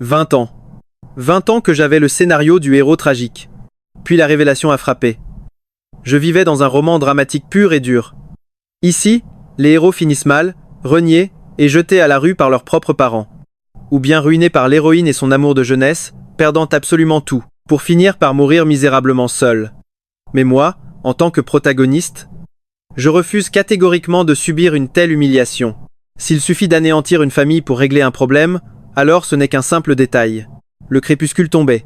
20 ans. 20 ans que j'avais le scénario du héros tragique. Puis la révélation a frappé. Je vivais dans un roman dramatique pur et dur. Ici, les héros finissent mal, reniés et jetés à la rue par leurs propres parents. Ou bien ruinés par l'héroïne et son amour de jeunesse, perdant absolument tout, pour finir par mourir misérablement seul. Mais moi, en tant que protagoniste, je refuse catégoriquement de subir une telle humiliation. S'il suffit d'anéantir une famille pour régler un problème, alors ce n'est qu'un simple détail. Le crépuscule tombait.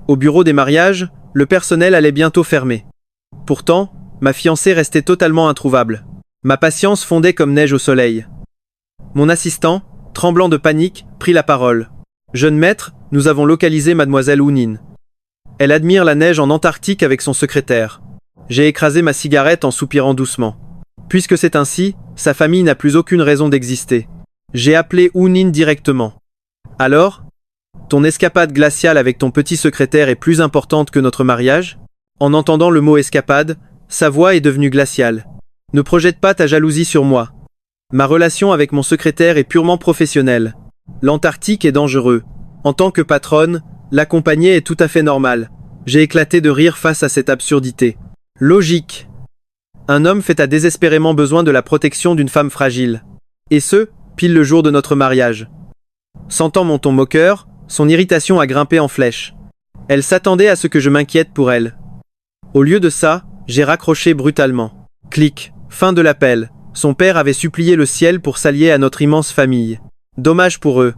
Au bureau des mariages, le personnel allait bientôt fermer. Pourtant, ma fiancée restait totalement introuvable. Ma patience fondait comme neige au soleil. Mon assistant, tremblant de panique, prit la parole. « Jeune maître, nous avons localisé mademoiselle Ounine. Elle admire la neige en Antarctique avec son secrétaire. » J'ai écrasé ma cigarette en soupirant doucement. Puisque c'est ainsi, sa famille n'a plus aucune raison d'exister. J'ai appelé Ounine directement. « Alors, ton escapade glaciale avec ton petit secrétaire est plus importante que notre mariage ?» En entendant le mot escapade, sa voix est devenue glaciale. « Ne projette pas ta jalousie sur moi. Ma relation avec mon secrétaire est purement professionnelle. L'Antarctique est dangereux. En tant que patronne, l'accompagner est tout à fait normal. » J'ai éclaté de rire face à cette absurdité. Logique. Un homme fait à désespérément besoin de la protection d'une femme fragile. Et ce, pile le jour de notre mariage. Sentant mon ton moqueur, son irritation a grimpé en flèche. Elle s'attendait à ce que je m'inquiète pour elle. Au lieu de ça, j'ai raccroché brutalement. Clic. Fin de l'appel. Son père avait supplié le ciel pour s'allier à notre immense famille. Dommage pour eux.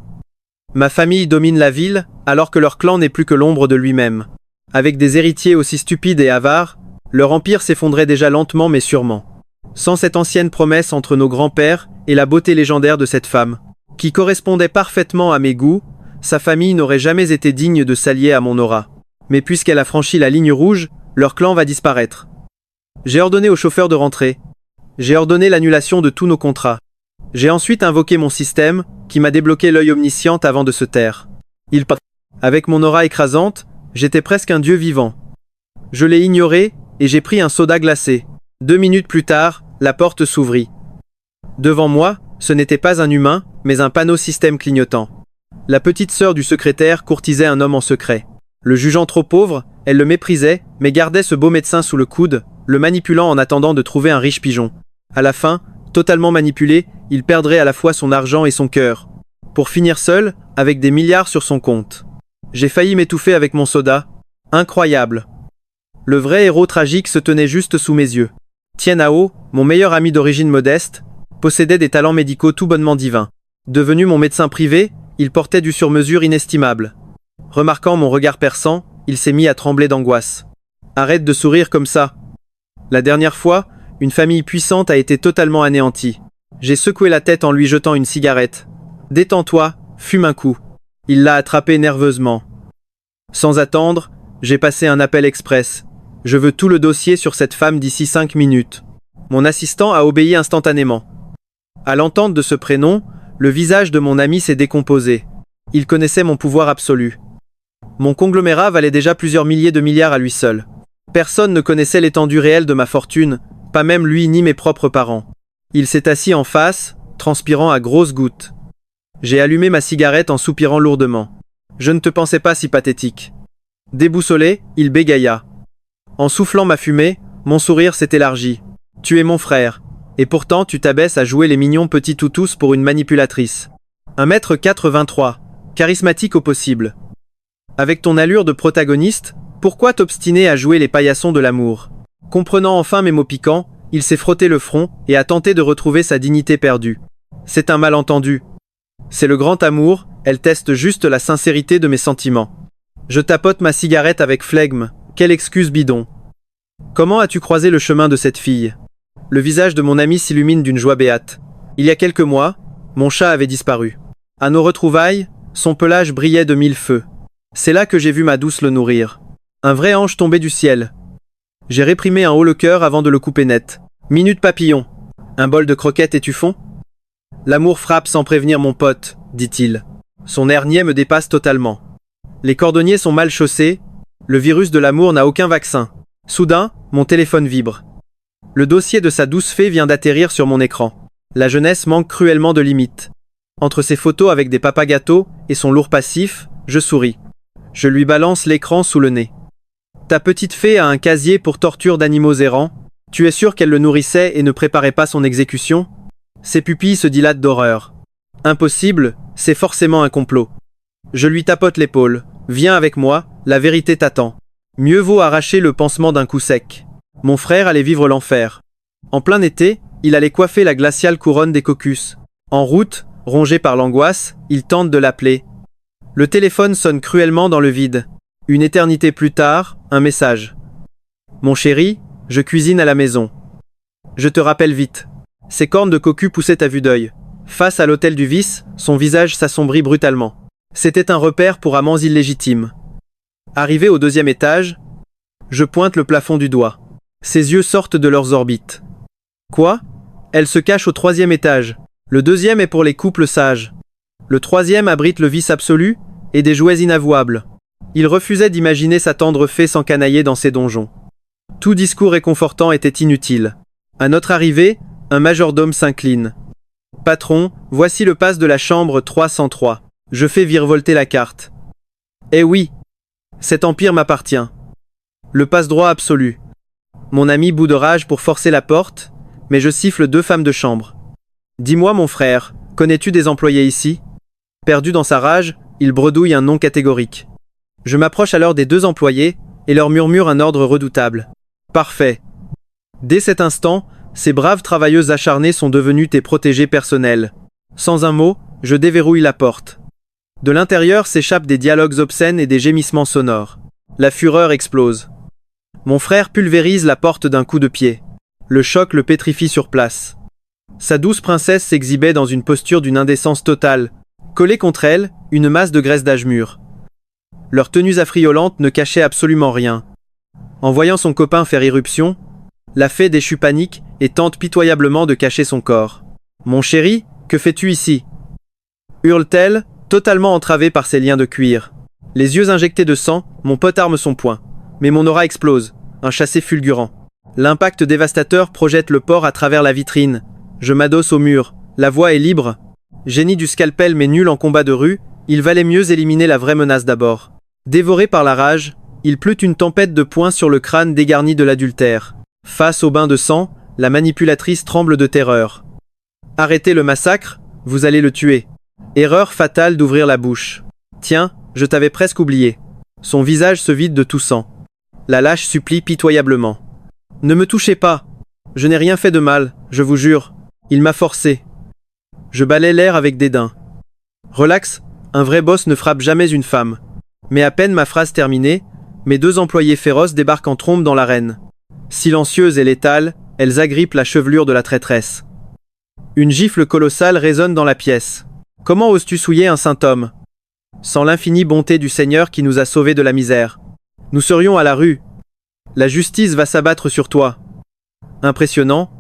Ma famille domine la ville, alors que leur clan n'est plus que l'ombre de lui-même. Avec des héritiers aussi stupides et avares, leur empire s'effondrait déjà lentement mais sûrement. Sans cette ancienne promesse entre nos grands-pères et la beauté légendaire de cette femme, qui correspondait parfaitement à mes goûts, sa famille n'aurait jamais été digne de s'allier à mon aura. Mais puisqu'elle a franchi la ligne rouge, leur clan va disparaître. J'ai ordonné au chauffeur de rentrer. J'ai ordonné l'annulation de tous nos contrats. J'ai ensuite invoqué mon système, qui m'a débloqué l'œil omniscient avant de se taire. Avec mon aura écrasante, j'étais presque un dieu vivant. Je l'ai ignoré, et j'ai pris un soda glacé. 2 minutes plus tard, la porte s'ouvrit. Devant moi, ce n'était pas un humain, mais un panneau système clignotant. La petite sœur du secrétaire courtisait un homme en secret. Le jugeant trop pauvre, elle le méprisait, mais gardait ce beau médecin sous le coude, le manipulant en attendant de trouver un riche pigeon. À la fin, totalement manipulé, il perdrait à la fois son argent et son cœur. Pour finir seul, avec des milliards sur son compte. J'ai failli m'étouffer avec mon soda. Incroyable. Le vrai héros tragique se tenait juste sous mes yeux. Tianhao, mon meilleur ami d'origine modeste, possédait des talents médicaux tout bonnement divins. Devenu mon médecin privé, il portait du sur-mesure inestimable. Remarquant mon regard perçant, il s'est mis à trembler d'angoisse. « Arrête de sourire comme ça. La dernière fois, une famille puissante a été totalement anéantie. J'ai secoué la tête en lui jetant une cigarette. « Détends-toi, fume un coup. » Il l'a attrapé nerveusement. Sans attendre, j'ai passé un appel express. Je veux tout le dossier sur cette femme d'ici 5 minutes. Mon assistant a obéi instantanément. À l'entente de ce prénom, le visage de mon ami s'est décomposé. Il connaissait mon pouvoir absolu. Mon conglomérat valait déjà plusieurs milliers de milliards à lui seul. Personne ne connaissait l'étendue réelle de ma fortune, pas même lui ni mes propres parents. Il s'est assis en face, transpirant à grosses gouttes. J'ai allumé ma cigarette en soupirant lourdement. Je ne te pensais pas si pathétique. Déboussolé, il bégaya. En soufflant ma fumée, mon sourire s'est élargi. Tu es mon frère, et pourtant tu t'abaisses à jouer les mignons petits toutous pour une manipulatrice. 1m83, charismatique au possible. Avec ton allure de protagoniste, pourquoi t'obstiner à jouer les paillassons de l'amour? Comprenant enfin mes mots piquants, il s'est frotté le front et a tenté de retrouver sa dignité perdue. C'est un malentendu. C'est le grand amour, elle teste juste la sincérité de mes sentiments. Je tapote ma cigarette avec flegme. Quelle excuse bidon. Comment as-tu croisé le chemin de cette fille? Le visage de mon ami s'illumine d'une joie béate. Il y a quelques mois, mon chat avait disparu. À nos retrouvailles, son pelage brillait de 1000 feux. C'est là que j'ai vu ma douce le nourrir. Un vrai ange tombé du ciel. J'ai réprimé un haut le cœur avant de le couper net. Minute papillon. Un bol de croquettes et tu fonds? L'amour frappe sans prévenir mon pote, dit-il. Son air niais me dépasse totalement. Les cordonniers sont mal chaussés. Le virus de l'amour n'a aucun vaccin. Soudain, mon téléphone vibre. Le dossier de sa douce fée vient d'atterrir sur mon écran. La jeunesse manque cruellement de limites. Entre ses photos avec des papas gâteaux et son lourd passif, Je souris. Je lui balance l'écran sous le nez. Ta petite fée a un casier pour torture d'animaux errants. Tu es sûr qu'elle le nourrissait et ne préparait pas son exécution? Ses pupilles se dilatent d'horreur. Impossible, c'est forcément un complot. Je lui tapote l'épaule. Viens avec moi, la vérité t'attend. Mieux vaut arracher le pansement d'un coup sec. Mon frère allait vivre l'enfer. En plein été, il allait coiffer la glaciale couronne des caucus. En route, rongé par l'angoisse, il tente de l'appeler. Le téléphone sonne cruellement dans le vide. Une éternité plus tard, un message. Mon chéri, je cuisine à la maison. Je te rappelle vite. Ses cornes de cocu poussaient à vue d'œil. Face à l'hôtel du vice, son visage s'assombrit brutalement. C'était un repère pour amants illégitimes. Arrivé au 2e étage, je pointe le plafond du doigt. Ses yeux sortent de leurs orbites. Quoi? Elle se cache au 3e étage. Le 2e est pour les couples sages. Le 3e abrite le vice absolu et des jouets inavouables. Il refusait d'imaginer sa tendre fée s'encanailler dans ses donjons. Tout discours réconfortant était inutile. À notre arrivée, un majordome s'incline. Patron, voici le passe de la chambre 303. Je fais virevolter la carte. Eh oui, cet empire m'appartient. Le passe-droit absolu. Mon ami bout de rage pour forcer la porte, mais je siffle 2 femmes de chambre. Dis-moi mon frère, connais-tu des employés ici? Perdu dans sa rage, il bredouille un nom catégorique. Je m'approche alors des 2 employés et leur murmure un ordre redoutable. Parfait. Dès cet instant, ces braves travailleuses acharnées sont devenues tes protégés personnels. Sans un mot, je déverrouille la porte. De l'intérieur s'échappent des dialogues obscènes et des gémissements sonores. La fureur explose. Mon frère pulvérise la porte d'un coup de pied. Le choc le pétrifie sur place. Sa douce princesse s'exhibait dans une posture d'une indécence totale. Collée contre elle, une masse de graisse d'âge mûr. Leurs tenues affriolantes ne cachaient absolument rien. En voyant son copain faire irruption, la fée déchue panique et tente pitoyablement de cacher son corps. « Mon chéri, que fais-tu ici » hurle-t-elle, totalement entravée par ses liens de cuir. Les yeux injectés de sang, mon pote arme son poing. Mais mon aura explose, un chassé fulgurant. L'impact dévastateur projette le porc à travers la vitrine. Je m'adosse au mur, la voie est libre. Génie du scalpel mais nul en combat de rue, il valait mieux éliminer la vraie menace d'abord. Dévoré par la rage, il pleut une tempête de poings sur le crâne dégarni de l'adultère. Face au bain de sang, la manipulatrice tremble de terreur. Arrêtez le massacre, vous allez le tuer. Erreur fatale d'ouvrir la bouche. Tiens, je t'avais presque oublié. Son visage se vide de tout sang. La lâche supplie pitoyablement. Ne me touchez pas. Je n'ai rien fait de mal, je vous jure. Il m'a forcé. Je balais l'air avec dédain. Relax, un vrai boss ne frappe jamais une femme. Mais à peine ma phrase terminée, mes 2 employés féroces débarquent en trombe dans l'arène. Silencieuses et létales, elles agrippent la chevelure de la traîtresse. Une gifle colossale résonne dans la pièce. Comment oses-tu souiller un saint homme? Sans l'infinie bonté du Seigneur qui nous a sauvés de la misère. Nous serions à la rue. La justice va s'abattre sur toi. Impressionnant.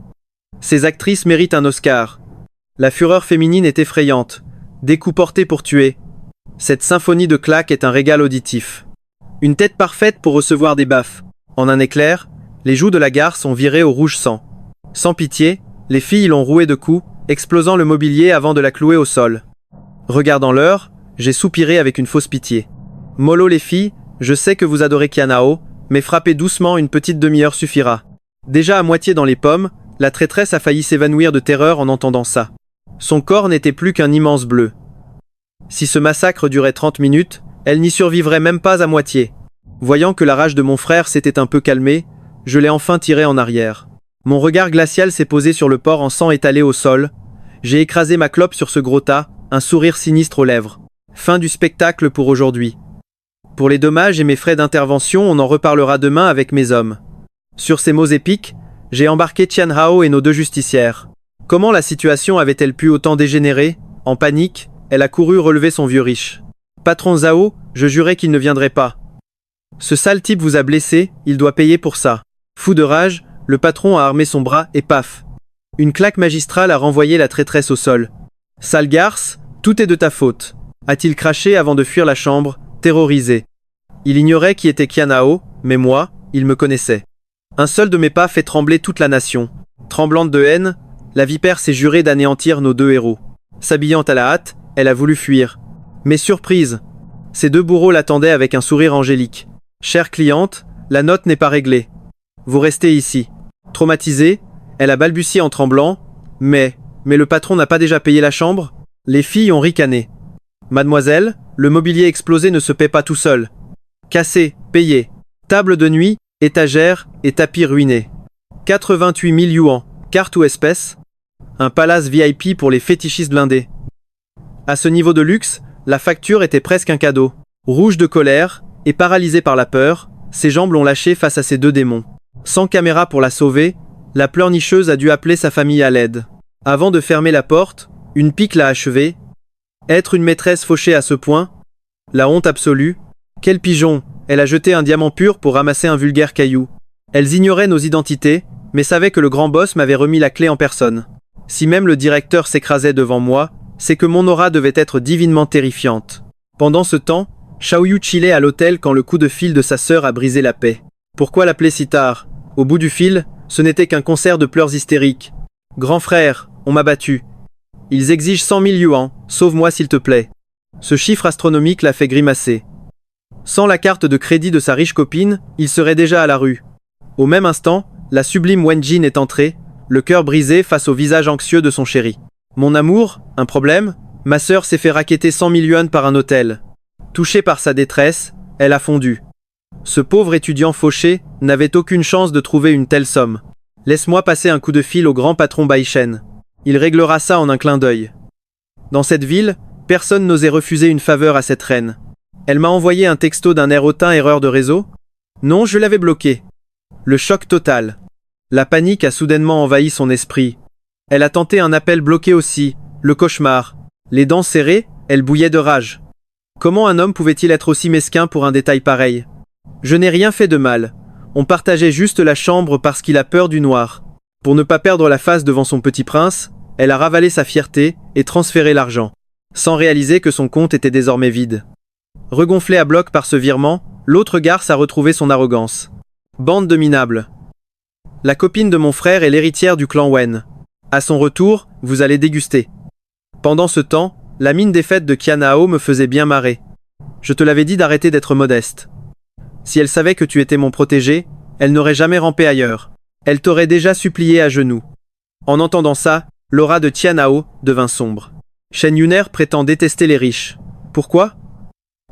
Ces actrices méritent un Oscar. La fureur féminine est effrayante. Des coups portés pour tuer. Cette symphonie de claques est un régal auditif. Une tête parfaite pour recevoir des baffes. En un éclair, les joues de la gare sont virées au rouge sang. Sans pitié, les filles l'ont rouée de coups, explosant le mobilier avant de la clouer au sol. Regardant l'heure, j'ai soupiré avec une fausse pitié. Mollo les filles, je sais que vous adorez Kianao, mais frappez doucement, une petite demi-heure suffira. Déjà à moitié dans les pommes, la traîtresse a failli s'évanouir de terreur en entendant ça. Son corps n'était plus qu'un immense bleu. Si ce massacre durait 30 minutes, elle n'y survivrait même pas à moitié. Voyant que la rage de mon frère s'était un peu calmée, je l'ai enfin tiré en arrière. Mon regard glacial s'est posé sur le porc en sang étalé au sol. J'ai écrasé ma clope sur ce gros tas, un sourire sinistre aux lèvres. Fin du spectacle pour aujourd'hui. Pour les dommages et mes frais d'intervention, on en reparlera demain avec mes hommes. Sur ces mots épiques, j'ai embarqué Tian Hao et nos 2 justicières. Comment la situation avait-elle pu autant dégénérer? En panique, elle a couru relever son vieux riche. Patron Zhao, je jurais qu'il ne viendrait pas. Ce sale type vous a blessé, il doit payer pour ça. Fou de rage, le patron a armé son bras et paf. Une claque magistrale a renvoyé la traîtresse au sol. Sale garce, tout est de ta faute, a-t-il craché avant de fuir la chambre, terrorisé. Il ignorait qui était Kianao, mais moi, il me connaissait. Un seul de mes pas fait trembler toute la nation. Tremblante de haine, la vipère s'est jurée d'anéantir nos 2 héros. S'habillant à la hâte, elle a voulu fuir. Mais surprise, Ses deux bourreaux l'attendaient avec un sourire angélique. « Chère cliente, la note n'est pas réglée. Vous restez ici. » Traumatisée, elle a balbutié en tremblant. « Mais le patron n'a pas déjà payé la chambre ?» Les filles ont ricané. « Mademoiselle, le mobilier explosé ne se paie pas tout seul. Cassé, payé. Table de nuit, étagère et tapis ruinés. 88 000 yuans, carte ou espèce. Un palace VIP pour les fétichistes blindés. » À ce niveau de luxe, la facture était presque un cadeau. Rouge de colère et paralysée par la peur, ses jambes l'ont lâchée face à ces deux démons. Sans caméra pour la sauver, la pleurnicheuse a dû appeler sa famille à l'aide. Avant de fermer la porte, une pique l'a achevée. Être une maîtresse fauchée à ce point, la honte absolue. Quel pigeon! Elle a jeté un diamant pur pour ramasser un vulgaire caillou. Elles ignoraient nos identités, mais savaient que le grand boss m'avait remis la clé en personne. Si même le directeur s'écrasait devant moi, c'est que mon aura devait être divinement terrifiante. Pendant ce temps, Xiaoyu chillait à l'hôtel quand le coup de fil de sa sœur a brisé la paix. Pourquoi l'appeler si tard? Au bout du fil, ce n'était qu'un concert de pleurs hystériques. Grand frère, on m'a battu. Ils exigent 100 000 yuans, sauve-moi s'il te plaît. Ce chiffre astronomique l'a fait grimacer. Sans la carte de crédit de sa riche copine, il serait déjà à la rue. Au même instant, la sublime Wen Jin est entrée, le cœur brisé face au visage anxieux de son chéri. Mon amour, un problème? Ma sœur s'est fait racketter 100 000 yuans par un hôtel. Touchée par sa détresse, elle a fondu. Ce pauvre étudiant fauché n'avait aucune chance de trouver une telle somme. Laisse-moi passer un coup de fil au grand patron Bai Shen. Il réglera ça en un clin d'œil. Dans cette ville, personne n'osait refuser une faveur à cette reine. Elle m'a envoyé un texto d'un air hautain erreur de réseau. Non, je l'avais bloqué. Le choc total. La panique a soudainement envahi son esprit. Elle a tenté un appel bloqué aussi, le cauchemar. Les dents serrées, elle bouillait de rage. Comment un homme pouvait-il être aussi mesquin pour un détail pareil? Je n'ai rien fait de mal. On partageait juste la chambre parce qu'il a peur du noir. Pour ne pas perdre la face devant son petit prince, elle a ravalé sa fierté et transféré l'argent, sans réaliser que son compte était désormais vide. Regonflé à bloc par ce virement, l'autre garce a retrouvé son arrogance. Bande de minables. La copine de mon frère est l'héritière du clan Wen. À son retour, vous allez déguster. Pendant ce temps, la mine défaite de Qianhao me faisait bien marrer. Je te l'avais dit d'arrêter d'être modeste. Si elle savait que tu étais mon protégé, elle n'aurait jamais rampé ailleurs. Elle t'aurait déjà supplié à genoux. En entendant ça, l'aura de Qianhao devint sombre. Shen Yuner prétend détester les riches. Pourquoi?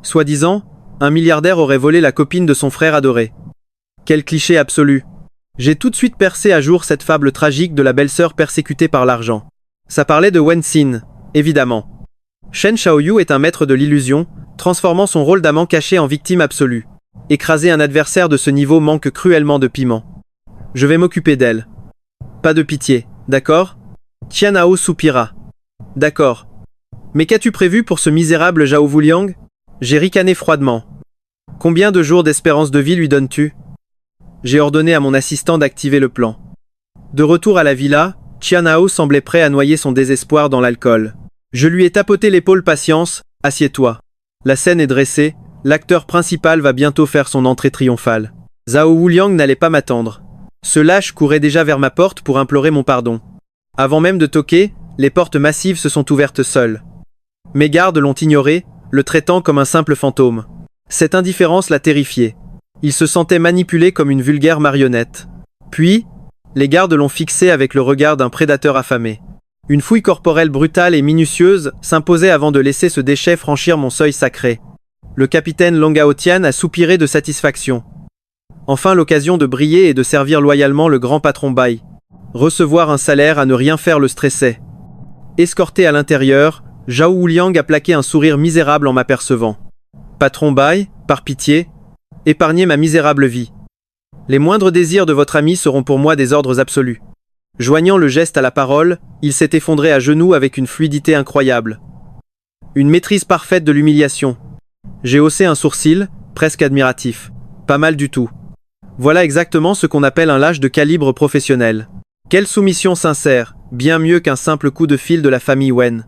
Soi-disant, un milliardaire aurait volé la copine de son frère adoré. Quel cliché absolu. J'ai tout de suite percé à jour cette fable tragique de la belle-sœur persécutée par l'argent. Ça parlait de Wen Xin, évidemment. Shen Xiaoyu est un maître de l'illusion, transformant son rôle d'amant caché en victime absolue. Écraser un adversaire de ce niveau manque cruellement de piment. Je vais m'occuper d'elle. Pas de pitié, d'accord? Qianhao soupira. D'accord. Mais qu'as-tu prévu pour ce misérable Zhao Wuliang? J'ai ricané froidement. Combien de jours d'espérance de vie lui donnes-tu? J'ai ordonné à mon assistant d'activer le plan. De retour à la villa, Qianhao semblait prêt à noyer son désespoir dans l'alcool. Je lui ai tapoté l'épaule. Patience, assieds-toi. La scène est dressée, l'acteur principal va bientôt faire son entrée triomphale. Zhao Wuliang n'allait pas m'attendre. Ce lâche courait déjà vers ma porte pour implorer mon pardon. Avant même de toquer, les portes massives se sont ouvertes seules. Mes gardes l'ont ignoré, le traitant comme un simple fantôme. Cette indifférence l'a terrifié. Il se sentait manipulé comme une vulgaire marionnette. Puis, les gardes l'ont fixé avec le regard d'un prédateur affamé. Une fouille corporelle brutale et minutieuse s'imposait avant de laisser ce déchet franchir mon seuil sacré. Le capitaine Long Tian a soupiré de satisfaction. Enfin l'occasion de briller et de servir loyalement le grand patron Bai. Recevoir un salaire à ne rien faire le stressait. Escorté à l'intérieur, Zhao Wuliang a plaqué un sourire misérable en m'apercevant. Patron Bai, par pitié, épargnez ma misérable vie. Les moindres désirs de votre ami seront pour moi des ordres absolus. Joignant le geste à la parole, il s'est effondré à genoux avec une fluidité incroyable. Une maîtrise parfaite de l'humiliation. J'ai haussé un sourcil, presque admiratif. Pas mal du tout. Voilà exactement ce qu'on appelle un lâche de calibre professionnel. Quelle soumission sincère, bien mieux qu'un simple coup de fil de la famille Wen.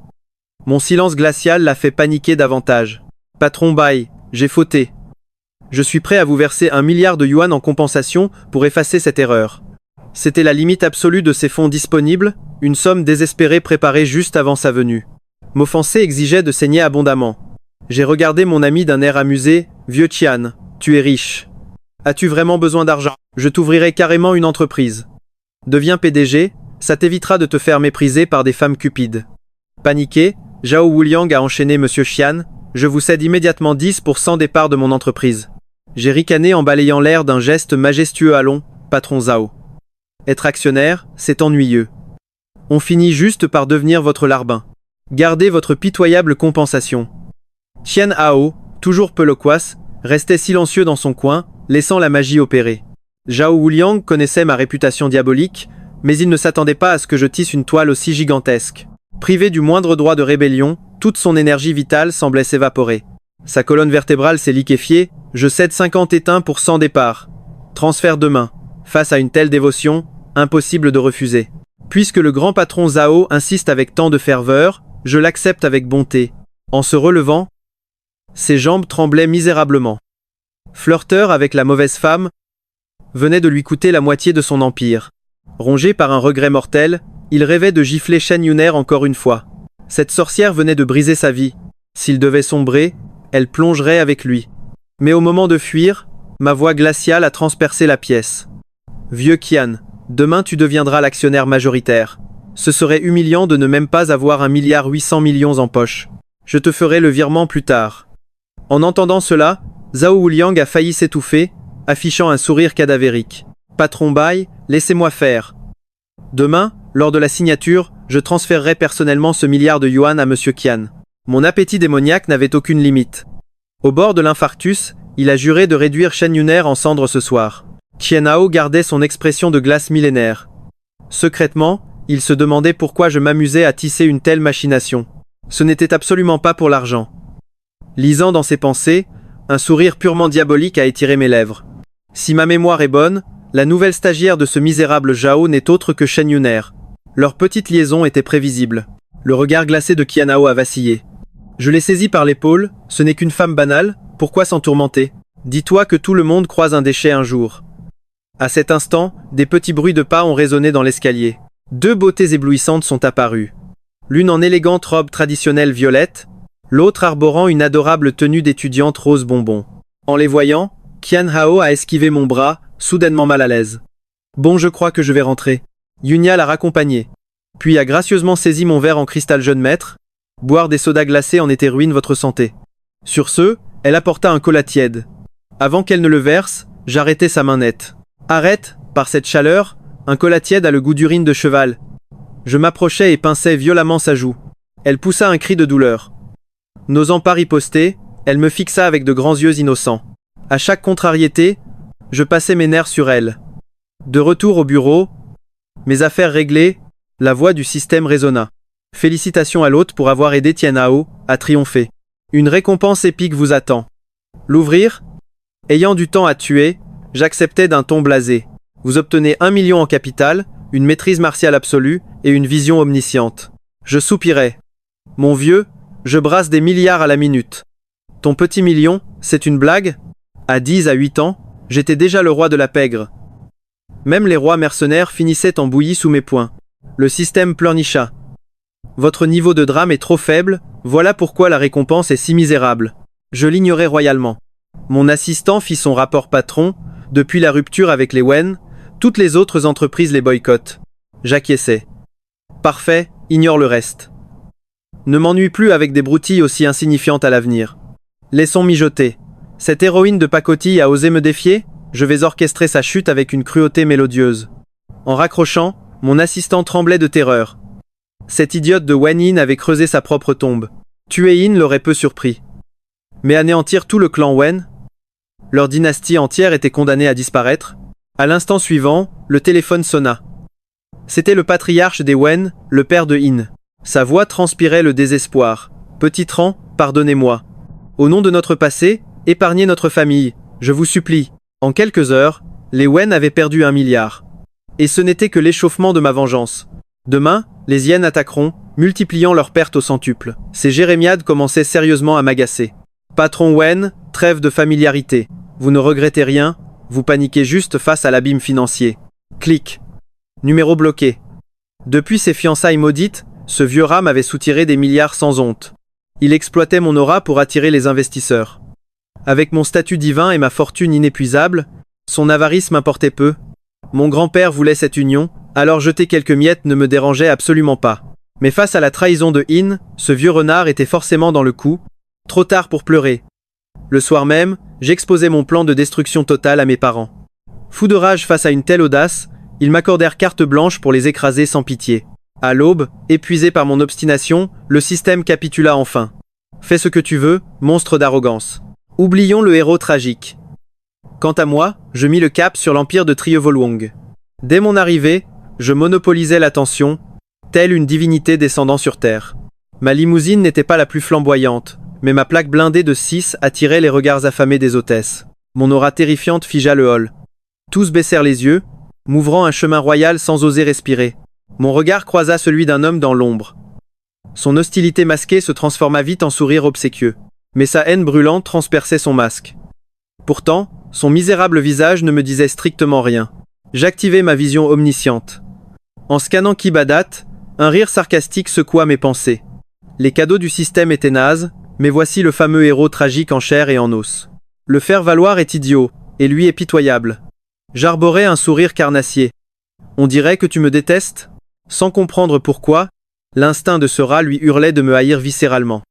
Mon silence glacial l'a fait paniquer davantage. Patron Bai, j'ai fauté. Je suis prêt à vous verser 1 milliard de yuan en compensation pour effacer cette erreur. C'était la limite absolue de ces fonds disponibles, une somme désespérée préparée juste avant sa venue. M'offenser exigeait de saigner abondamment. J'ai regardé mon ami d'un air amusé. Vieux Qian, tu es riche. As-tu vraiment besoin d'argent? Je t'ouvrirai carrément une entreprise. Deviens PDG, ça t'évitera de te faire mépriser par des femmes cupides. Paniqué, Zhao Wuliang a enchaîné Monsieur Qian. Je vous cède immédiatement 10% des parts de mon entreprise. J'ai ricané en balayant l'air d'un geste majestueux. Allons, patron Zhao. Être actionnaire, c'est ennuyeux. On finit juste par devenir votre larbin. Gardez votre pitoyable compensation. Qian Hao, toujours peu loquace, restait silencieux dans son coin, laissant la magie opérer. Zhao Wuliang connaissait ma réputation diabolique, mais il ne s'attendait pas à ce que je tisse une toile aussi gigantesque. Privé du moindre droit de rébellion, toute son énergie vitale semblait s'évaporer. Sa colonne vertébrale s'est liquéfiée. Je cède 51% des parts. Transfert demain. Face à une telle dévotion, impossible de refuser. Puisque le grand patron Zhao insiste avec tant de ferveur, je l'accepte avec bonté. En se relevant, ses jambes tremblaient misérablement. Flirteur avec la mauvaise femme, venait de lui coûter la moitié de son empire. Rongé par un regret mortel, il rêvait de gifler Shen Yuner encore une fois. Cette sorcière venait de briser sa vie. S'il devait sombrer, elle plongerait avec lui. Mais au moment de fuir, ma voix glaciale a transpercé la pièce. Vieux Qian, demain tu deviendras l'actionnaire majoritaire. Ce serait humiliant de ne même pas avoir 1,8 milliard en poche. Je te ferai le virement plus tard. En entendant cela, Zhao Wuliang a failli s'étouffer, affichant un sourire cadavérique. Patron Bai, laissez-moi faire. Demain, lors de la signature, je transférerai personnellement ce milliard de yuan à Monsieur Qian. Mon appétit démoniaque n'avait aucune limite. Au bord de l'infarctus, il a juré de réduire Shen Yuner en cendres ce soir. Qian Hao gardait son expression de glace millénaire. Secrètement, il se demandait pourquoi je m'amusais à tisser une telle machination. Ce n'était absolument pas pour l'argent. Lisant dans ses pensées, un sourire purement diabolique a étiré mes lèvres. Si ma mémoire est bonne, la nouvelle stagiaire de ce misérable Zhao n'est autre que Shen Yuner. Leur petite liaison était prévisible. Le regard glacé de Qian Hao a vacillé. Je l'ai saisie par l'épaule, ce n'est qu'une femme banale, pourquoi s'en tourmenter? Dis-toi que tout le monde croise un déchet un jour. À cet instant, des petits bruits de pas ont résonné dans l'escalier. Deux beautés éblouissantes sont apparues. L'une en élégante robe traditionnelle violette, l'autre arborant une adorable tenue d'étudiante rose bonbon. En les voyant, Qian Hao a esquivé mon bras, soudainement mal à l'aise. Bon, je crois que je vais rentrer. Yunia l'a raccompagné. Puis a gracieusement saisi mon verre en cristal jeune maître. Boire des sodas glacés en était ruine votre santé. Sur ce, elle apporta un cola tiède. Avant qu'elle ne le verse, j'arrêtai sa main nette. Arrête, par cette chaleur, un cola tiède a le goût d'urine de cheval. Je m'approchai et pinçai violemment sa joue. Elle poussa un cri de douleur. N'osant pas riposter, elle me fixa avec de grands yeux innocents. À chaque contrariété, je passais mes nerfs sur elle. De retour au bureau, mes affaires réglées, la voix du système résonna. Félicitations à l'hôte pour avoir aidé Qian Hao à triompher. Une récompense épique vous attend. L'ouvrir? Ayant du temps à tuer, j'acceptais d'un ton blasé. Vous obtenez 1 million en capital, une maîtrise martiale absolue et une vision omnisciente. Je soupirais. Mon vieux, je brasse des milliards à la minute. Ton petit million, c'est une blague? À 10 à 8 ans, j'étais déjà le roi de la pègre. Même les rois mercenaires finissaient en bouillie sous mes poings. Le système pleurnicha. Votre niveau de drame est trop faible, voilà pourquoi la récompense est si misérable. Je l'ignorais royalement. Mon assistant fit son rapport patron. Depuis la rupture avec les Wen, toutes les autres entreprises les boycottent. J'acquiesçais. Parfait, ignore le reste. Ne m'ennuie plus avec des broutilles aussi insignifiantes à l'avenir. Laissons mijoter. Cette héroïne de pacotille a osé me défier? Je vais orchestrer sa chute avec une cruauté mélodieuse. En raccrochant, mon assistant tremblait de terreur. Cette idiote de Wen Yin avait creusé sa propre tombe. Tuer Yin l'aurait peu surpris. Mais anéantir tout le clan Wen? Leur dynastie entière était condamnée à disparaître. À l'instant suivant, le téléphone sonna. C'était le patriarche des Wen, le père de Yin. Sa voix transpirait le désespoir. Petit Tran, pardonnez-moi. Au nom de notre passé, épargnez notre famille, je vous supplie. En quelques heures, les Wen avaient perdu 1 milliard. Et ce n'était que l'échauffement de ma vengeance. Demain, les Yen attaqueront, multipliant leurs pertes au centuple. Ces jérémiades commençaient sérieusement à m'agacer. Patron Wen, trêve de familiarité. Vous ne regrettez rien, vous paniquez juste face à l'abîme financier. Clic. Numéro bloqué. Depuis ses fiançailles maudites, ce vieux rat m'avait soutiré des milliards sans honte. Il exploitait mon aura pour attirer les investisseurs. Avec mon statut divin et ma fortune inépuisable, son avarice m'importait peu. Mon grand-père voulait cette union, alors jeter quelques miettes ne me dérangeait absolument pas. Mais face à la trahison de In, ce vieux renard était forcément dans le coup. Trop tard pour pleurer. Le soir même, j'exposai mon plan de destruction totale à mes parents. Fous de rage face à une telle audace, ils m'accordèrent carte blanche pour les écraser sans pitié. À l'aube, épuisé par mon obstination, le système capitula enfin. Fais ce que tu veux, monstre d'arrogance. Oublions le héros tragique. Quant à moi, je mis le cap sur l'empire de Triovolwong. Dès mon arrivée, je monopolisais l'attention, telle une divinité descendant sur terre. Ma limousine n'était pas la plus flamboyante, mais ma plaque blindée de 6 attirait les regards affamés des hôtesses. Mon aura terrifiante figea le hall. Tous baissèrent les yeux, m'ouvrant un chemin royal sans oser respirer. Mon regard croisa celui d'un homme dans l'ombre. Son hostilité masquée se transforma vite en sourire obséquieux, mais sa haine brûlante transperçait son masque. Pourtant, son misérable visage ne me disait strictement rien. J'activai ma vision omnisciente. En scannant Kibadat, un rire sarcastique secoua mes pensées. Les cadeaux du système étaient nazes, mais voici le fameux héros tragique en chair et en os. Le faire valoir est idiot, et lui est pitoyable. J'arborais un sourire carnassier. On dirait que tu me détestes ? Sans comprendre pourquoi, l'instinct de ce rat lui hurlait de me haïr viscéralement.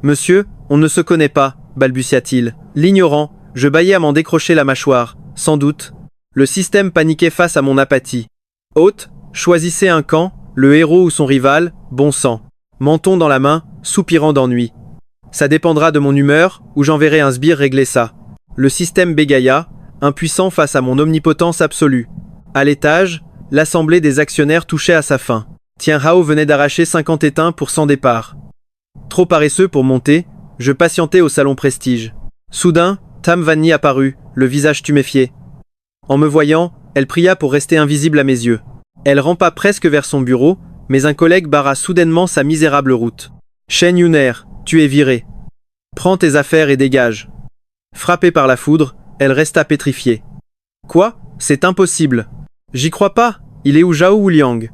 Monsieur, on ne se connaît pas, balbutia-t-il. L'ignorant, je bâillais à m'en décrocher la mâchoire. Sans doute. Le système paniquait face à mon apathie. Hôte, choisissez un camp, le héros ou son rival, bon sang. Menton dans la main, soupirant d'ennui. Ça dépendra de mon humeur, ou j'enverrai un sbire régler ça. Le système bégaya, impuissant face à mon omnipotence absolue. À l'étage, l'assemblée des actionnaires touchait à sa fin. Tien Hao venait d'arracher 50 étains pour 100 départs. Trop paresseux pour monter, je patientais au salon Prestige. Soudain, Tam Vanni apparut, le visage tuméfié. En me voyant, elle pria pour rester invisible à mes yeux. Elle rampa presque vers son bureau, mais un collègue barra soudainement sa misérable route. Shen Yuner, tu es viré. Prends tes affaires et dégage. Frappée par la foudre, elle resta pétrifiée. Quoi ? C'est impossible. J'y crois pas. Il est où Zhao Wuliang ?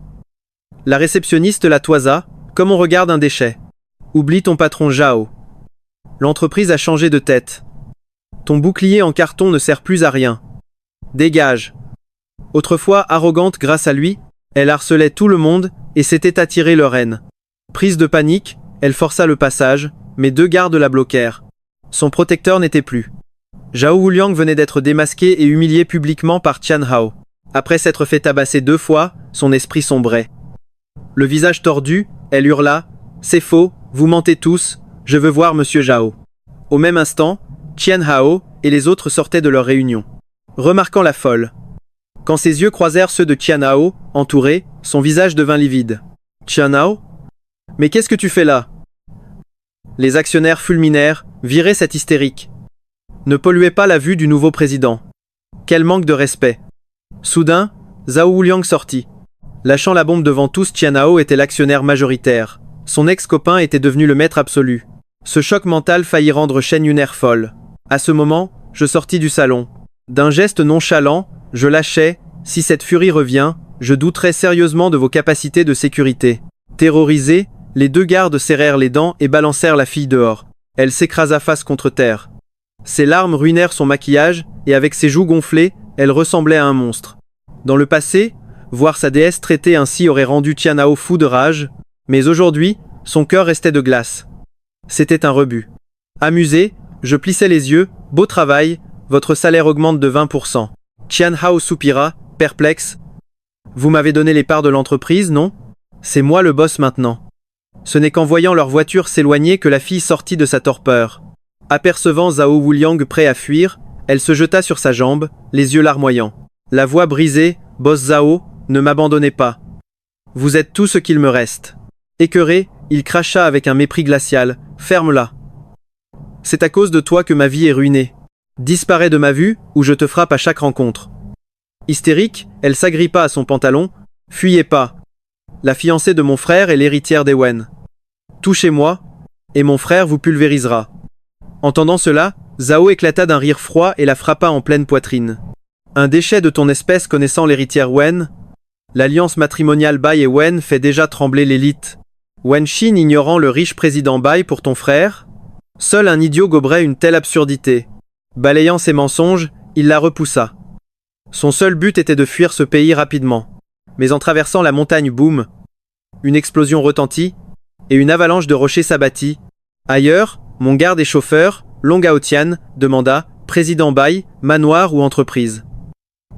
La réceptionniste la toisa, comme on regarde un déchet. Oublie ton patron Zhao. L'entreprise a changé de tête. Ton bouclier en carton ne sert plus à rien. Dégage. Autrefois arrogante grâce à lui, elle harcelait tout le monde et s'était attiré leur haine. Prise de panique, elle força le passage, mais 2 gardes la bloquèrent. Son protecteur n'était plus. Zhao Wuliang venait d'être démasqué et humilié publiquement par Tian Hao. Après s'être fait tabasser 2 fois, son esprit sombrait. Le visage tordu, elle hurla « C'est faux, vous mentez tous, je veux voir Monsieur Zhao ». Au même instant, Tian Hao et les autres sortaient de leur réunion. Remarquant la folle. Quand ses yeux croisèrent ceux de Tian Hao, entouré, son visage devint livide. « Tian Hao ? Mais qu'est-ce que tu fais là ?» Les actionnaires fulminèrent, virez cette hystérique. Ne polluez pas la vue du nouveau président. Quel manque de respect. Soudain, Zhao Wuliang sortit. Lâchant la bombe devant tous, Tian Hao était l'actionnaire majoritaire. Son ex-copain était devenu le maître absolu. Ce choc mental faillit rendre Shen Yuner folle. À ce moment, je sortis du salon. D'un geste nonchalant, je lâchai « Si cette furie revient, je douterai sérieusement de vos capacités de sécurité. » Terrorisés, les 2 gardes serrèrent les dents et balancèrent la fille dehors. Elle s'écrasa face contre terre. Ses larmes ruinèrent son maquillage, et avec ses joues gonflées, elle ressemblait à un monstre. Dans le passé, voir sa déesse traitée ainsi aurait rendu Tian Hao fou de rage, mais aujourd'hui, son cœur restait de glace. C'était un rebut. Amusé, je plissai les yeux, beau travail, votre salaire augmente de 20%. Tian Hao soupira, perplexe. Vous m'avez donné les parts de l'entreprise, non ? C'est moi le boss maintenant. Ce n'est qu'en voyant leur voiture s'éloigner que la fille sortit de sa torpeur. Apercevant Zhao Wuliang prêt à fuir, elle se jeta sur sa jambe, les yeux larmoyants. La voix brisée, « Boss Zhao, ne m'abandonnez pas. Vous êtes tout ce qu'il me reste. » Écœuré, il cracha avec un mépris glacial, « Ferme-la. C'est à cause de toi que ma vie est ruinée. Disparais de ma vue, ou je te frappe à chaque rencontre. » Hystérique, elle s'agrippa à son pantalon, « Fuyez pas. La fiancée de mon frère est l'héritière d'Ewen. Touchez-moi, et mon frère vous pulvérisera. » Entendant cela, Zhao éclata d'un rire froid et la frappa en pleine poitrine. Un déchet de ton espèce connaissant l'héritière Wen. L'alliance matrimoniale Bai et Wen fait déjà trembler l'élite. Wen Xin ignorant le riche président Bai pour ton frère? Seul un idiot goberait une telle absurdité. Balayant ses mensonges, il la repoussa. Son seul but était de fuir ce pays rapidement. Mais en traversant la montagne boum, une explosion retentit, et une avalanche de rochers s'abattit. Ailleurs, mon garde et chauffeur, Long Haotian, demanda « Président Bai, manoir ou entreprise ?»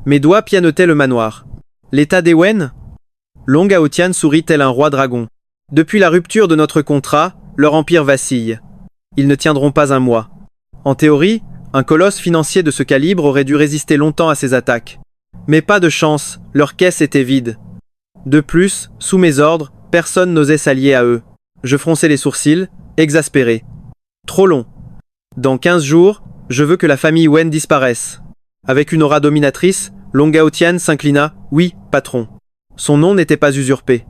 Mes doigts pianotaient le manoir. L'état des Wen? Long Haotian sourit tel un roi dragon. Depuis la rupture de notre contrat, leur empire vacille. Ils ne tiendront pas un mois. En théorie, un colosse financier de ce calibre aurait dû résister longtemps à ces attaques. Mais pas de chance, leur caisse était vide. De plus, sous mes ordres, personne n'osait s'allier à eux. Je fronçai les sourcils, exaspéré. Trop long. Dans 15 jours, je veux que la famille Wen disparaisse. Avec une aura dominatrice, Long Haotian s'inclina. Oui, patron. Son nom n'était pas usurpé.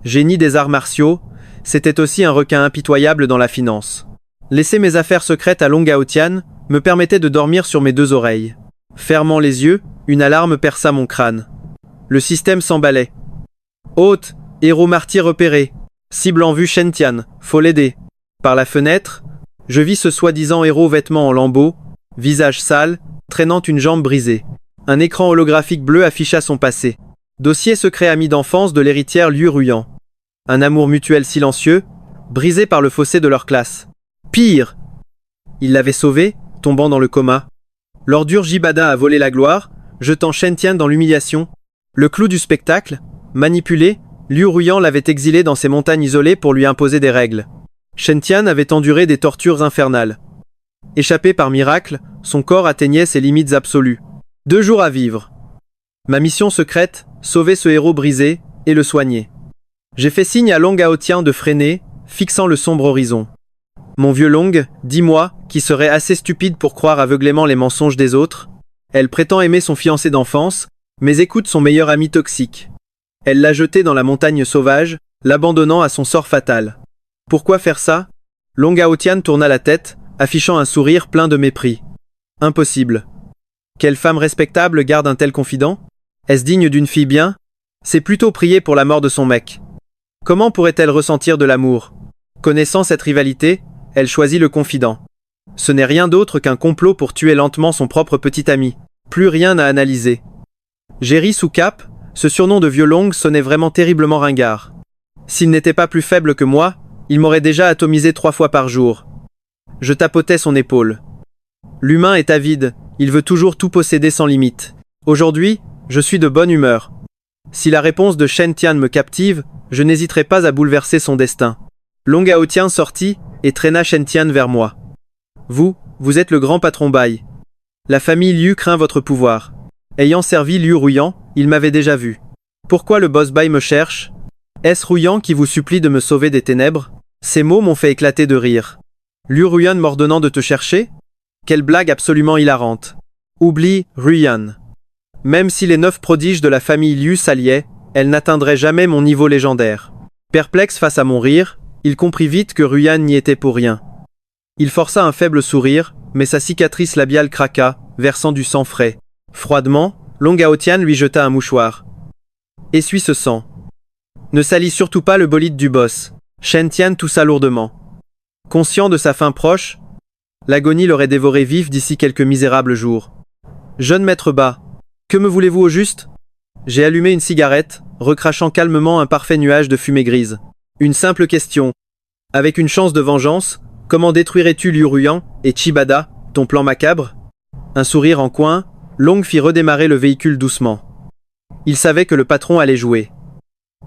Génie des arts martiaux, c'était aussi un requin impitoyable dans la finance. Laisser mes affaires secrètes à Long Haotian me permettait de dormir sur mes deux oreilles. Fermant les yeux, une alarme perça mon crâne. Le système s'emballait. Hôte, héros martyr repéré. Cible en vue Shen Tian, faut l'aider. Par la fenêtre, je vis ce soi-disant héros vêtements en lambeaux, visage sale, traînant une jambe brisée. Un écran holographique bleu afficha son passé. Dossier secret ami d'enfance de l'héritière Liu Ruyan. Un amour mutuel silencieux, brisé par le fossé de leur classe. Pire! Il l'avait sauvé, tombant dans le coma. L'ordure Jibada a volé la gloire, jetant Shen Tian dans l'humiliation. Le clou du spectacle, manipulé, Liu Ruyan l'avait exilé dans ces montagnes isolées pour lui imposer des règles. Shen Tian avait enduré des tortures infernales. Échappé par miracle, son corps atteignait ses limites absolues. 2 jours à vivre. Ma mission secrète, sauver ce héros brisé et le soigner. J'ai fait signe à Long Haotian de freiner, fixant le sombre horizon. Mon vieux Long, dis-moi, qui serait assez stupide pour croire aveuglément les mensonges des autres. Elle prétend aimer son fiancé d'enfance, mais écoute son meilleur ami toxique. Elle l'a jeté dans la montagne sauvage, l'abandonnant à son sort fatal. Pourquoi faire ça? Long Haotian tourna la tête, affichant un sourire plein de mépris. Impossible. Quelle femme respectable garde un tel confident? Est-ce digne d'une fille bien? C'est plutôt prier pour la mort de son mec. Comment pourrait-elle ressentir de l'amour? Connaissant cette rivalité, elle choisit le confident. Ce n'est rien d'autre qu'un complot pour tuer lentement son propre petit ami. Plus rien à analyser. Jerry sous Cap, ce surnom de vieux Long sonnait vraiment terriblement ringard. S'il n'était pas plus faible que moi, il m'aurait déjà atomisé 3 fois par jour. Je tapotais son épaule. L'humain est avide, il veut toujours tout posséder sans limite. Aujourd'hui, je suis de bonne humeur. Si la réponse de Shen Tian me captive, je n'hésiterai pas à bouleverser son destin. Long Haotian sortit et traîna Shen Tian vers moi. Vous êtes le grand patron Bai. La famille Liu craint votre pouvoir. Ayant servi Liu Ruyan, il m'avait déjà vu. Pourquoi le boss Bai me cherche? Est-ce Ruyan qui vous supplie de me sauver des ténèbres? Ces mots m'ont fait éclater de rire. Liu Ruyan m'ordonnant de te chercher? Quelle blague absolument hilarante. Oublie Ruyan. Même si les 9 prodiges de la famille Liu s'alliaient, elle n'atteindrait jamais mon niveau légendaire. Perplexe face à mon rire, il comprit vite que Ruyan n'y était pour rien. Il força un faible sourire, mais sa cicatrice labiale craqua, versant du sang frais. Froidement, Long Haotian lui jeta un mouchoir. Essuie ce sang. Ne salis surtout pas le bolide du boss. Shen Tian toussa lourdement. Conscient de sa fin proche, l'agonie l'aurait dévoré vif d'ici quelques misérables jours. Jeune maître bas, que me voulez-vous au juste? J'ai allumé une cigarette, recrachant calmement un parfait nuage de fumée grise. Une simple question. Avec une chance de vengeance, comment détruirais-tu Liu Ruyan et Chibada, ton plan macabre? Un sourire en coin, Long fit redémarrer le véhicule doucement. Il savait que le patron allait jouer.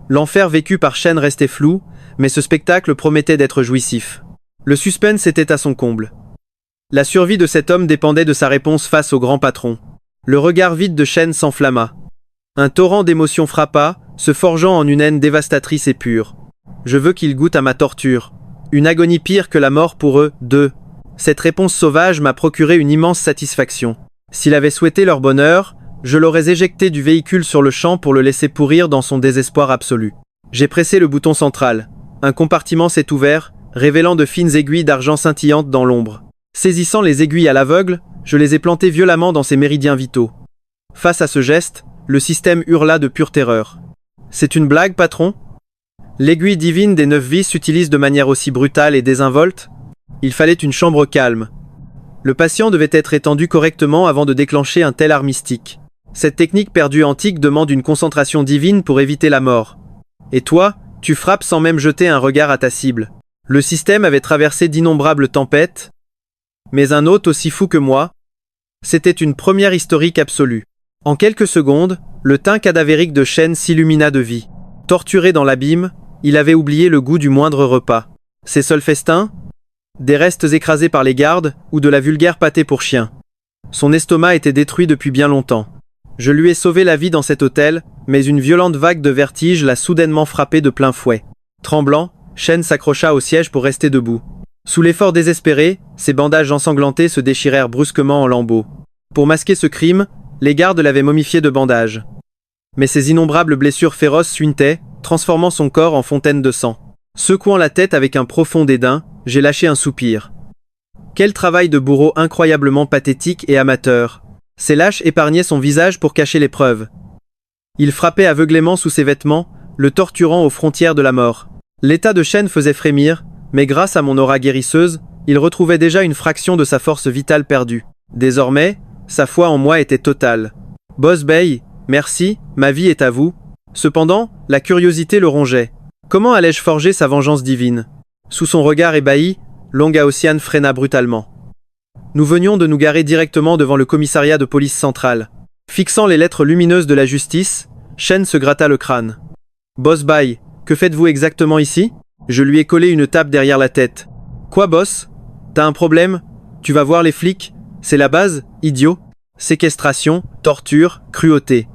L'enfer vécu par Shen restait flou, mais ce spectacle promettait d'être jouissif. Le suspense était à son comble. La survie de cet homme dépendait de sa réponse face au grand patron. Le regard vide de Shen s'enflamma. Un torrent d'émotions frappa, se forgeant en une haine dévastatrice et pure. Je veux qu'il goûte à ma torture. Une agonie pire que la mort pour eux, deux. Cette réponse sauvage m'a procuré une immense satisfaction. S'il avait souhaité leur bonheur, je l'aurais éjecté du véhicule sur le champ pour le laisser pourrir dans son désespoir absolu. J'ai pressé le bouton central. Un compartiment s'est ouvert, révélant de fines aiguilles d'argent scintillantes dans l'ombre. Saisissant les aiguilles à l'aveugle, je les ai plantées violemment dans ses méridiens vitaux. Face à ce geste, le système hurla de pure terreur. « C'est une blague, patron ?» L'aiguille divine des 9 vies s'utilise de manière aussi brutale et désinvolte? Il fallait une chambre calme. Le patient devait être étendu correctement avant de déclencher un tel art mystique. Cette technique perdue antique demande une concentration divine pour éviter la mort. Et toi, tu frappes sans même jeter un regard à ta cible. Le système avait traversé d'innombrables tempêtes, mais un hôte aussi fou que moi, c'était une première historique absolue. En quelques secondes, le teint cadavérique de Shen s'illumina de vie. Torturé dans l'abîme, il avait oublié le goût du moindre repas. Ses seuls festins? Des restes écrasés par les gardes ou de la vulgaire pâtée pour chien. Son estomac était détruit depuis bien longtemps. Je lui ai sauvé la vie dans cet hôtel, mais une violente vague de vertige l'a soudainement frappé de plein fouet. Tremblant, Shen s'accrocha au siège pour rester debout. Sous l'effort désespéré, ses bandages ensanglantés se déchirèrent brusquement en lambeaux. Pour masquer ce crime, les gardes l'avaient momifié de bandages. Mais ses innombrables blessures féroces suintaient, transformant son corps en fontaine de sang. Secouant la tête avec un profond dédain, j'ai lâché un soupir. Quel travail de bourreau incroyablement pathétique et amateur. Ces lâches épargnaient son visage pour cacher les preuves. Il frappait aveuglément sous ses vêtements, le torturant aux frontières de la mort. L'état de Shen faisait frémir, mais grâce à mon aura guérisseuse, il retrouvait déjà une fraction de sa force vitale perdue. Désormais, sa foi en moi était totale. Boss Bay, merci, ma vie est à vous. Cependant, la curiosité le rongeait. Comment allais-je forger sa vengeance divine? Sous son regard ébahi, Longaotian freina brutalement. Nous venions de nous garer directement devant le commissariat de police centrale. Fixant les lettres lumineuses de la justice, Shen se gratta le crâne. Boss Bay, que faites-vous exactement ici? Je lui ai collé une tape derrière la tête. Quoi, boss? T'as un problème? Tu vas voir les flics? C'est la base, idiot. Séquestration, torture, cruauté.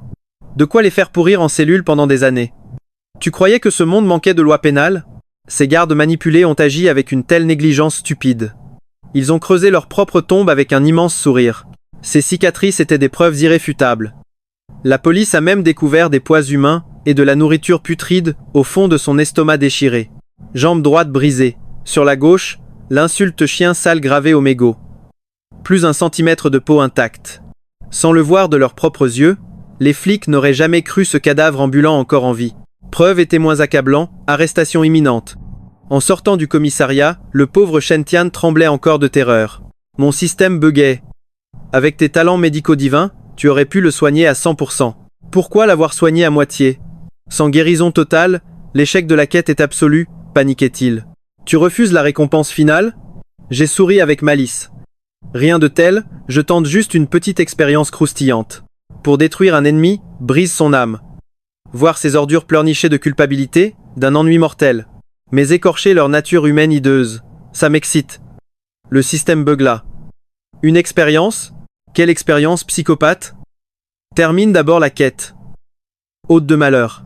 De quoi les faire pourrir en cellule pendant des années. Tu croyais que ce monde manquait de loi pénale? Ces gardes manipulés ont agi avec une telle négligence stupide. Ils ont creusé leur propre tombe avec un immense sourire. Ces cicatrices étaient des preuves irréfutables. La police a même découvert des poids humains et de la nourriture putride au fond de son estomac déchiré. Jambe droite brisée. Sur la gauche, l'insulte chien sale gravée au mégot. Plus un centimètre de peau intacte. Sans le voir de leurs propres yeux, les flics n'auraient jamais cru ce cadavre ambulant encore en vie. Preuves et témoins accablants, arrestation imminente. En sortant du commissariat, le pauvre Shen Tian tremblait encore de terreur. Mon système buguait. Avec tes talents médicaux divins, tu aurais pu le soigner à 100%. Pourquoi l'avoir soigné à moitié? Sans guérison totale, l'échec de la quête est absolu, paniquait-il. Tu refuses la récompense finale? J'ai souri avec malice. Rien de tel, je tente juste une petite expérience croustillante. Pour détruire un ennemi, brise son âme. Voir ses ordures pleurnicher de culpabilité, d'un ennui mortel. Mais écorcher leur nature humaine hideuse, ça m'excite. Le système beugla. Une expérience? Quelle expérience, psychopathe? Termine d'abord la quête. Hôte de malheur.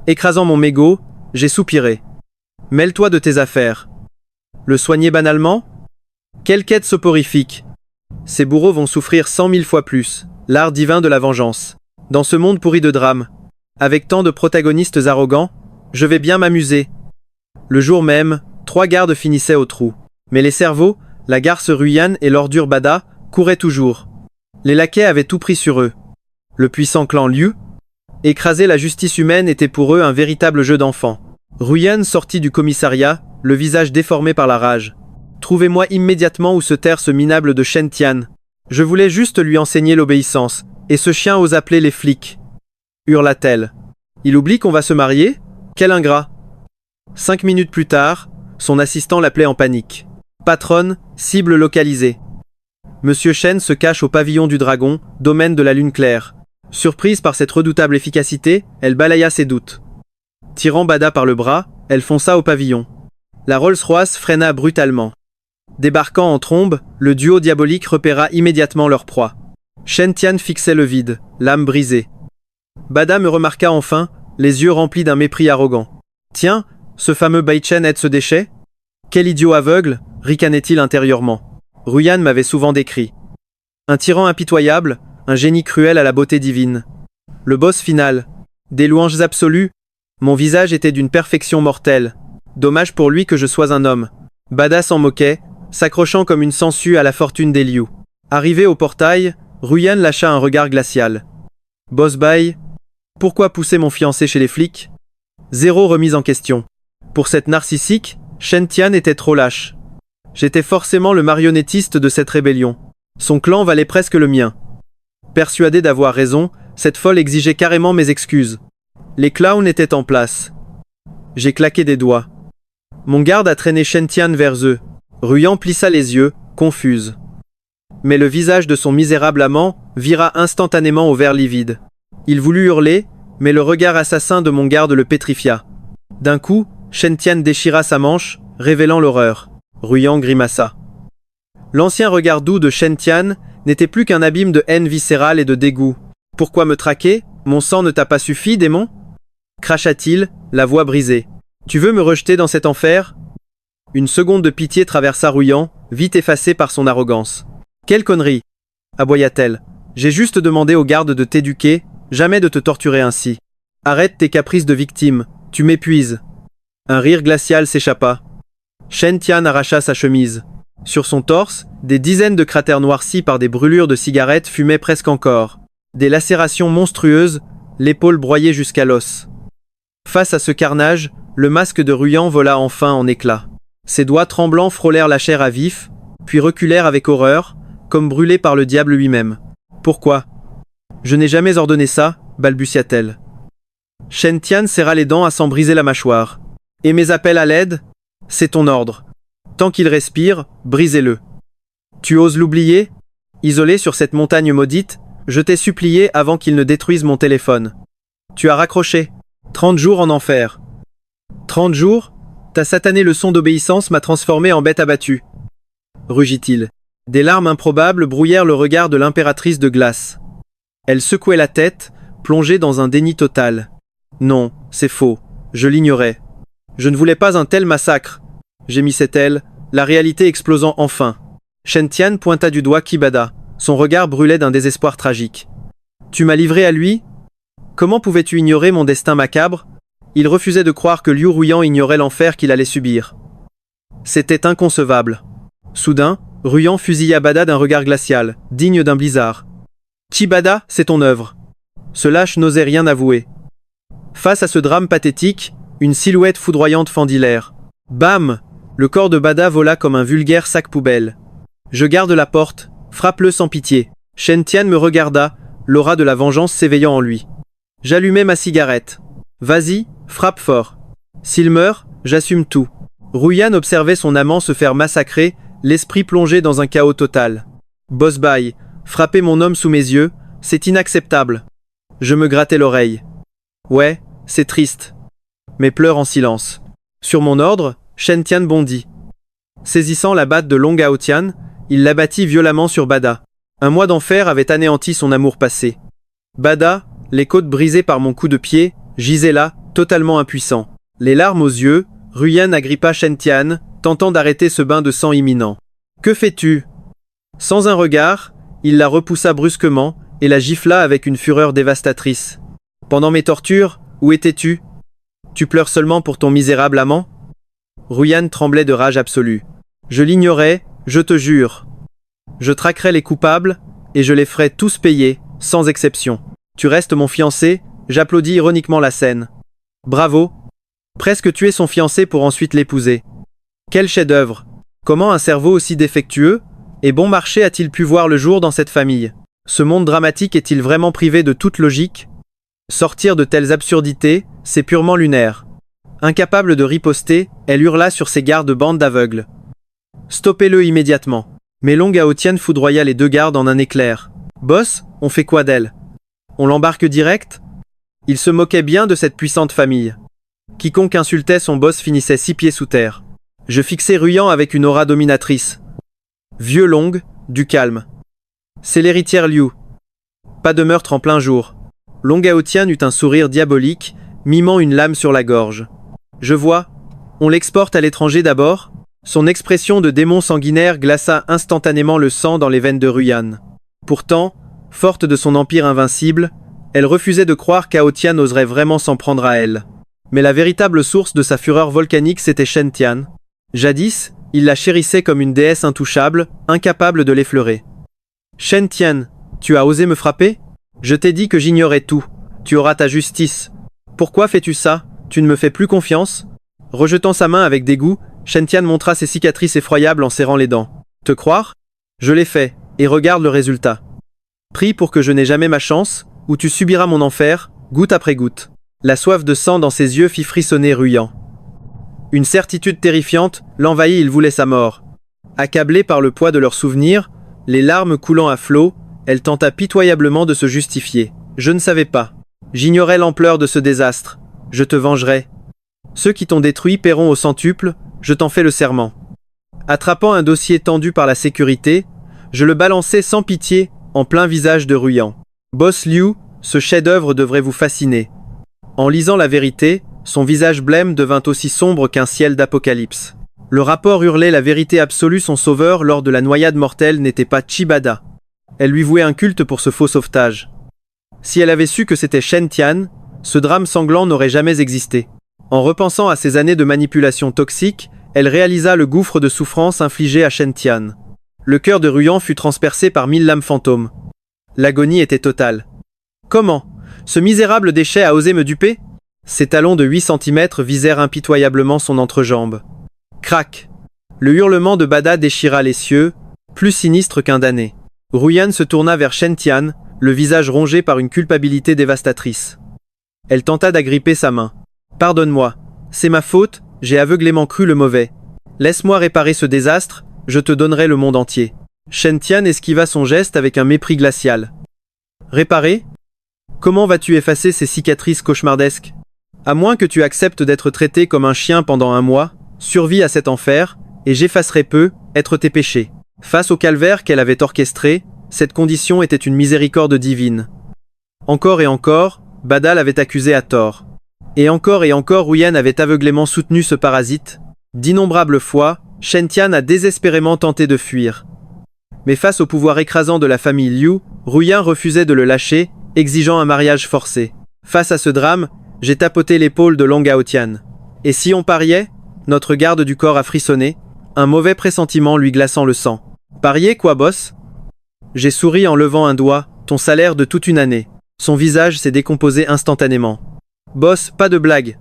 Écrasant mon mégot, j'ai soupiré. Mêle-toi de tes affaires. Le soigner banalement? Quelle quête soporifique. Ces bourreaux vont souffrir 100 000 fois plus. L'art divin de la vengeance. Dans ce monde pourri de drames, avec tant de protagonistes arrogants, je vais bien m'amuser. Le jour même, 3 gardes finissaient au trou. Mais les cerveaux, la garce Ruyan et l'ordure Bada, couraient toujours. Les laquais avaient tout pris sur eux. Le puissant clan Liu, écraser la justice humaine était pour eux un véritable jeu d'enfant. Ruyan sortit du commissariat, le visage déformé par la rage. Trouvez-moi immédiatement où se terre ce minable de Shen Tian. Je voulais juste lui enseigner l'obéissance, et ce chien ose appeler les flics. Hurla-t-elle. Il oublie qu'on va se marier? Quel ingrat! 5 minutes plus tard, son assistant l'appelait en panique. Patronne, cible localisée. Monsieur Shen se cache au pavillon du dragon, domaine de la lune claire. Surprise par cette redoutable efficacité, elle balaya ses doutes. Tirant Bada par le bras, elle fonça au pavillon. La Rolls-Royce freina brutalement. Débarquant en trombe, le duo diabolique repéra immédiatement leur proie. Shen Tian fixait le vide, l'âme brisée. Bada me remarqua enfin, les yeux remplis d'un mépris arrogant. Tiens, ce fameux Bai Chen aide ce déchet? Quel idiot aveugle, ricanait-il intérieurement. Ruyan m'avait souvent décrit. Un tyran impitoyable, un génie cruel à la beauté divine. Le boss final, des louanges absolues, mon visage était d'une perfection mortelle. Dommage pour lui que je sois un homme. Bada s'en moquait, s'accrochant comme une sangsue à la fortune des Liu. Arrivé au portail, Ruyan lâcha un regard glacial. Boss Bai, pourquoi pousser mon fiancé chez les flics? Zéro remise en question. Pour cette narcissique, Shen Tian était trop lâche. J'étais forcément le marionnettiste de cette rébellion. Son clan valait presque le mien. Persuadé d'avoir raison, cette folle exigeait carrément mes excuses. Les clowns étaient en place. J'ai claqué des doigts. Mon garde a traîné Shen Tian vers eux. Ruyant plissa les yeux, confuse. Mais le visage de son misérable amant vira instantanément au vert livide. Il voulut hurler, mais le regard assassin de mon garde le pétrifia. D'un coup, Shen Tian déchira sa manche, révélant l'horreur. Ruyant grimaça. L'ancien regard doux de Shen Tian n'était plus qu'un abîme de haine viscérale et de dégoût. « Pourquoi me traquer? Mon sang ne t'a pas suffi, démon ?» cracha-t-il, la voix brisée. « Tu veux me rejeter dans cet enfer ?» Une seconde de pitié traversa Ruyant, vite effacée par son arrogance. « Quelle connerie !» aboya-t-elle. « J'ai juste demandé aux gardes de t'éduquer, jamais de te torturer ainsi. Arrête tes caprices de victime, tu m'épuises. » Un rire glacial s'échappa. Shen Tian arracha sa chemise. Sur son torse, des dizaines de cratères noircis par des brûlures de cigarettes fumaient presque encore. Des lacérations monstrueuses, l'épaule broyée jusqu'à l'os. Face à ce carnage, le masque de Ruyant vola enfin en éclats. Ses doigts tremblants frôlèrent la chair à vif, puis reculèrent avec horreur, comme brûlés par le diable lui-même. « Pourquoi ? Je n'ai jamais ordonné ça, balbutia-t-elle. Shen Tian serra les dents à s'en briser la mâchoire. « Et mes appels à l'aide ? C'est ton ordre. Tant qu'il respire, brisez-le. Tu oses l'oublier ? Isolé sur cette montagne maudite, je t'ai supplié avant qu'il ne détruise mon téléphone. Tu as raccroché. 30 jours en enfer. 30 jours ? Ta satanée leçon d'obéissance m'a transformé en bête abattue. Rugit-il. Des larmes improbables brouillèrent le regard de l'impératrice de glace. Elle secouait la tête, plongée dans un déni total. Non, c'est faux. Je l'ignorais. Je ne voulais pas un tel massacre, gémissait-elle, la réalité explosant enfin. Shen Tian pointa du doigt Kibada. Son regard brûlait d'un désespoir tragique. Tu m'as livré à lui ? Comment pouvais-tu ignorer mon destin macabre ? Il refusait de croire que Liu Ruyant ignorait l'enfer qu'il allait subir. C'était inconcevable. Soudain, Ruyant fusilla Bada d'un regard glacial, digne d'un blizzard. Kibada, c'est ton œuvre. Ce lâche n'osait rien avouer. Face à ce drame pathétique, une silhouette foudroyante fendit l'air. Bam ! Le corps de Bada vola comme un vulgaire sac poubelle. Je garde la porte, frappe-le sans pitié. Shen Tian me regarda, l'aura de la vengeance s'éveillant en lui. J'allumai ma cigarette. Vas-y, frappe fort. S'il meurt, j'assume tout. Ruyan observait son amant se faire massacrer, l'esprit plongé dans un chaos total. Boss bye, frapper mon homme sous mes yeux, c'est inacceptable. Je me grattais l'oreille. Ouais, c'est triste. Mais pleure en silence. Sur mon ordre, Shen Tian bondit. Saisissant la batte de Long Hao Tian, il l'abattit violemment sur Bada. Un mois d'enfer avait anéanti son amour passé. Bada, les côtes brisées par mon coup de pied, gisait là, totalement impuissant. Les larmes aux yeux, Ruyan agrippa Shen Tian, tentant d'arrêter ce bain de sang imminent. « Que fais-tu » Sans un regard, il la repoussa brusquement et la gifla avec une fureur dévastatrice. « Pendant mes tortures, où étais-tu ? Tu pleures seulement pour ton misérable amant ?» Ruyan tremblait de rage absolue. « Je l'ignorais, je te jure. Je traquerai les coupables, et je les ferai tous payer, sans exception. Tu restes mon fiancé ?» J'applaudis ironiquement la scène. Bravo. Presque tuer son fiancé pour ensuite l'épouser. Quel chef-d'œuvre. Comment un cerveau aussi défectueux et bon marché a-t-il pu voir le jour dans cette famille? Ce monde dramatique est-il vraiment privé de toute logique? Sortir de telles absurdités, c'est purement lunaire. Incapable de riposter, elle hurla sur ses gardes bande d'aveugles. Stoppez-le immédiatement. Mais Long Hao Tian foudroya les deux gardes en un éclair. Boss, on fait quoi d'elle? On l'embarque direct? Il se moquait bien de cette puissante famille. Quiconque insultait son boss finissait 6 pieds sous terre. Je fixai Ruyan avec une aura dominatrice. Vieux Long, du calme. C'est l'héritière Liu. Pas de meurtre en plein jour. Long Hao Tian eut un sourire diabolique, mimant une lame sur la gorge. Je vois. On l'exporte à l'étranger d'abord? Son expression de démon sanguinaire glaça instantanément le sang dans les veines de Ruyan. Pourtant, forte de son empire invincible, elle refusait de croire qu'Hao Tian oserait vraiment s'en prendre à elle. Mais la véritable source de sa fureur volcanique, c'était Shen Tian. Jadis, il la chérissait comme une déesse intouchable, incapable de l'effleurer. « Shen Tian, tu as osé me frapper? Je t'ai dit que j'ignorais tout. Tu auras ta justice. Pourquoi fais-tu ça? Tu ne me fais plus confiance ?» Rejetant sa main avec dégoût, Shen-Tian montra ses cicatrices effroyables en serrant les dents. Te croire? Je l'ai fait, et regarde le résultat. Prie pour que je n'ai jamais ma chance, ou tu subiras mon enfer, goutte après goutte. La soif de sang dans ses yeux fit frissonner Ruyan. Une certitude terrifiante l'envahit, il voulait sa mort. Accablée par le poids de leurs souvenirs, les larmes coulant à flots, elle tenta pitoyablement de se justifier. Je ne savais pas. J'ignorais l'ampleur de ce désastre. Je te vengerai. Ceux qui t'ont détruit paieront au centuple, je t'en fais le serment. Attrapant un dossier tendu par la sécurité, je le balançai sans pitié en plein visage de Ruyan. Boss Liu, ce chef-d'œuvre devrait vous fasciner. En lisant la vérité, son visage blême devint aussi sombre qu'un ciel d'apocalypse. Le rapport hurlait la vérité absolue, son sauveur lors de la noyade mortelle n'était pas Chibada. Elle lui vouait un culte pour ce faux sauvetage. Si elle avait su que c'était Shen-Tian, ce drame sanglant n'aurait jamais existé. En repensant à ces années de manipulation toxique, elle réalisa le gouffre de souffrance infligé à Shen-Tian. Le cœur de Ruyan fut transpercé par 1000 lames fantômes. L'agonie était totale. Comment? Ce misérable déchet a osé me duper? Ses talons de 8 cm visèrent impitoyablement son entrejambe. Crac! Le hurlement de Bada déchira les cieux, plus sinistre qu'un damné. Ruyan se tourna vers Shen-Tian, le visage rongé par une culpabilité dévastatrice. Elle tenta d'agripper sa main. « Pardonne-moi, c'est ma faute, j'ai aveuglément cru le mauvais. Laisse-moi réparer ce désastre, je te donnerai le monde entier. » Shen-Tian esquiva son geste avec un mépris glacial. « Réparer? Comment vas-tu effacer ces cicatrices cauchemardesques? À moins que tu acceptes d'être traité comme un chien pendant un mois, survis à cet enfer, et j'effacerai peu, être tes péchés. » Face au calvaire qu'elle avait orchestré, cette condition était une miséricorde divine. Encore et encore, Bada l'avait accusé à tort. Et encore Ruyan avait aveuglément soutenu ce parasite. D'innombrables fois, Shen-Tian a désespérément tenté de fuir. Mais face au pouvoir écrasant de la famille Liu, Ruyan refusait de le lâcher, exigeant un mariage forcé. Face à ce drame, j'ai tapoté l'épaule de Long Haotian. Et si on pariait? Notre garde du corps a frissonné, un mauvais pressentiment lui glaçant le sang. Parier quoi, boss? J'ai souri en levant un doigt, ton salaire de toute une année. Son visage s'est décomposé instantanément. Boss, pas de blague.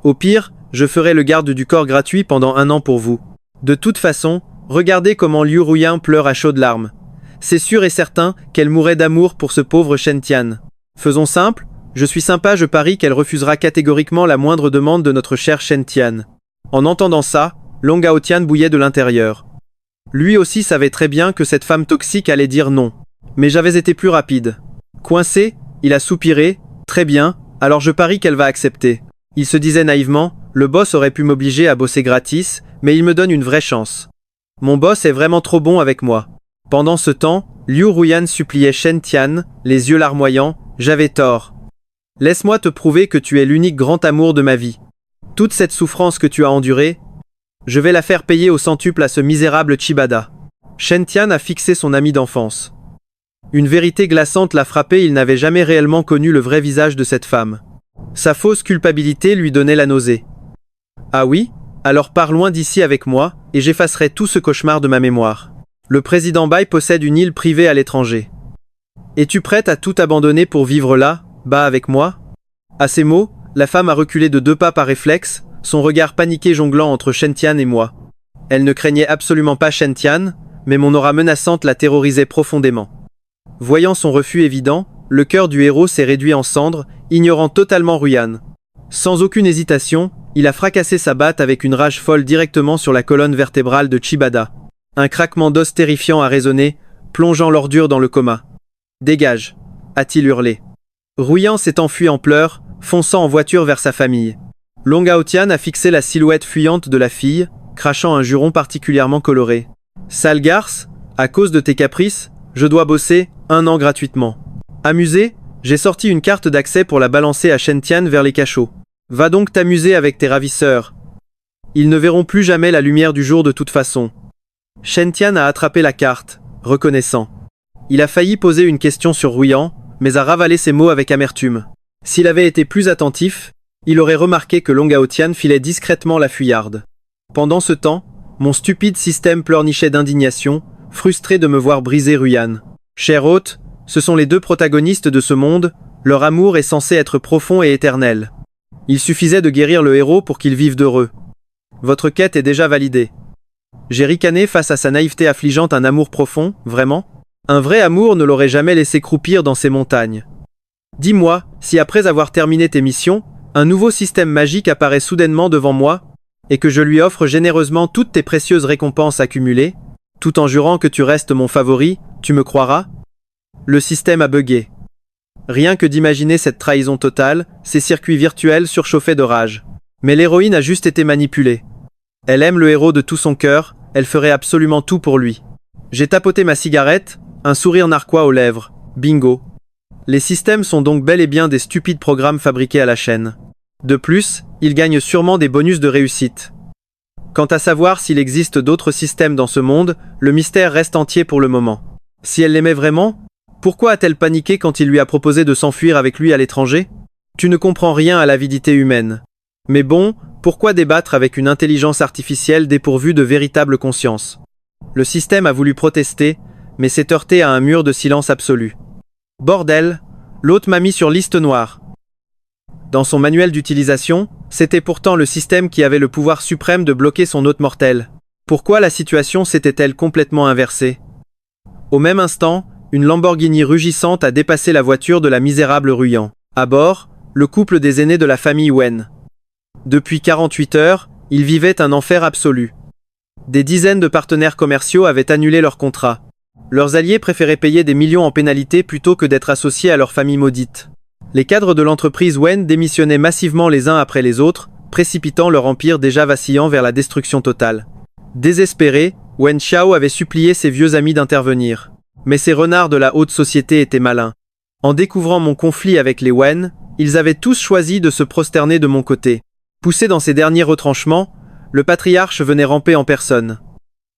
Au pire, je ferai le garde du corps gratuit pendant 1 an pour vous. De toute façon, regardez comment Liu Ruyan pleure à chaudes larmes. C'est sûr et certain qu'elle mourrait d'amour pour ce pauvre Shen-Tian. Faisons simple, je suis sympa, je parie qu'elle refusera catégoriquement la moindre demande de notre cher Shen-Tian. En entendant ça, Long Haotian bouillait de l'intérieur. Lui aussi savait très bien que cette femme toxique allait dire non. Mais j'avais été plus rapide. Coincé, il a soupiré, très bien, alors je parie qu'elle va accepter. Il se disait naïvement, le boss aurait pu m'obliger à bosser gratis, mais il me donne une vraie chance. Mon boss est vraiment trop bon avec moi. Pendant ce temps, Liu Ruyan suppliait Shen-Tian, les yeux larmoyants, j'avais tort. Laisse-moi te prouver que tu es l'unique grand amour de ma vie. Toute cette souffrance que tu as endurée, je vais la faire payer au centuple à ce misérable Chibada. Shen-Tian a fixé son ami d'enfance. Une vérité glaçante l'a frappé, il n'avait jamais réellement connu le vrai visage de cette femme. Sa fausse culpabilité lui donnait la nausée. Ah oui? Alors pars loin d'ici avec moi, et j'effacerai tout ce cauchemar de ma mémoire. Le président Bai possède une île privée à l'étranger. Es-tu prête à tout abandonner pour vivre là, bas avec moi? À ces mots, la femme a reculé de 2 pas par réflexe, son regard paniqué jonglant entre Shen-Tian et moi. Elle ne craignait absolument pas Shen-Tian, mais mon aura menaçante la terrorisait profondément. Voyant son refus évident, le cœur du héros s'est réduit en cendres, ignorant totalement Ruyan. Sans aucune hésitation, il a fracassé sa batte avec une rage folle directement sur la colonne vertébrale de Chibada. Un craquement d'os terrifiant a résonné, plongeant l'ordure dans le coma. « Dégage !» a-t-il hurlé. Ruyan s'est enfui en pleurs, fonçant en voiture vers sa famille. Long Haotian a fixé la silhouette fuyante de la fille, crachant un juron particulièrement coloré. « Sale garce, à cause de tes caprices, je dois bosser 1 an gratuitement. Amusé, j'ai sorti une carte d'accès pour la balancer à Shen-Tian vers les cachots. Va donc t'amuser avec tes ravisseurs. Ils ne verront plus jamais la lumière du jour de toute façon. » Shen-Tian a attrapé la carte, reconnaissant. Il a failli poser une question sur Ruyan, mais a ravalé ses mots avec amertume. S'il avait été plus attentif, il aurait remarqué que Long Haotian filait discrètement la fuyarde. Pendant ce temps, mon stupide système pleurnichait d'indignation, frustré de me voir briser Ruyan. Cher hôte, ce sont les 2 protagonistes de ce monde, leur amour est censé être profond et éternel. Il suffisait de guérir le héros pour qu'ils vivent d'heureux. Votre quête est déjà validée. J'ai ricané face à sa naïveté affligeante. Un amour profond, vraiment? Un vrai amour ne l'aurait jamais laissé croupir dans ces montagnes. Dis-moi, si après avoir terminé tes missions, un nouveau système magique apparaît soudainement devant moi, et que je lui offre généreusement toutes tes précieuses récompenses accumulées, tout en jurant que tu restes mon favori, tu me croiras? Le système a bugué. Rien que d'imaginer cette trahison totale, ces circuits virtuels surchauffés de rage. Mais l'héroïne a juste été manipulée. Elle aime le héros de tout son cœur, elle ferait absolument tout pour lui. J'ai tapoté ma cigarette, un sourire narquois aux lèvres. Bingo. Les systèmes sont donc bel et bien des stupides programmes fabriqués à la chaîne. De plus, ils gagnent sûrement des bonus de réussite. Quant à savoir s'il existe d'autres systèmes dans ce monde, le mystère reste entier pour le moment. Si elle l'aimait vraiment, pourquoi a-t-elle paniqué quand il lui a proposé de s'enfuir avec lui à l'étranger? Tu ne comprends rien à l'avidité humaine. Mais bon, pourquoi débattre avec une intelligence artificielle dépourvue de véritable conscience? Le système a voulu protester, mais s'est heurté à un mur de silence absolu. Bordel, l'hôte m'a mis sur liste noire. Dans son manuel d'utilisation, c'était pourtant le système qui avait le pouvoir suprême de bloquer son hôte mortel. Pourquoi la situation s'était-elle complètement inversée? Au même instant, une Lamborghini rugissante a dépassé la voiture de la misérable Ruyant. À bord, le couple des aînés de la famille Wen. Depuis 48 heures, ils vivaient un enfer absolu. Des dizaines de partenaires commerciaux avaient annulé leur contrat. Leurs alliés préféraient payer des millions en pénalités plutôt que d'être associés à leur famille maudite. Les cadres de l'entreprise Wen démissionnaient massivement les uns après les autres, précipitant leur empire déjà vacillant vers la destruction totale. Désespéré, Wen Xiao avait supplié ses vieux amis d'intervenir. Mais ces renards de la haute société étaient malins. En découvrant mon conflit avec les Wen, ils avaient tous choisi de se prosterner de mon côté. Poussé dans ses derniers retranchements, le patriarche venait ramper en personne.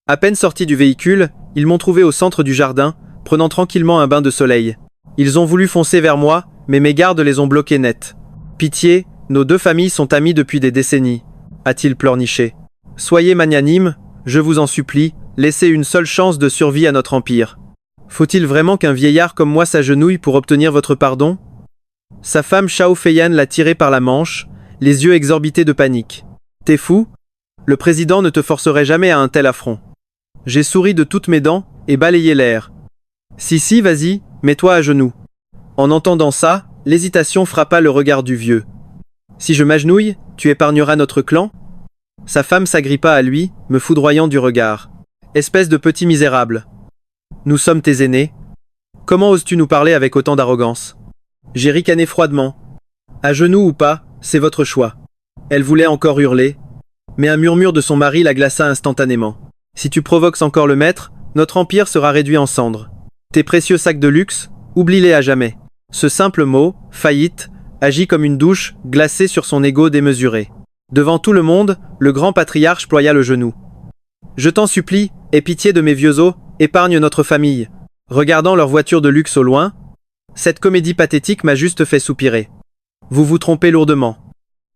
À peine sorti du véhicule, ils m'ont trouvé au centre du jardin, prenant tranquillement un bain de soleil. Ils ont voulu foncer vers moi, mais mes gardes les ont bloqués net. Pitié, nos deux familles sont amies depuis des décennies, a-t-il pleurniché. Soyez magnanime, je vous en supplie, laissez une seule chance de survie à notre empire. Faut-il vraiment qu'un vieillard comme moi s'agenouille pour obtenir votre pardon? Sa femme Shao Feiyan l'a tiré par la manche, les yeux exorbités de panique. T'es fou? Le président ne te forcerait jamais à un tel affront. J'ai souri de toutes mes dents et balayé l'air. Si, vas-y, mets-toi à genoux. En entendant ça, l'hésitation frappa le regard du vieux. Si je m'agenouille, tu épargneras notre clan? Sa femme s'agrippa à lui, me foudroyant du regard. Espèce de petit misérable. Nous sommes tes aînés. Comment oses-tu nous parler avec autant d'arrogance? J'ai ricané froidement. À genoux ou pas, c'est votre choix. Elle voulait encore hurler, mais un murmure de son mari la glaça instantanément. Si tu provoques encore le maître, notre empire sera réduit en cendres. Tes précieux sacs de luxe, oublie-les à jamais. Ce simple mot, faillite, agit comme une douche glacée sur son ego démesuré. Devant tout le monde, le grand patriarche ploya le genou. Je t'en supplie, aie pitié de mes vieux os, épargne notre famille. Regardant leur voiture de luxe au loin, cette comédie pathétique m'a juste fait soupirer. Vous vous trompez lourdement.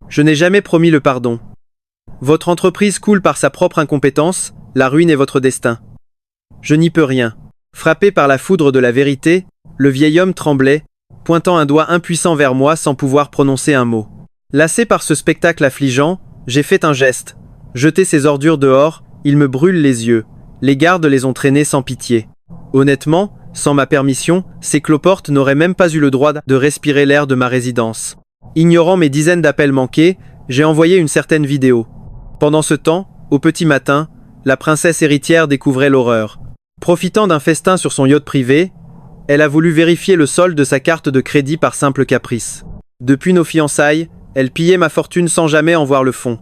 Je n'ai jamais promis le pardon. Votre entreprise coule par sa propre incompétence, la ruine est votre destin. Je n'y peux rien. Frappé par la foudre de la vérité, le vieil homme tremblait, pointant un doigt impuissant vers moi sans pouvoir prononcer un mot. Lassé par ce spectacle affligeant, j'ai fait un geste. Jeter ces ordures dehors, il me brûle les yeux. Les gardes les ont traînés sans pitié. Honnêtement, sans ma permission, ces cloportes n'auraient même pas eu le droit de respirer l'air de ma résidence. Ignorant mes dizaines d'appels manqués, j'ai envoyé une certaine vidéo. Pendant ce temps, au petit matin, la princesse héritière découvrait l'horreur. Profitant d'un festin sur son yacht privé, elle a voulu vérifier le solde de sa carte de crédit par simple caprice. Depuis nos fiançailles, elle pillait ma fortune sans jamais en voir le fond.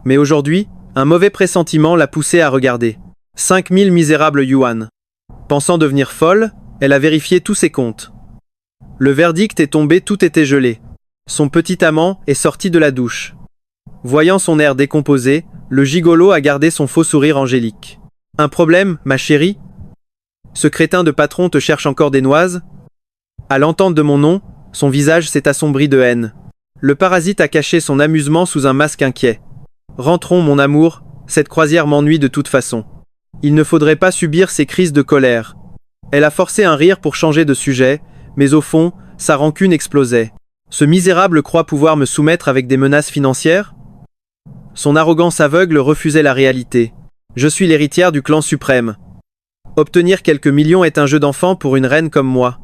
Mais aujourd'hui, un mauvais pressentiment l'a poussée à regarder. 5000 misérables yuan. Pensant devenir folle, elle a vérifié tous ses comptes. Le verdict est tombé, tout était gelé. Son petit amant est sorti de la douche. Voyant son air décomposé, le gigolo a gardé son faux sourire angélique. Un problème, ma chérie? Ce crétin de patron te cherche encore des noises? À l'entente de mon nom, son visage s'est assombri de haine. Le parasite a caché son amusement sous un masque inquiet. Rentrons, mon amour, cette croisière m'ennuie de toute façon. Il ne faudrait pas subir ces crises de colère. Elle a forcé un rire pour changer de sujet, mais au fond, sa rancune explosait. Ce misérable croit pouvoir me soumettre avec des menaces financières? Son arrogance aveugle refusait la réalité. Je suis l'héritière du clan suprême. Obtenir quelques millions est un jeu d'enfant pour une reine comme moi.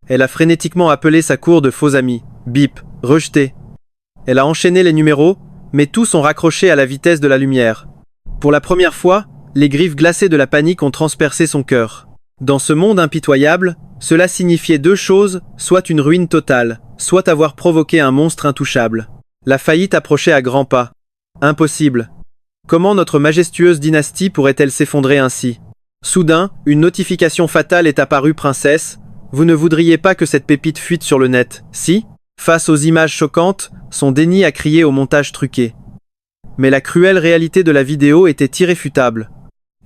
Elle a frénétiquement appelé sa cour de faux amis. Bip, rejeté. Elle a enchaîné les numéros, mais tous ont raccroché à la vitesse de la lumière. Pour la première fois, les griffes glacées de la panique ont transpercé son cœur. Dans ce monde impitoyable, cela signifiait deux choses, soit une ruine totale, soit avoir provoqué un monstre intouchable. La faillite approchait à grands pas. Impossible. Comment notre majestueuse dynastie pourrait-elle s'effondrer ainsi? Soudain, une notification fatale est apparue, princesse. Vous ne voudriez pas que cette pépite fuite sur le net, si? Face aux images choquantes, son déni a crié au montage truqué. Mais la cruelle réalité de la vidéo était irréfutable.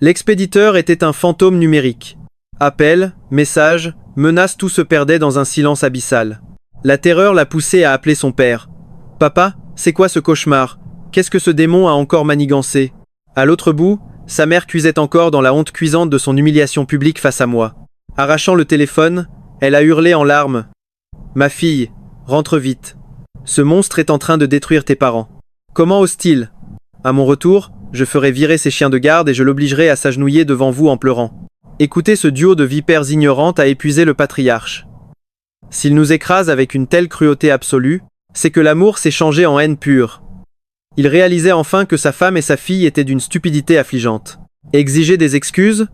L'expéditeur était un fantôme numérique. Appels, messages, menaces, tout se perdait dans un silence abyssal. La terreur l'a poussé à appeler son père. « Papa, c'est quoi ce cauchemar? Qu'est-ce que ce démon a encore manigancé ?» À l'autre bout, sa mère cuisait encore dans la honte cuisante de son humiliation publique face à moi. Arrachant le téléphone, elle a hurlé en larmes. « Ma fille, rentre vite. Ce monstre est en train de détruire tes parents. Comment ose-t-il? À mon retour, je ferai virer ces chiens de garde et je l'obligerai à s'agenouiller devant vous en pleurant. » Écoutez, ce duo de vipères ignorantes a épuisé le patriarche. S'il nous écrase avec une telle cruauté absolue, c'est que l'amour s'est changé en haine pure. Il réalisait enfin que sa femme et sa fille étaient d'une stupidité affligeante. Exiger des excuses?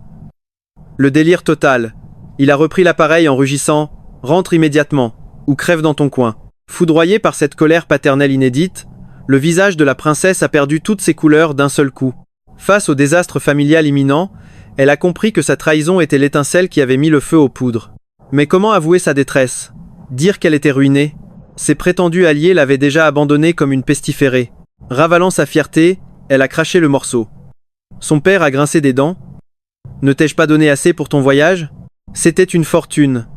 Le délire total. Il a repris l'appareil en rugissant « Rentre immédiatement, ou crève dans ton coin ». Foudroyé par cette colère paternelle inédite, le visage de la princesse a perdu toutes ses couleurs d'un seul coup. Face au désastre familial imminent, elle a compris que sa trahison était l'étincelle qui avait mis le feu aux poudres. Mais comment avouer sa détresse? Dire qu'elle était ruinée? Ses prétendus alliés l'avaient déjà abandonnée comme une pestiférée. Ravalant sa fierté, elle a craché le morceau. Son père a grincé des dents. « Ne t'ai-je pas donné assez pour ton voyage ?» C'était une fortune.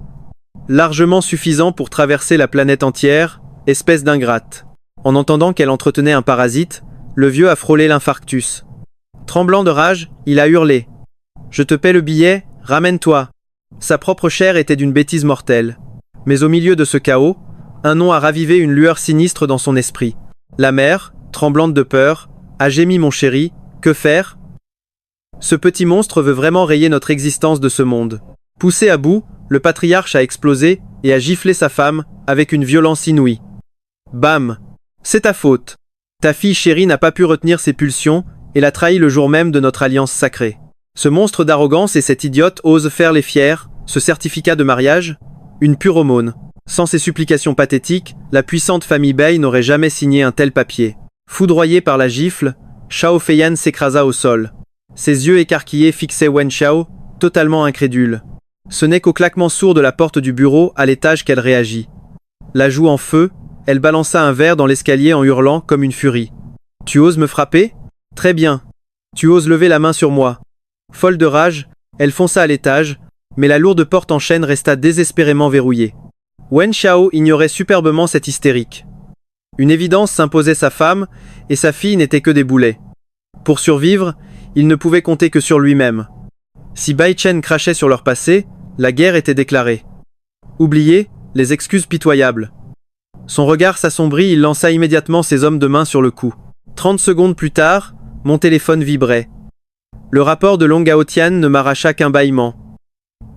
Largement suffisant pour traverser la planète entière, espèce d'ingrate. En entendant qu'elle entretenait un parasite, le vieux a frôlé l'infarctus. Tremblant de rage, il a hurlé. « Je te paie le billet, ramène-toi !» Sa propre chair était d'une bêtise mortelle. Mais au milieu de ce chaos, un nom a ravivé une lueur sinistre dans son esprit. La mère, tremblante de peur, a gémi: « Mon chéri, que faire? Ce petit monstre veut vraiment rayer notre existence de ce monde. » Poussé à bout, le patriarche a explosé et a giflé sa femme avec une violence inouïe. Bam! C'est ta faute. Ta fille chérie n'a pas pu retenir ses pulsions et l'a trahi le jour même de notre alliance sacrée. Ce monstre d'arrogance et cette idiote osent faire les fiers, ce certificat de mariage, une pure aumône. Sans ces supplications pathétiques, la puissante famille Bei n'aurait jamais signé un tel papier. Foudroyé par la gifle, Shao Feiyan s'écrasa au sol. Ses yeux écarquillés fixaient Wen Xiao, totalement incrédule. Ce n'est qu'au claquement sourd de la porte du bureau à l'étage qu'elle réagit. La joue en feu, elle balança un verre dans l'escalier en hurlant comme une furie. « Tu oses me frapper? Très bien. Tu oses lever la main sur moi. » Folle de rage, elle fonça à l'étage, mais la lourde porte en chêne resta désespérément verrouillée. Wen Xiao ignorait superbement cette hystérique. Une évidence s'imposait: sa femme et sa fille n'étaient que des boulets. Pour survivre, il ne pouvait compter que sur lui-même. Si Bai Chen crachait sur leur passé, la guerre était déclarée. Oublié, les excuses pitoyables. Son regard s'assombrit, il lança immédiatement ses hommes de main sur le coup. 30 secondes plus tard, mon téléphone vibrait. Le rapport de Long Gao Tian ne m'arracha qu'un bâillement.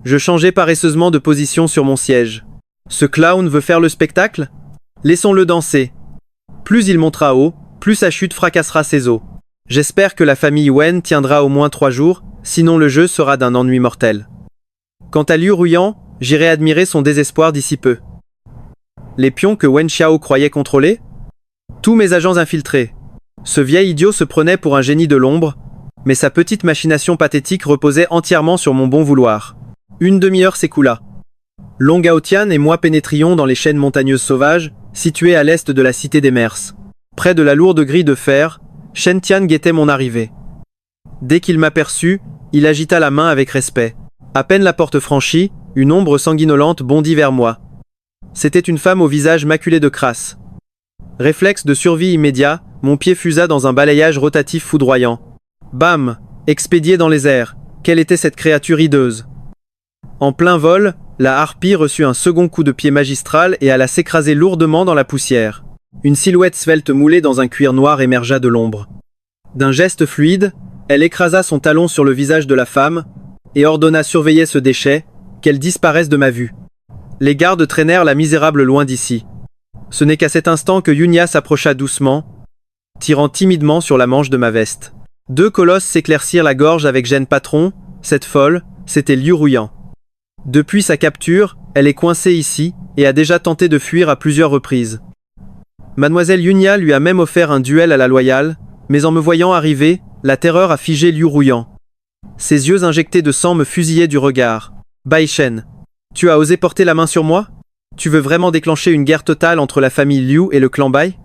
Je changeai paresseusement de position sur mon siège. Ce clown veut faire le spectacle? Laissons-le danser. Plus il montera haut, plus sa chute fracassera ses os. J'espère que la famille Wen tiendra au moins 3 jours, sinon le jeu sera d'un ennui mortel. Quant à Liu Ruyan, j'irai admirer son désespoir d'ici peu. Les pions que Wen Xiao croyait contrôler? Tous mes agents infiltrés. Ce vieil idiot se prenait pour un génie de l'ombre, mais sa petite machination pathétique reposait entièrement sur mon bon vouloir. Une demi-heure s'écoula. Long Gao Tian et moi pénétrions dans les chaînes montagneuses sauvages, situées à l'est de la cité des Mers. Près de la lourde grille de fer, Shen Tian guettait mon arrivée. Dès qu'il m'aperçut, il agita la main avec respect. À peine la porte franchie, une ombre sanguinolente bondit vers moi. C'était une femme au visage maculé de crasse. Réflexe de survie immédiat, mon pied fusa dans un balayage rotatif foudroyant. Bam! Expédié dans les airs. Quelle était cette créature hideuse? En plein vol, la harpie reçut un second coup de pied magistral et alla s'écraser lourdement dans la poussière. Une silhouette svelte moulée dans un cuir noir émergea de l'ombre. D'un geste fluide, elle écrasa son talon sur le visage de la femme et ordonna surveiller ce déchet, qu'elle disparaisse de ma vue. Les gardes traînèrent la misérable loin d'ici. Ce n'est qu'à cet instant que Yunia s'approcha doucement, tirant timidement sur la manche de ma veste. Deux colosses s'éclaircirent la gorge avec gêne. Patron, cette folle, c'était Liu Ruyan. Depuis sa capture, elle est coincée ici et a déjà tenté de fuir à plusieurs reprises. Mademoiselle Yunia lui a même offert un duel à la loyale, mais en me voyant arriver, la terreur a figé Liu Ruyan. Ses yeux injectés de sang me fusillaient du regard. Bai Shen, tu as osé porter la main sur moi? Tu veux vraiment déclencher une guerre totale entre la famille Liu et le clan Bai?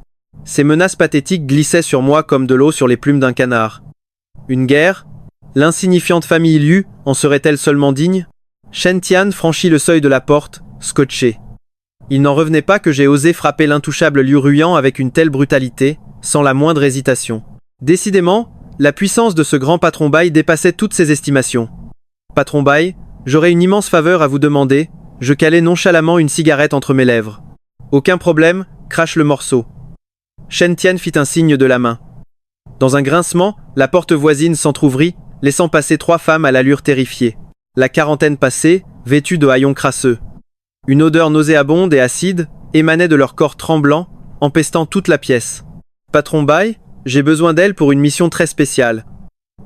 Ces menaces pathétiques glissaient sur moi comme de l'eau sur les plumes d'un canard. Une guerre? L'insignifiante famille Liu en serait-elle seulement digne? Shen Tian franchit le seuil de la porte, scotché. Il n'en revenait pas que j'ai osé frapper l'intouchable Liu Ruyan avec une telle brutalité, sans la moindre hésitation. Décidément, la puissance de ce grand patron Bai dépassait toutes ses estimations. Patron Bai, j'aurais une immense faveur à vous demander, je calai nonchalamment une cigarette entre mes lèvres. Aucun problème, crache le morceau. Shen Tian fit un signe de la main. Dans un grincement, la porte voisine s'entr'ouvrit, laissant passer trois femmes à l'allure terrifiée. La quarantaine passée, vêtues de haillons crasseux. Une odeur nauséabonde et acide émanait de leur corps tremblant, empestant toute la pièce. Patron Bai, j'ai besoin d'elles pour une mission très spéciale.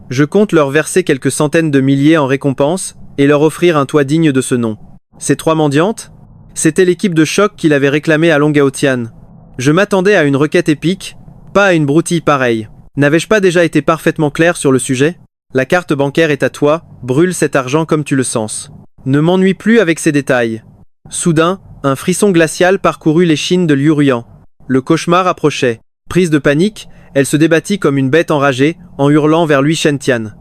Je compte leur verser quelques centaines de milliers en récompense et leur offrir un toit digne de ce nom. Ces trois mendiantes? C'était l'équipe de choc qu'il avait réclamée à Longaotian. Je m'attendais à une requête épique, pas à une broutille pareille. N'avais-je pas déjà été parfaitement clair sur le sujet? La carte bancaire est à toi, brûle cet argent comme tu le sens. Ne m'ennuie plus avec ces détails. Soudain, un frisson glacial parcourut l'échine de Liu Ruyan. Le cauchemar approchait. Prise de panique, elle se débattit comme une bête enragée, en hurlant vers lui Shen Tian.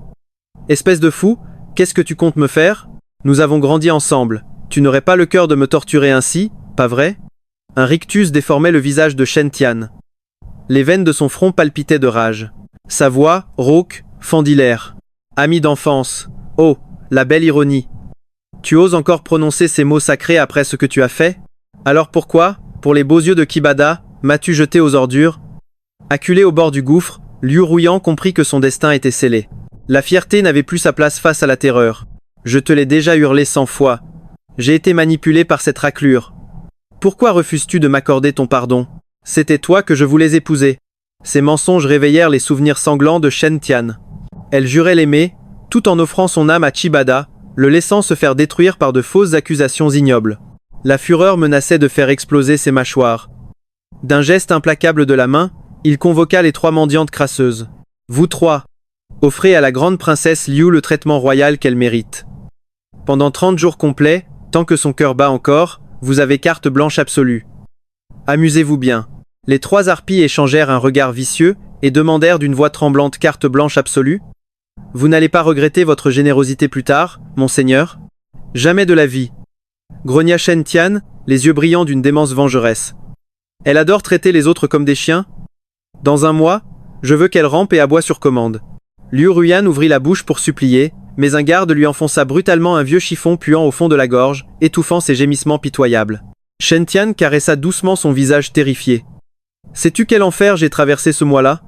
Espèce de fou, qu'est-ce que tu comptes me faire? Nous avons grandi ensemble. Tu n'aurais pas le cœur de me torturer ainsi, pas vrai? Un rictus déformait le visage de Shen Tian. Les veines de son front palpitaient de rage. Sa voix, rauque, fendit l'air. Ami d'enfance. Oh, la belle ironie. Tu oses encore prononcer ces mots sacrés après ce que tu as fait? Alors pourquoi, pour les beaux yeux de Kibada, m'as-tu jeté aux ordures? Acculé au bord du gouffre, Liu Ruyan comprit que son destin était scellé. La fierté n'avait plus sa place face à la terreur. Je te l'ai déjà hurlé 100 fois. J'ai été manipulé par cette raclure. Pourquoi refuses-tu de m'accorder ton pardon? C'était toi que je voulais épouser. Ces mensonges réveillèrent les souvenirs sanglants de Shen Tian. Elle jurait l'aimer, tout en offrant son âme à Chibada, le laissant se faire détruire par de fausses accusations ignobles. La fureur menaçait de faire exploser ses mâchoires. D'un geste implacable de la main, il convoqua les trois mendiantes crasseuses. Vous trois, offrez à la grande princesse Liu le traitement royal qu'elle mérite. Pendant 30 jours complets, tant que son cœur bat encore, vous avez carte blanche absolue. Amusez-vous bien. Les trois harpies échangèrent un regard vicieux et demandèrent d'une voix tremblante carte blanche absolue. Vous n'allez pas regretter votre générosité plus tard, monseigneur? Jamais de la vie. Grogna Shen Tian, les yeux brillants d'une démence vengeresse. Elle adore traiter les autres comme des chiens? Dans un mois, je veux qu'elle rampe et aboie sur commande. Liu Ruyan ouvrit la bouche pour supplier, mais un garde lui enfonça brutalement un vieux chiffon puant au fond de la gorge, étouffant ses gémissements pitoyables. Shen Tian caressa doucement son visage terrifié. Sais-tu quel enfer j'ai traversé ce mois-là?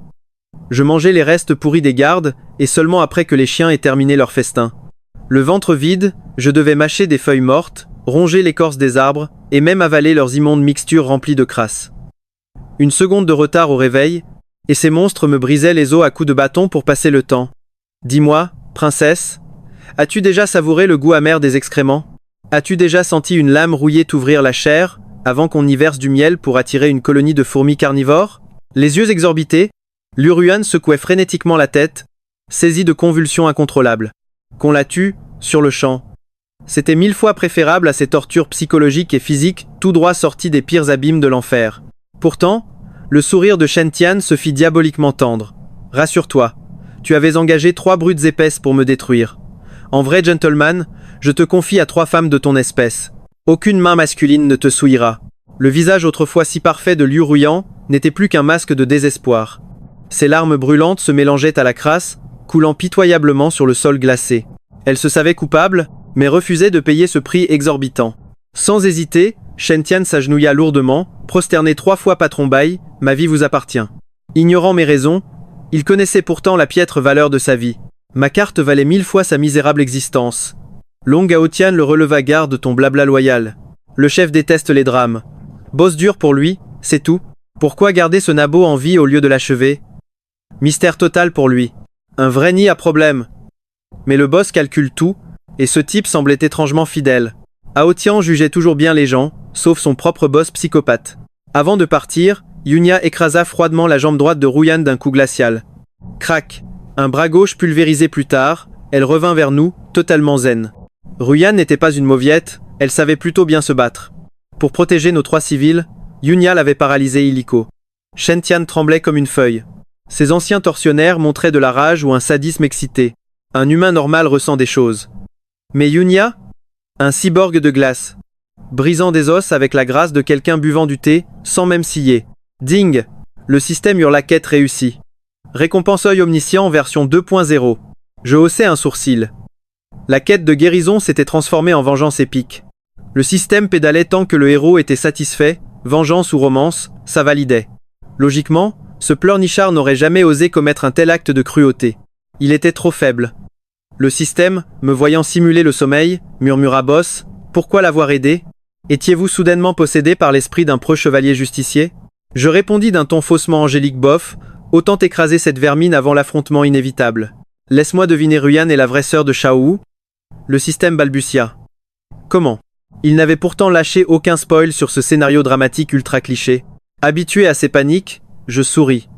Je mangeais les restes pourris des gardes, et seulement après que les chiens aient terminé leur festin. Le ventre vide, je devais mâcher des feuilles mortes, ronger l'écorce des arbres, et même avaler leurs immondes mixtures remplies de crasse. Une seconde de retard au réveil, et ces monstres me brisaient les os à coups de bâton pour passer le temps. Dis-moi, princesse, as-tu déjà savouré le goût amer des excréments? As-tu déjà senti une lame rouillée t'ouvrir la chair, avant qu'on y verse du miel pour attirer une colonie de fourmis carnivores? Les yeux exorbités, Liu Ruyan secouait frénétiquement la tête, saisi de convulsions incontrôlables. Qu'on la tue, sur le champ. C'était 1000 fois préférable à ces tortures psychologiques et physiques tout droit sorties des pires abîmes de l'enfer. Pourtant, le sourire de Shen Tian se fit diaboliquement tendre. Rassure-toi, tu avais engagé 3 brutes épaisses pour me détruire. En vrai gentleman, je te confie à 3 femmes de ton espèce. Aucune main masculine ne te souillera. Le visage autrefois si parfait de Liu Ruyan n'était plus qu'un masque de désespoir. Ses larmes brûlantes se mélangeaient à la crasse, coulant pitoyablement sur le sol glacé. Elle se savait coupable, mais refusait de payer ce prix exorbitant. Sans hésiter, Shen Tian s'agenouilla lourdement, prosterné 3 fois patron Bai, ma vie vous appartient. Ignorant mes raisons, Il connaissait pourtant la piètre valeur de sa vie. Ma carte valait 1000 fois sa misérable existence. Long Gaotian le releva, garde ton blabla loyal. Le chef déteste les drames. Bosse dur pour lui, c'est tout. Pourquoi garder ce nabo en vie au lieu de l'achever? Mystère total pour lui. Un vrai nid à problème. Mais le boss calcule tout, et ce type semblait étrangement fidèle. Aotian jugeait toujours bien les gens, sauf son propre boss psychopathe. Avant de partir, Yunia écrasa froidement la jambe droite de Ruyan d'un coup glacial. Crac. Un bras gauche pulvérisé plus tard, elle revint vers nous, totalement zen. Ruyan n'était pas une mauviette, elle savait plutôt bien se battre. Pour protéger nos 3 civils, Yunia l'avait paralysé illico. Shen-Tian tremblait comme une feuille. Ses anciens tortionnaires montraient de la rage ou un sadisme excité. Un humain normal ressent des choses. Mais Yunia, un cyborg de glace, brisant des os avec la grâce de quelqu'un buvant du thé, sans même scier. Ding! Le système hurla quête réussie. Récompense œil omniscient version 2.0. Je haussai un sourcil. La quête de guérison s'était transformée en vengeance épique. Le système pédalait tant que le héros était satisfait, vengeance ou romance, ça validait. Logiquement, ce pleurnichard n'aurait jamais osé commettre un tel acte de cruauté. Il était trop faible. Le système, me voyant simuler le sommeil, murmura Boss, pourquoi l'avoir aidé? Étiez-vous soudainement possédé par l'esprit d'un preux chevalier justicier? Je répondis d'un ton faussement angélique bof, autant écraser cette vermine avant l'affrontement inévitable. Laisse-moi deviner, Ruyan est la vraie sœur de Shao Wu? Le système balbutia. Comment? Il n'avait pourtant lâché aucun spoil sur ce scénario dramatique ultra cliché. Habitué à ces paniques, je souris.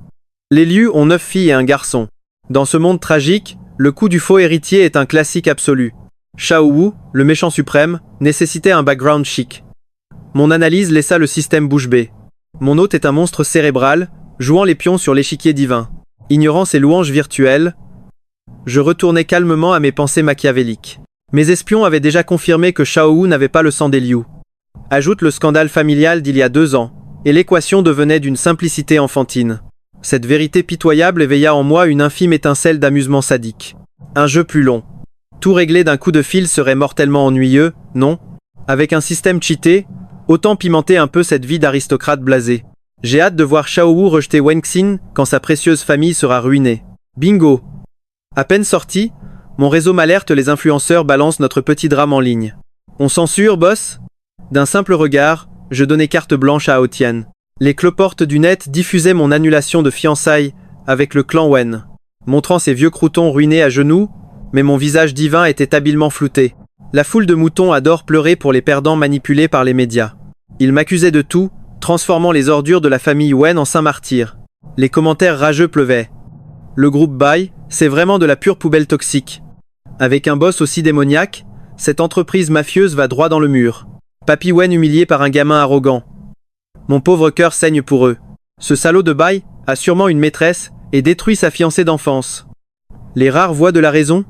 Les Liu ont 9 filles et un garçon. Dans ce monde tragique, le coup du faux héritier est un classique absolu. Shao Wu, le méchant suprême, nécessitait un background chic. Mon analyse laissa le système bouche bée. Mon hôte est un monstre cérébral, jouant les pions sur l'échiquier divin. Ignorant ses louanges virtuelles, je retournai calmement à mes pensées machiavéliques. Mes espions avaient déjà confirmé que Shao Wu n'avait pas le sang des Liu. Ajoute le scandale familial d'il y a 2 ans, et l'équation devenait d'une simplicité enfantine. Cette vérité pitoyable éveilla en moi une infime étincelle d'amusement sadique. Un jeu plus long. Tout régler d'un coup de fil serait mortellement ennuyeux, non? Avec un système cheaté, autant pimenter un peu cette vie d'aristocrate blasé. J'ai hâte de voir Shao Wu rejeter Wen Xin quand sa précieuse famille sera ruinée. Bingo! À peine sorti, mon réseau m'alerte, les influenceurs balancent notre petit drame en ligne. On censure, boss? D'un simple regard, je donnai carte blanche à Aotian. Les cloportes du net diffusaient mon annulation de fiançailles avec le clan Wen, montrant ses vieux croutons ruinés à genoux, mais mon visage divin était habilement flouté. La foule de moutons adore pleurer pour les perdants manipulés par les médias. Ils m'accusaient de tout, transformant les ordures de la famille Wen en saints martyrs. Les commentaires rageux pleuvaient. Le groupe Bai, c'est vraiment de la pure poubelle toxique. Avec un boss aussi démoniaque, cette entreprise mafieuse va droit dans le mur. Papy Wen humilié par un gamin arrogant. Mon pauvre cœur saigne pour eux. Ce salaud de Bai a sûrement une maîtresse et détruit sa fiancée d'enfance. Les rares voix de la raison,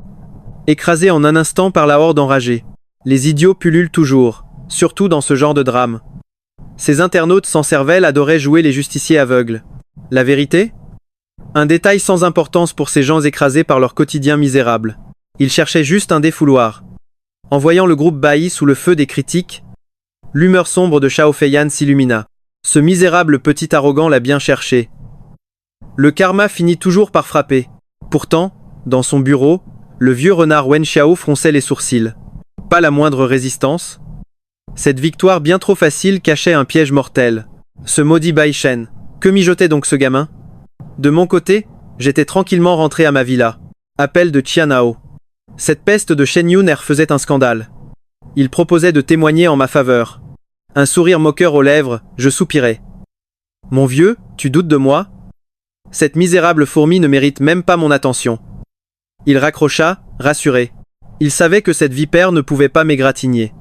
écrasées en un instant par la horde enragée. Les idiots pullulent toujours, surtout dans ce genre de drame. Ces internautes sans cervelle adoraient jouer les justiciers aveugles. La vérité? Un détail sans importance pour ces gens écrasés par leur quotidien misérable. Ils cherchaient juste un défouloir. En voyant le groupe Bai sous le feu des critiques, l'humeur sombre de Shao Feiyan s'illumina. Ce misérable petit arrogant l'a bien cherché. Le karma finit toujours par frapper. Pourtant, dans son bureau, le vieux renard Wen Xiao fronçait les sourcils. Pas la moindre résistance. Cette victoire bien trop facile cachait un piège mortel. Ce maudit Bai Shen. Que mijotait donc ce gamin? De mon côté, j'étais tranquillement rentré à ma villa. Appel de Qianao. Cette peste de Shen Yun faisait un scandale. Il proposait de témoigner en ma faveur. Un sourire moqueur aux lèvres, je soupirai. Mon vieux, tu doutes de moi? Cette misérable fourmi ne mérite même pas mon attention. Il raccrocha, rassuré. Il savait que cette vipère ne pouvait pas m'égratigner.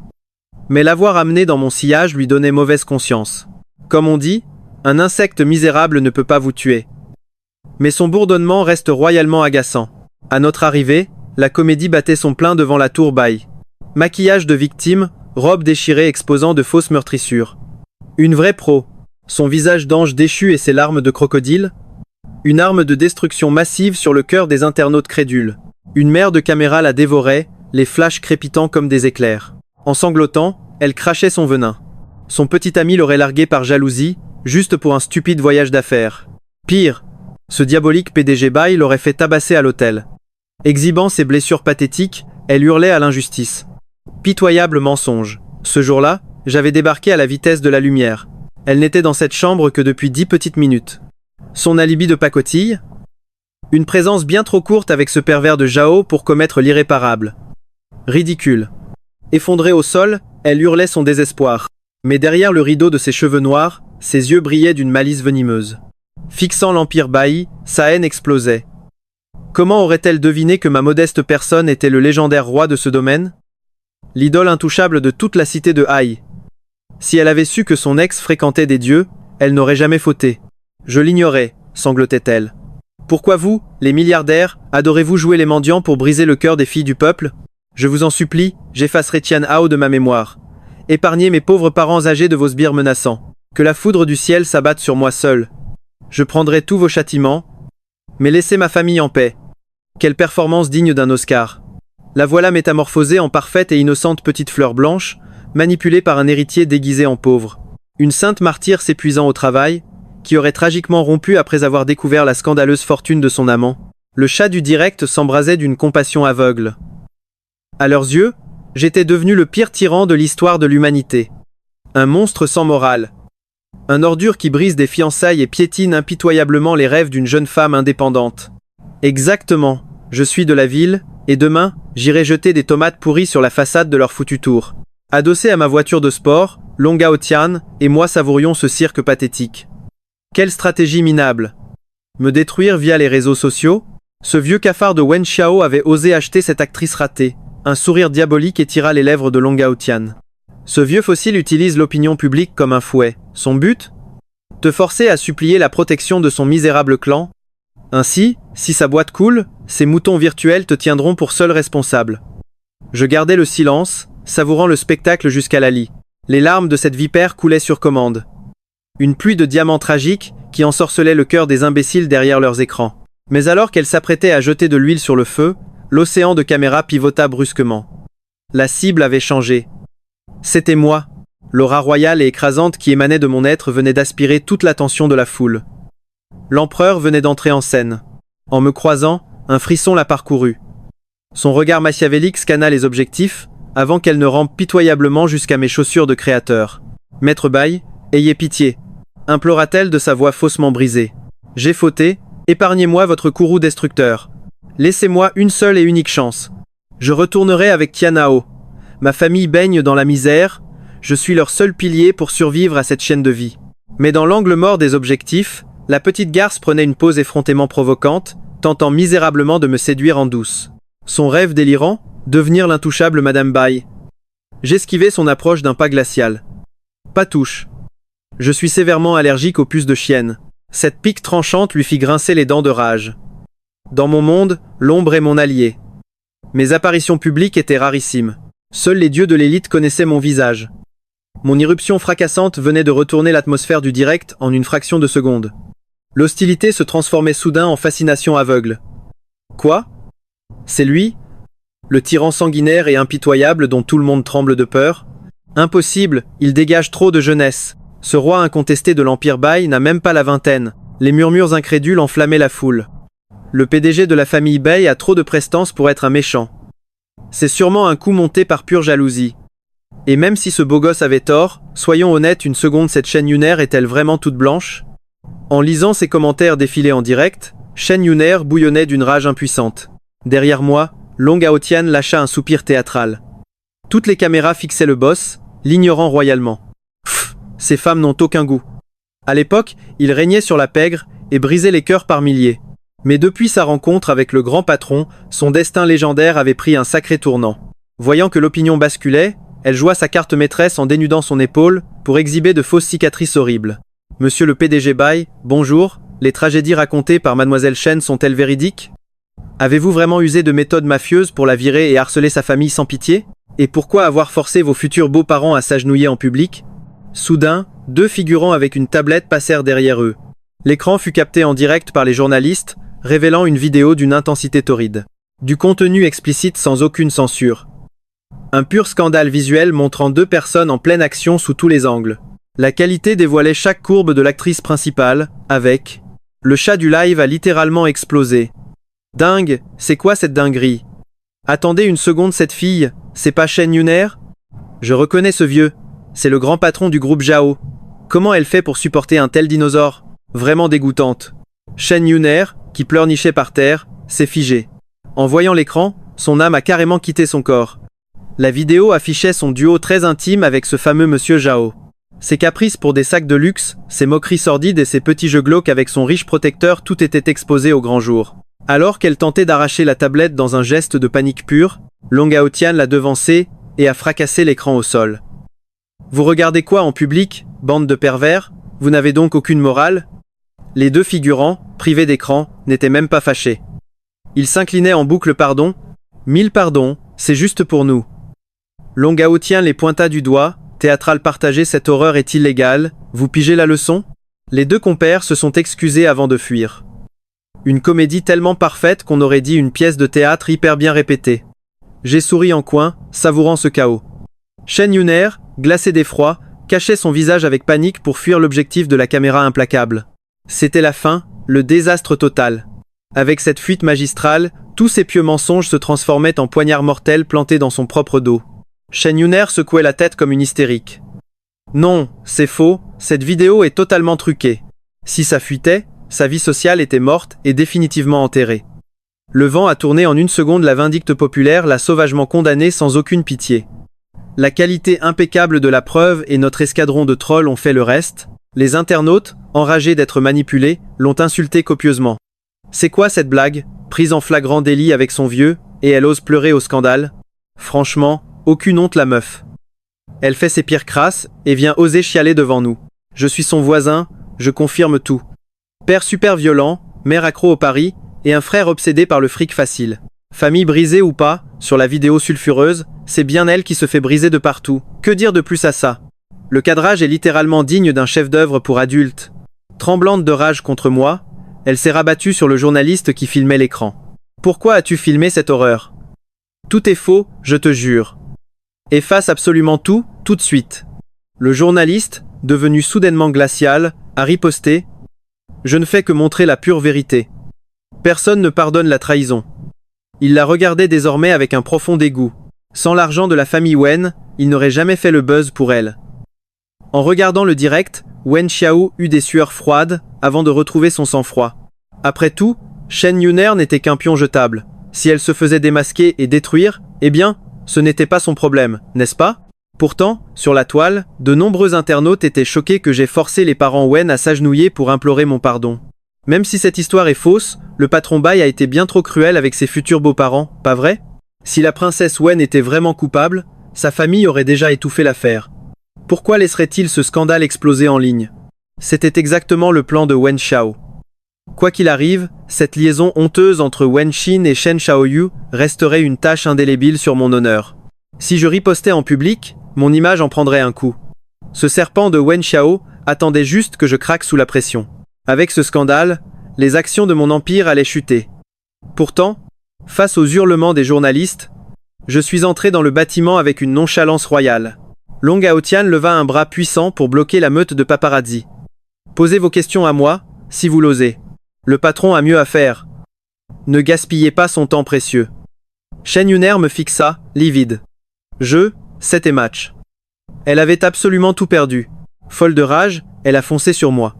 Mais l'avoir amené dans mon sillage lui donnait mauvaise conscience. Comme on dit, un insecte misérable ne peut pas vous tuer. Mais son bourdonnement reste royalement agaçant. À notre arrivée, la comédie battait son plein devant la tour Bai. Maquillage de victime, robe déchirée exposant de fausses meurtrissures. Une vraie pro. Son visage d'ange déchu et ses larmes de crocodile. Une arme de destruction massive sur le cœur des internautes crédules. Une mer de caméras la dévorait, les flashs crépitant comme des éclairs. En sanglotant, elle crachait son venin. Son petit ami l'aurait largué par jalousie, juste pour un stupide voyage d'affaires. Pire, Ce diabolique PDG Bai l'aurait fait tabasser à l'hôtel. Exhibant ses blessures pathétiques, elle hurlait à l'injustice. Pitoyable mensonge. Ce jour-là, j'avais débarqué à la vitesse de la lumière. Elle n'était dans cette chambre que depuis 10 petites minutes. Son alibi de pacotille? Une présence bien trop courte avec ce pervers de Jao pour commettre l'irréparable. Ridicule. Effondrée au sol, elle hurlait son désespoir. Mais derrière le rideau de ses cheveux noirs, ses yeux brillaient d'une malice venimeuse. Fixant l'Empire Bai, sa haine explosait. Comment aurait-elle deviné que ma modeste personne était le légendaire roi de ce domaine? L'idole intouchable de toute la cité de Haï. Si elle avait su que son ex fréquentait des dieux, elle n'aurait jamais fauté. Je l'ignorais, sanglotait-elle. Pourquoi vous, les milliardaires, adorez-vous jouer les mendiants pour briser le cœur des filles du peuple? Je vous en supplie, j'effacerai Tian Hao de ma mémoire. Épargnez mes pauvres parents âgés de vos sbires menaçants. Que la foudre du ciel s'abatte sur moi seul. Je prendrai tous vos châtiments, mais laissez ma famille en paix. Quelle performance digne d'un Oscar. La voilà métamorphosée en parfaite et innocente petite fleur blanche, manipulée par un héritier déguisé en pauvre. Une sainte martyre s'épuisant au travail, qui aurait tragiquement rompu après avoir découvert la scandaleuse fortune de son amant. Le chat du direct s'embrasait d'une compassion aveugle. À leurs yeux, j'étais devenu le pire tyran de l'histoire de l'humanité. Un monstre sans morale. Un ordure qui brise des fiançailles et piétine impitoyablement les rêves d'une jeune femme indépendante. Exactement, je suis de la ville, et demain, j'irai jeter des tomates pourries sur la façade de leur foutu tour. Adossé à ma voiture de sport, Long Gao Tian et moi savourions ce cirque pathétique. Quelle stratégie minable! Me détruire via les réseaux sociaux? Ce vieux cafard de Wen Xiao avait osé acheter cette actrice ratée. Un sourire diabolique étira les lèvres de Long Gao Tian. Ce vieux fossile utilise l'opinion publique comme un fouet. Son but? Te forcer à supplier la protection de son misérable clan? Ainsi, si sa boîte coule, ces moutons virtuels te tiendront pour seul responsable. Je gardai le silence, savourant le spectacle jusqu'à la lie. Les larmes de cette vipère coulaient sur commande. Une pluie de diamants tragiques qui ensorcelait le cœur des imbéciles derrière leurs écrans. Mais alors qu'elle s'apprêtait à jeter de l'huile sur le feu, l'océan de caméras pivota brusquement. La cible avait changé. C'était moi. L'aura royale et écrasante qui émanait de mon être venait d'aspirer toute l'attention de la foule. L'empereur venait d'entrer en scène. En me croisant, un frisson la parcourut. Son regard machiavélique scanna les objectifs, avant qu'elle ne rampe pitoyablement jusqu'à mes chaussures de créateur. « Maître Bai, ayez pitié !» implora-t-elle de sa voix faussement brisée. « J'ai fauté, épargnez-moi votre courroux destructeur. Laissez-moi une seule et unique chance. Je retournerai avec Tian Hao. Ma famille baigne dans la misère, je suis leur seul pilier pour survivre à cette chaîne de vie. » Mais dans l'angle mort des objectifs, la petite garce prenait une pose effrontément provocante, tentant misérablement de me séduire en douce. Son rêve délirant? Devenir l'intouchable Madame Bai. J'esquivai son approche d'un pas glacial. Pas touche. Je suis sévèrement allergique aux puces de chienne. Cette pique tranchante lui fit grincer les dents de rage. Dans mon monde, l'ombre est mon allié. Mes apparitions publiques étaient rarissimes. Seuls les dieux de l'élite connaissaient mon visage. Mon irruption fracassante venait de retourner l'atmosphère du direct en une fraction de seconde. L'hostilité se transformait soudain en fascination aveugle. Quoi? C'est lui? Le tyran sanguinaire et impitoyable dont tout le monde tremble de peur? Impossible, il dégage trop de jeunesse. Ce roi incontesté de l'Empire Bai n'a même pas la vingtaine. Les murmures incrédules enflammaient la foule. Le PDG de la famille Bai a trop de prestance pour être un méchant. C'est sûrement un coup monté par pure jalousie. Et même si ce beau gosse avait tort, soyons honnêtes une seconde, cette Shen Yuner est-elle vraiment toute blanche? En lisant ses commentaires défiler en direct, Shen Yuner bouillonnait d'une rage impuissante. Derrière moi, Long Gao Tian lâcha un soupir théâtral. Toutes les caméras fixaient le boss, l'ignorant royalement. Pfff, ces femmes n'ont aucun goût. À l'époque, il régnait sur la pègre et brisait les cœurs par milliers. Mais depuis sa rencontre avec le grand patron, son destin légendaire avait pris un sacré tournant. Voyant que l'opinion basculait, elle joua sa carte maîtresse en dénudant son épaule pour exhiber de fausses cicatrices horribles. « Monsieur le PDG Bai, bonjour, les tragédies racontées par Mademoiselle Shen sont-elles véridiques? Avez-vous vraiment usé de méthodes mafieuses pour la virer et harceler sa famille sans pitié? Et pourquoi avoir forcé vos futurs beaux-parents à s'agenouiller en public ?» Soudain, deux figurants avec une tablette passèrent derrière eux. L'écran fut capté en direct par les journalistes, révélant une vidéo d'une intensité torride. Du contenu explicite sans aucune censure. Un pur scandale visuel montrant deux personnes en pleine action sous tous les angles. La qualité dévoilait chaque courbe de l'actrice principale, avec Le chat du live a littéralement explosé. Dingue, c'est quoi cette dinguerie? Attendez une seconde, cette fille, c'est pas Shen Yuner? Je reconnais ce vieux. C'est le grand patron du groupe Zhao. Comment elle fait pour supporter un tel dinosaure? Vraiment dégoûtante. Shen Yuner, qui pleurnichait par terre, s'est figé. En voyant l'écran, son âme a carrément quitté son corps. La vidéo affichait son duo très intime avec ce fameux monsieur Zhao. Ses caprices pour des sacs de luxe, ses moqueries sordides et ses petits jeux glauques avec son riche protecteur, tout était exposé au grand jour. Alors qu'elle tentait d'arracher la tablette dans un geste de panique pure, Long Haotian l'a devancée et a fracassé l'écran au sol. Vous regardez quoi en public, bande de pervers? Vous n'avez donc aucune morale? Les deux figurants, privés d'écran, n'étaient même pas fâchés. Ils s'inclinaient en boucle. Pardon? 1000 pardons, c'est juste pour nous. Long Haotian les pointa du doigt. Théâtral partagé, cette horreur est illégale, vous pigez la leçon? Les deux compères se sont excusés avant de fuir. Une comédie tellement parfaite qu'on aurait dit une pièce de théâtre hyper bien répétée. J'ai souri en coin, savourant ce chaos. Shen Yuner, glacé d'effroi, cachait son visage avec panique pour fuir l'objectif de la caméra implacable. C'était la fin, le désastre total. Avec cette fuite magistrale, tous ses pieux mensonges se transformaient en poignards mortels plantés dans son propre dos. Shen Yuner secouait la tête comme une hystérique. Non, c'est faux, cette vidéo est totalement truquée. Si ça fuitait, sa vie sociale était morte et définitivement enterrée. Le vent a tourné en une seconde, la vindicte populaire l'a sauvagement condamné sans aucune pitié. La qualité impeccable de la preuve et notre escadron de trolls ont fait le reste. Les internautes, enragés d'être manipulés, l'ont insulté copieusement. C'est quoi cette blague, prise en flagrant délit avec son vieux, et elle ose pleurer au scandale? Franchement, aucune honte la meuf. Elle fait ses pires crasses et vient oser chialer devant nous. Je suis son voisin, je confirme tout. Père super violent, mère accro au pari, et un frère obsédé par le fric facile. Famille brisée ou pas, sur la vidéo sulfureuse, c'est bien elle qui se fait briser de partout. Que dire de plus à ça? Le cadrage est littéralement digne d'un chef-d'œuvre pour adultes. Tremblante de rage contre moi, elle s'est rabattue sur le journaliste qui filmait l'écran. Pourquoi as-tu filmé cette horreur? Tout est faux, je te jure. Efface absolument tout, tout de suite. Le journaliste, devenu soudainement glacial, a riposté. Je ne fais que montrer la pure vérité. Personne ne pardonne la trahison. Il la regardait désormais avec un profond dégoût. Sans l'argent de la famille Wen, il n'aurait jamais fait le buzz pour elle. En regardant le direct, Wen Xiao eut des sueurs froides avant de retrouver son sang-froid. Après tout, Shen Yuner n'était qu'un pion jetable. Si elle se faisait démasquer et détruire, eh bien, ce n'était pas son problème, n'est-ce pas? Pourtant, sur la toile, de nombreux internautes étaient choqués que j'ai forcé les parents Wen à s'agenouiller pour implorer mon pardon. Même si cette histoire est fausse, le patron Bai a été bien trop cruel avec ses futurs beaux-parents, pas vrai? Si la princesse Wen était vraiment coupable, sa famille aurait déjà étouffé l'affaire. Pourquoi laisserait-il ce scandale exploser en ligne? C'était exactement le plan de Wen Xiao. Quoi qu'il arrive, cette liaison honteuse entre Wen Xin et Shen Xiaoyu resterait une tache indélébile sur mon honneur. Si je ripostais en public, mon image en prendrait un coup. Ce serpent de Wen Xiao attendait juste que je craque sous la pression. Avec ce scandale, les actions de mon empire allaient chuter. Pourtant, face aux hurlements des journalistes, je suis entré dans le bâtiment avec une nonchalance royale. Long Haotian leva un bras puissant pour bloquer la meute de paparazzi. Posez vos questions à moi, si vous l'osez. Le patron a mieux à faire. Ne gaspillez pas son temps précieux. Shen Yuner me fixa, livide. Jeu, 7 et match. Elle avait absolument tout perdu. Folle de rage, elle a foncé sur moi.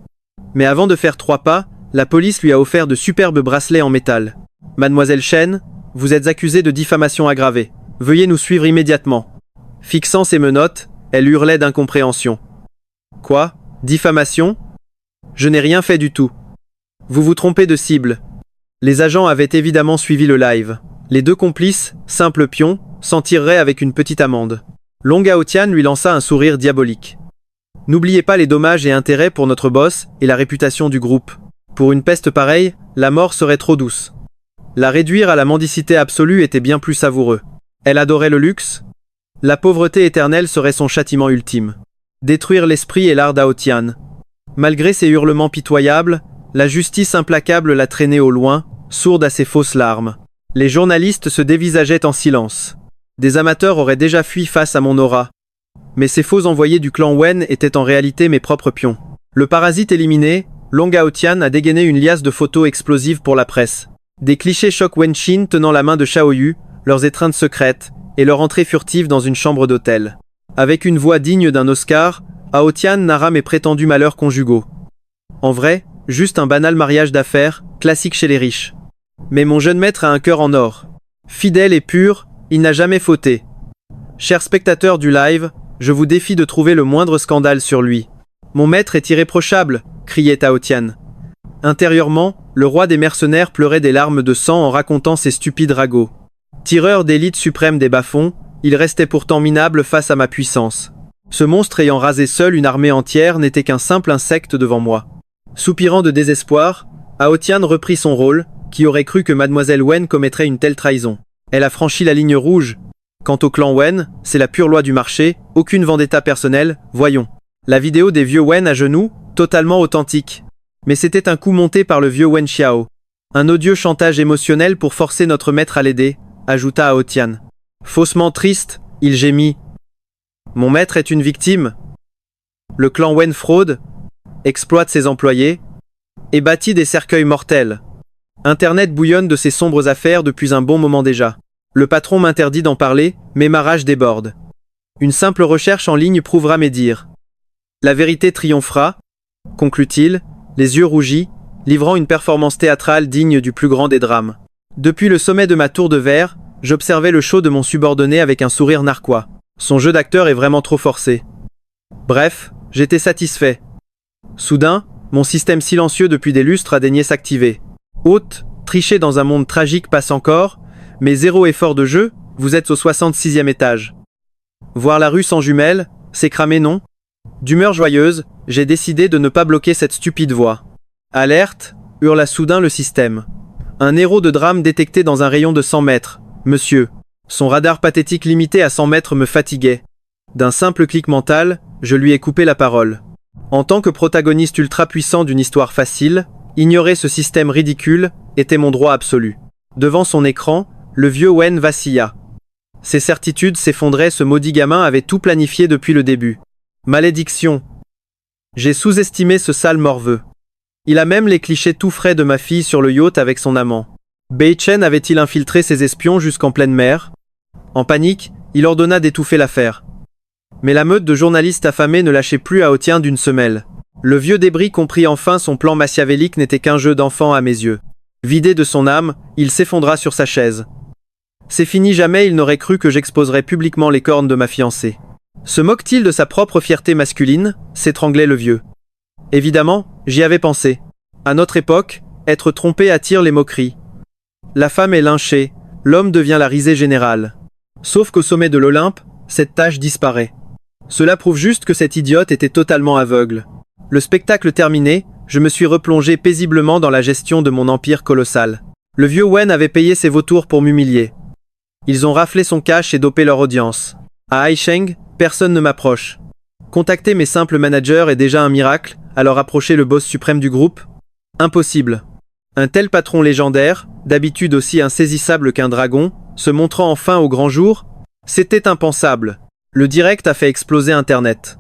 Mais avant de faire 3 pas, la police lui a offert de superbes bracelets en métal. Mademoiselle Shen, vous êtes accusée de diffamation aggravée. Veuillez nous suivre immédiatement. Fixant ses menottes, elle hurlait d'incompréhension. Quoi? Diffamation? Je n'ai rien fait du tout. Vous vous trompez de cible. Les agents avaient évidemment suivi le live. Les deux complices, simples pions, s'en tireraient avec une petite amende. Long Haotian lui lança un sourire diabolique. N'oubliez pas les dommages et intérêts pour notre boss et la réputation du groupe. Pour une peste pareille, la mort serait trop douce. La réduire à la mendicité absolue était bien plus savoureux. Elle adorait le luxe. La pauvreté éternelle serait son châtiment ultime. Détruire l'esprit et l'art d'Haotian. Malgré ses hurlements pitoyables, la justice implacable la traînait au loin, sourde à ses fausses larmes. Les journalistes se dévisageaient en silence. Des amateurs auraient déjà fui face à mon aura. Mais ces faux envoyés du clan Wen étaient en réalité mes propres pions. Le parasite éliminé, Long Haotian a dégainé une liasse de photos explosives pour la presse. Des clichés choquent Wen Qin tenant la main de Xiaoyu, leurs étreintes secrètes, et leur entrée furtive dans une chambre d'hôtel. Avec une voix digne d'un Oscar, Haotian narra mes prétendus malheurs conjugaux. En vrai, juste un banal mariage d'affaires, classique chez les riches. Mais mon jeune maître a un cœur en or. Fidèle et pur, il n'a jamais fauté. Chers spectateurs du live, je vous défie de trouver le moindre scandale sur lui. Mon maître est irréprochable, criait Haotian. Intérieurement, le roi des mercenaires pleurait des larmes de sang en racontant ses stupides ragots. Tireur d'élite suprême des bas-fonds, il restait pourtant minable face à ma puissance. Ce monstre ayant rasé seul une armée entière n'était qu'un simple insecte devant moi. Soupirant de désespoir, Haotian reprit son rôle, qui aurait cru que Mademoiselle Wen commettrait une telle trahison. Elle a franchi la ligne rouge. Quant au clan Wen, c'est la pure loi du marché, aucune vendetta personnelle, voyons. La vidéo des vieux Wen à genoux, totalement authentique. Mais c'était un coup monté par le vieux Wen Xiao. Un odieux chantage émotionnel pour forcer notre maître à l'aider, ajouta Haotian. Faussement triste, il gémit. Mon maître est une victime. Le clan Wen fraude, exploite ses employés, et bâtit des cercueils mortels. Internet bouillonne de ces sombres affaires depuis un bon moment déjà. Le patron m'interdit d'en parler, mais ma rage déborde. Une simple recherche en ligne prouvera mes dires. La vérité triomphera, conclut-il, les yeux rougis, livrant une performance théâtrale digne du plus grand des drames. Depuis le sommet de ma tour de verre, j'observais le show de mon subordonné avec un sourire narquois. Son jeu d'acteur est vraiment trop forcé. Bref, j'étais satisfait. Soudain, mon système silencieux depuis des lustres a daigné s'activer. Hôte, tricher dans un monde tragique passe encore, mais zéro effort de jeu, vous êtes au 66e étage. Voir la rue sans jumelles, c'est cramé non? D'humeur joyeuse, j'ai décidé de ne pas bloquer cette stupide voix. Alerte, hurla soudain le système. Un héros de drame détecté dans un rayon de 100 mètres. Monsieur. Son radar pathétique limité à 100 mètres me fatiguait. D'un simple clic mental, je lui ai coupé la parole. En tant que protagoniste ultra puissant d'une histoire facile, ignorer ce système ridicule était mon droit absolu. Devant son écran, le vieux Wen vacilla. Ses certitudes s'effondraient, ce maudit gamin avait tout planifié depuis le début. Malédiction. J'ai sous-estimé ce sale morveux. Il a même les clichés tout frais de ma fille sur le yacht avec son amant. Bei Chen avait-il infiltré ses espions jusqu'en pleine mer? En panique, il ordonna d'étouffer l'affaire. Mais la meute de journalistes affamés ne lâchait plus Haotian d'une semelle. Le vieux débris comprit enfin son plan machiavélique n'était qu'un jeu d'enfant à mes yeux. Vidé de son âme, il s'effondra sur sa chaise. C'est fini, jamais il n'aurait cru que j'exposerais publiquement les cornes de ma fiancée. Se moque-t-il de sa propre fierté masculine? S'étranglait le vieux. Évidemment, j'y avais pensé. À notre époque, être trompé attire les moqueries. La femme est lynchée, l'homme devient la risée générale. Sauf qu'au sommet de l'Olympe, cette tâche disparaît. Cela prouve juste que cet idiote était totalement aveugle. Le spectacle terminé, je me suis replongé paisiblement dans la gestion de mon empire colossal. Le vieux Wen avait payé ses vautours pour m'humilier. Ils ont raflé son cash et dopé leur audience. À Haisheng, personne ne m'approche. Contacter mes simples managers est déjà un miracle, alors approcher le boss suprême du groupe? Impossible. Un tel patron légendaire, d'habitude aussi insaisissable qu'un dragon, se montrant enfin au grand jour, c'était impensable. Le direct a fait exploser Internet.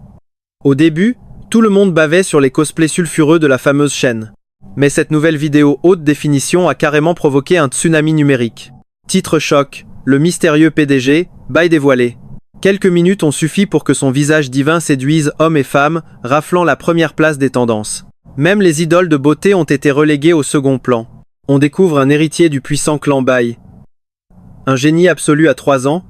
Au début, tout le monde bavait sur les cosplays sulfureux de la fameuse chaîne. Mais cette nouvelle vidéo haute définition a carrément provoqué un tsunami numérique. Titre choc, le mystérieux PDG, bail dévoilé. Quelques minutes ont suffi pour que son visage divin séduise hommes et femmes, raflant la première place des tendances. Même les idoles de beauté ont été reléguées au second plan. On découvre un héritier du puissant clan Bai. Un génie absolu à 3 ans,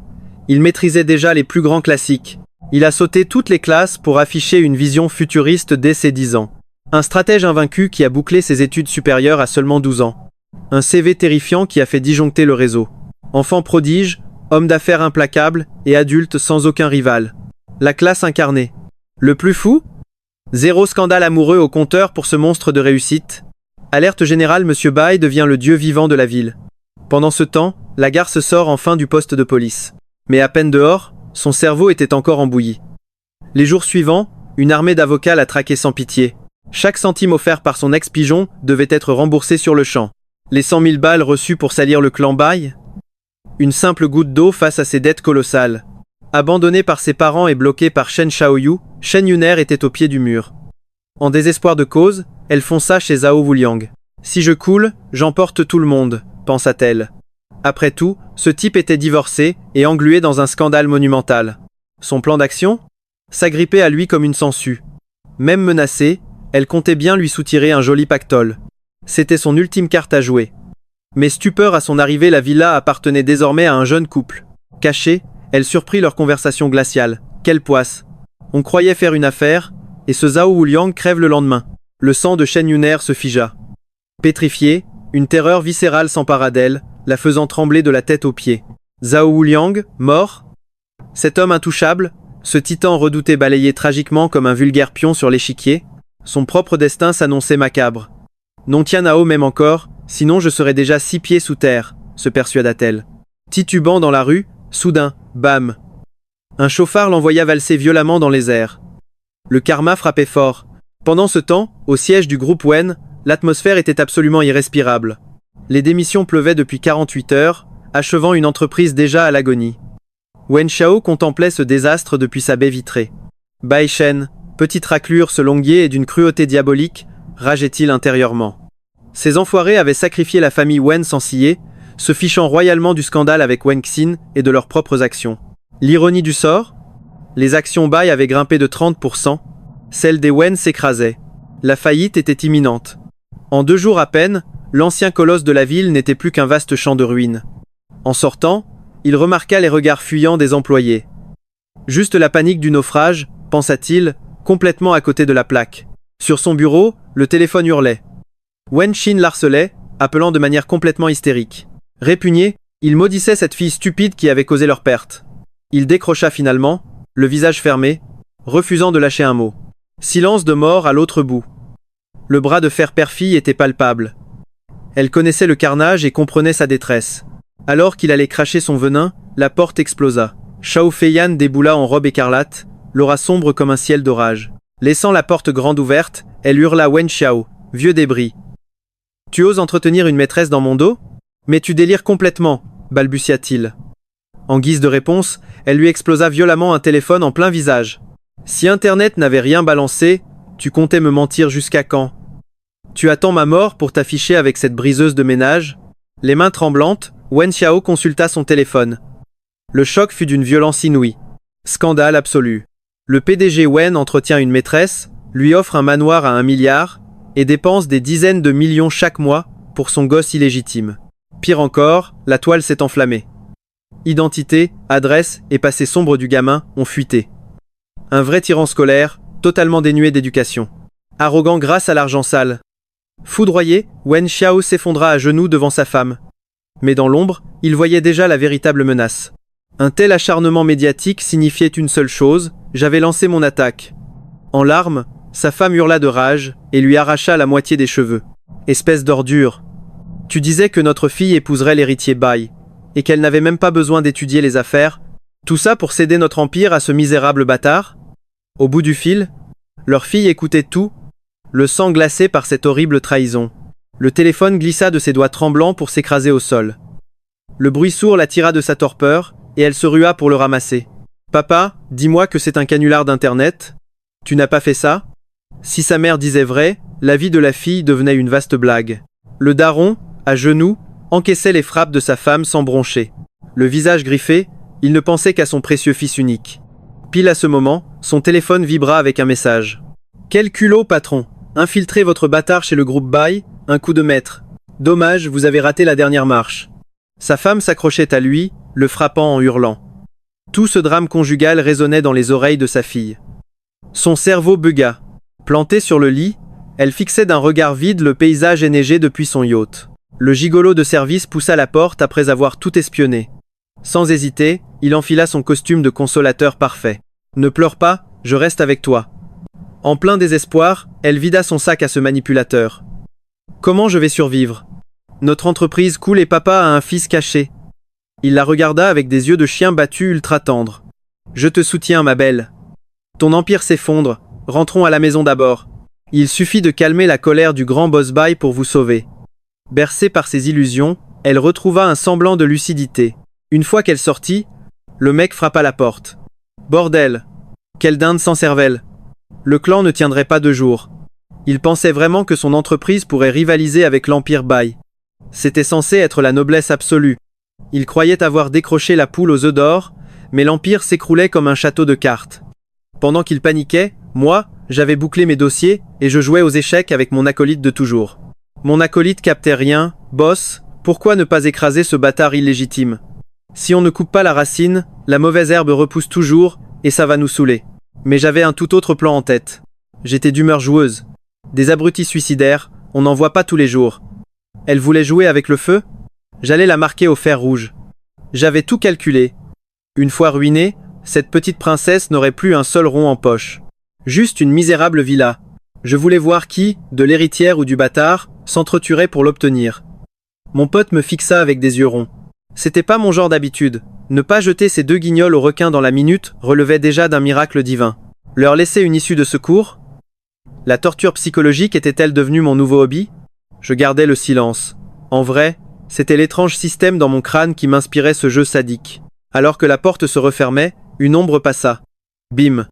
il maîtrisait déjà les plus grands classiques. Il a sauté toutes les classes pour afficher une vision futuriste dès ses 10 ans. Un stratège invaincu qui a bouclé ses études supérieures à seulement 12 ans. Un CV terrifiant qui a fait disjoncter le réseau. Enfant prodige, homme d'affaires implacable et adulte sans aucun rival. La classe incarnée. Le plus fou? Zéro scandale amoureux au compteur pour ce monstre de réussite. Alerte générale, Monsieur Bai devient le dieu vivant de la ville. Pendant ce temps, la garce sort enfin du poste de police. Mais à peine dehors, son cerveau était encore en bouillie. Les jours suivants, une armée d'avocats l'a traqué sans pitié. Chaque centime offert par son ex-pigeon devait être remboursé sur le champ. Les 100 000 balles reçues pour salir le clan Bai? Une simple goutte d'eau face à ses dettes colossales. Abandonnée par ses parents et bloquée par Shen Xiaoyu, Shen Yuner était au pied du mur. En désespoir de cause, elle fonça chez Zhao Wuliang. Si je coule, j'emporte tout le monde, pensa-t-elle. Après tout, ce type était divorcé et englué dans un scandale monumental. Son plan d'action? S'agripper à lui comme une sangsue. Même menacée, elle comptait bien lui soutirer un joli pactole. C'était son ultime carte à jouer. Mais stupeur à son arrivée, la villa appartenait désormais à un jeune couple. Cachée, elle surprit leur conversation glaciale. Quelle poisse! On croyait faire une affaire, et ce Zhao Wuliang crève le lendemain. Le sang de Shen Yuner se figea. Pétrifiée, une terreur viscérale s'empara d'elle, la faisant trembler de la tête aux pieds. Zhao Wuliang, mort? Cet homme intouchable, ce titan redouté balayé tragiquement comme un vulgaire pion sur l'échiquier, son propre destin s'annonçait macabre. Non Tianao m'aime encore, sinon je serais déjà 6 pieds sous terre, se persuada-t-elle. Titubant dans la rue, soudain, bam! Un chauffard l'envoya valser violemment dans les airs. Le karma frappait fort. Pendant ce temps, au siège du groupe Wen, l'atmosphère était absolument irrespirable. Les démissions pleuvaient depuis 48 heures, achevant une entreprise déjà à l'agonie. Wen Xiao contemplait ce désastre depuis sa baie vitrée. Bai Shen, petite raclure se longuier et d'une cruauté diabolique, rageait-il intérieurement. Ces enfoirés avaient sacrifié la famille Wen sans ciller, se fichant royalement du scandale avec Wen Xin et de leurs propres actions. L'ironie du sort? Les actions Bai avaient grimpé de 30%, celles des Wen s'écrasaient. La faillite était imminente. En 2 jours à peine, l'ancien colosse de la ville n'était plus qu'un vaste champ de ruines. En sortant, il remarqua les regards fuyants des employés. Juste la panique du naufrage, pensa-t-il, complètement à côté de la plaque. Sur son bureau, le téléphone hurlait. Wen Xin l'harcelait, appelant de manière complètement hystérique. Répugné, il maudissait cette fille stupide qui avait causé leur perte. Il décrocha finalement, le visage fermé, refusant de lâcher un mot. Silence de mort à l'autre bout. Le bras de fer père-fille était palpable. Elle connaissait le carnage et comprenait sa détresse. Alors qu'il allait cracher son venin, la porte explosa. Shao Feiyan déboula en robe écarlate, l'aura sombre comme un ciel d'orage. Laissant la porte grande ouverte, elle hurla Wen Xiao, vieux débris. Tu oses entretenir une maîtresse dans mon dos? Mais tu délires complètement, balbutia-t-il. En guise de réponse, elle lui explosa violemment un téléphone en plein visage. Si Internet n'avait rien balancé, tu comptais me mentir jusqu'à quand? Tu attends ma mort pour t'afficher avec cette briseuse de ménage? Les mains tremblantes, Wen Xiao consulta son téléphone. Le choc fut d'une violence inouïe. Scandale absolu. Le PDG Wen entretient une maîtresse, lui offre un manoir à 1 milliard, et dépense des dizaines de millions chaque mois pour son gosse illégitime. Pire encore, la toile s'est enflammée. Identité, adresse et passé sombre du gamin ont fuité. Un vrai tyran scolaire, totalement dénué d'éducation. Arrogant grâce à l'argent sale. Foudroyé, Wen Xiao s'effondra à genoux devant sa femme. Mais dans l'ombre, il voyait déjà la véritable menace. Un tel acharnement médiatique signifiait une seule chose, j'avais lancé mon attaque. En larmes, sa femme hurla de rage et lui arracha la moitié des cheveux. Espèce d'ordure. Tu disais que notre fille épouserait l'héritier Bai, et qu'elle n'avait même pas besoin d'étudier les affaires, tout ça pour céder notre empire à ce misérable bâtard? Au bout du fil, leur fille écoutait tout, le sang glacé par cette horrible trahison. Le téléphone glissa de ses doigts tremblants pour s'écraser au sol. Le bruit sourd la tira de sa torpeur, et elle se rua pour le ramasser. « Papa, dis-moi que c'est un canular d'Internet. Tu n'as pas fait ça ?» Si sa mère disait vrai, la vie de la fille devenait une vaste blague. Le daron, à genoux, encaissait les frappes de sa femme sans broncher. Le visage griffé, il ne pensait qu'à son précieux fils unique. Pile à ce moment, son téléphone vibra avec un message. « Quel culot, patron! Infiltrez votre bâtard chez le groupe Bai, un coup de maître. Dommage, vous avez raté la dernière marche. » Sa femme s'accrochait à lui, le frappant en hurlant. Tout ce drame conjugal résonnait dans les oreilles de sa fille. Son cerveau bugga. Plantée sur le lit, elle fixait d'un regard vide le paysage éneigé depuis son yacht. Le gigolo de service poussa la porte après avoir tout espionné. Sans hésiter, il enfila son costume de consolateur parfait. « Ne pleure pas, je reste avec toi. » En plein désespoir, elle vida son sac à ce manipulateur. « Comment je vais survivre? Notre entreprise coule et papa a un fils caché. » Il la regarda avec des yeux de chien battu ultra tendres. « Je te soutiens, ma belle. Ton empire s'effondre, rentrons à la maison d'abord. Il suffit de calmer la colère du grand boss Bai pour vous sauver. » Bercée par ses illusions, elle retrouva un semblant de lucidité. Une fois qu'elle sortit, le mec frappa la porte. « Bordel! Quelle dinde sans cervelle! Le clan ne tiendrait pas 2 jours. » Il pensait vraiment que son entreprise pourrait rivaliser avec l'Empire Bai. C'était censé être la noblesse absolue. Il croyait avoir décroché la poule aux œufs d'or, mais l'Empire s'écroulait comme un château de cartes. Pendant qu'il paniquait, moi, j'avais bouclé mes dossiers et je jouais aux échecs avec mon acolyte de toujours. Mon acolyte captait rien. Boss, pourquoi ne pas écraser ce bâtard illégitime? Si on ne coupe pas la racine, la mauvaise herbe repousse toujours et ça va nous saouler. Mais j'avais un tout autre plan en tête. J'étais d'humeur joueuse. Des abrutis suicidaires, on n'en voit pas tous les jours. Elle voulait jouer avec le feu? J'allais la marquer au fer rouge. J'avais tout calculé. Une fois ruinée, cette petite princesse n'aurait plus un seul rond en poche. Juste une misérable villa. Je voulais voir qui, de l'héritière ou du bâtard, s'entretuerait pour l'obtenir. Mon pote me fixa avec des yeux ronds. C'était pas mon genre d'habitude. Ne pas jeter ces 2 guignols au requin dans la minute relevait déjà d'un miracle divin. Leur laisser une issue de secours? La torture psychologique était-elle devenue mon nouveau hobby? Je gardais le silence. En vrai, c'était l'étrange système dans mon crâne qui m'inspirait ce jeu sadique. Alors que la porte se refermait, une ombre passa. Bim.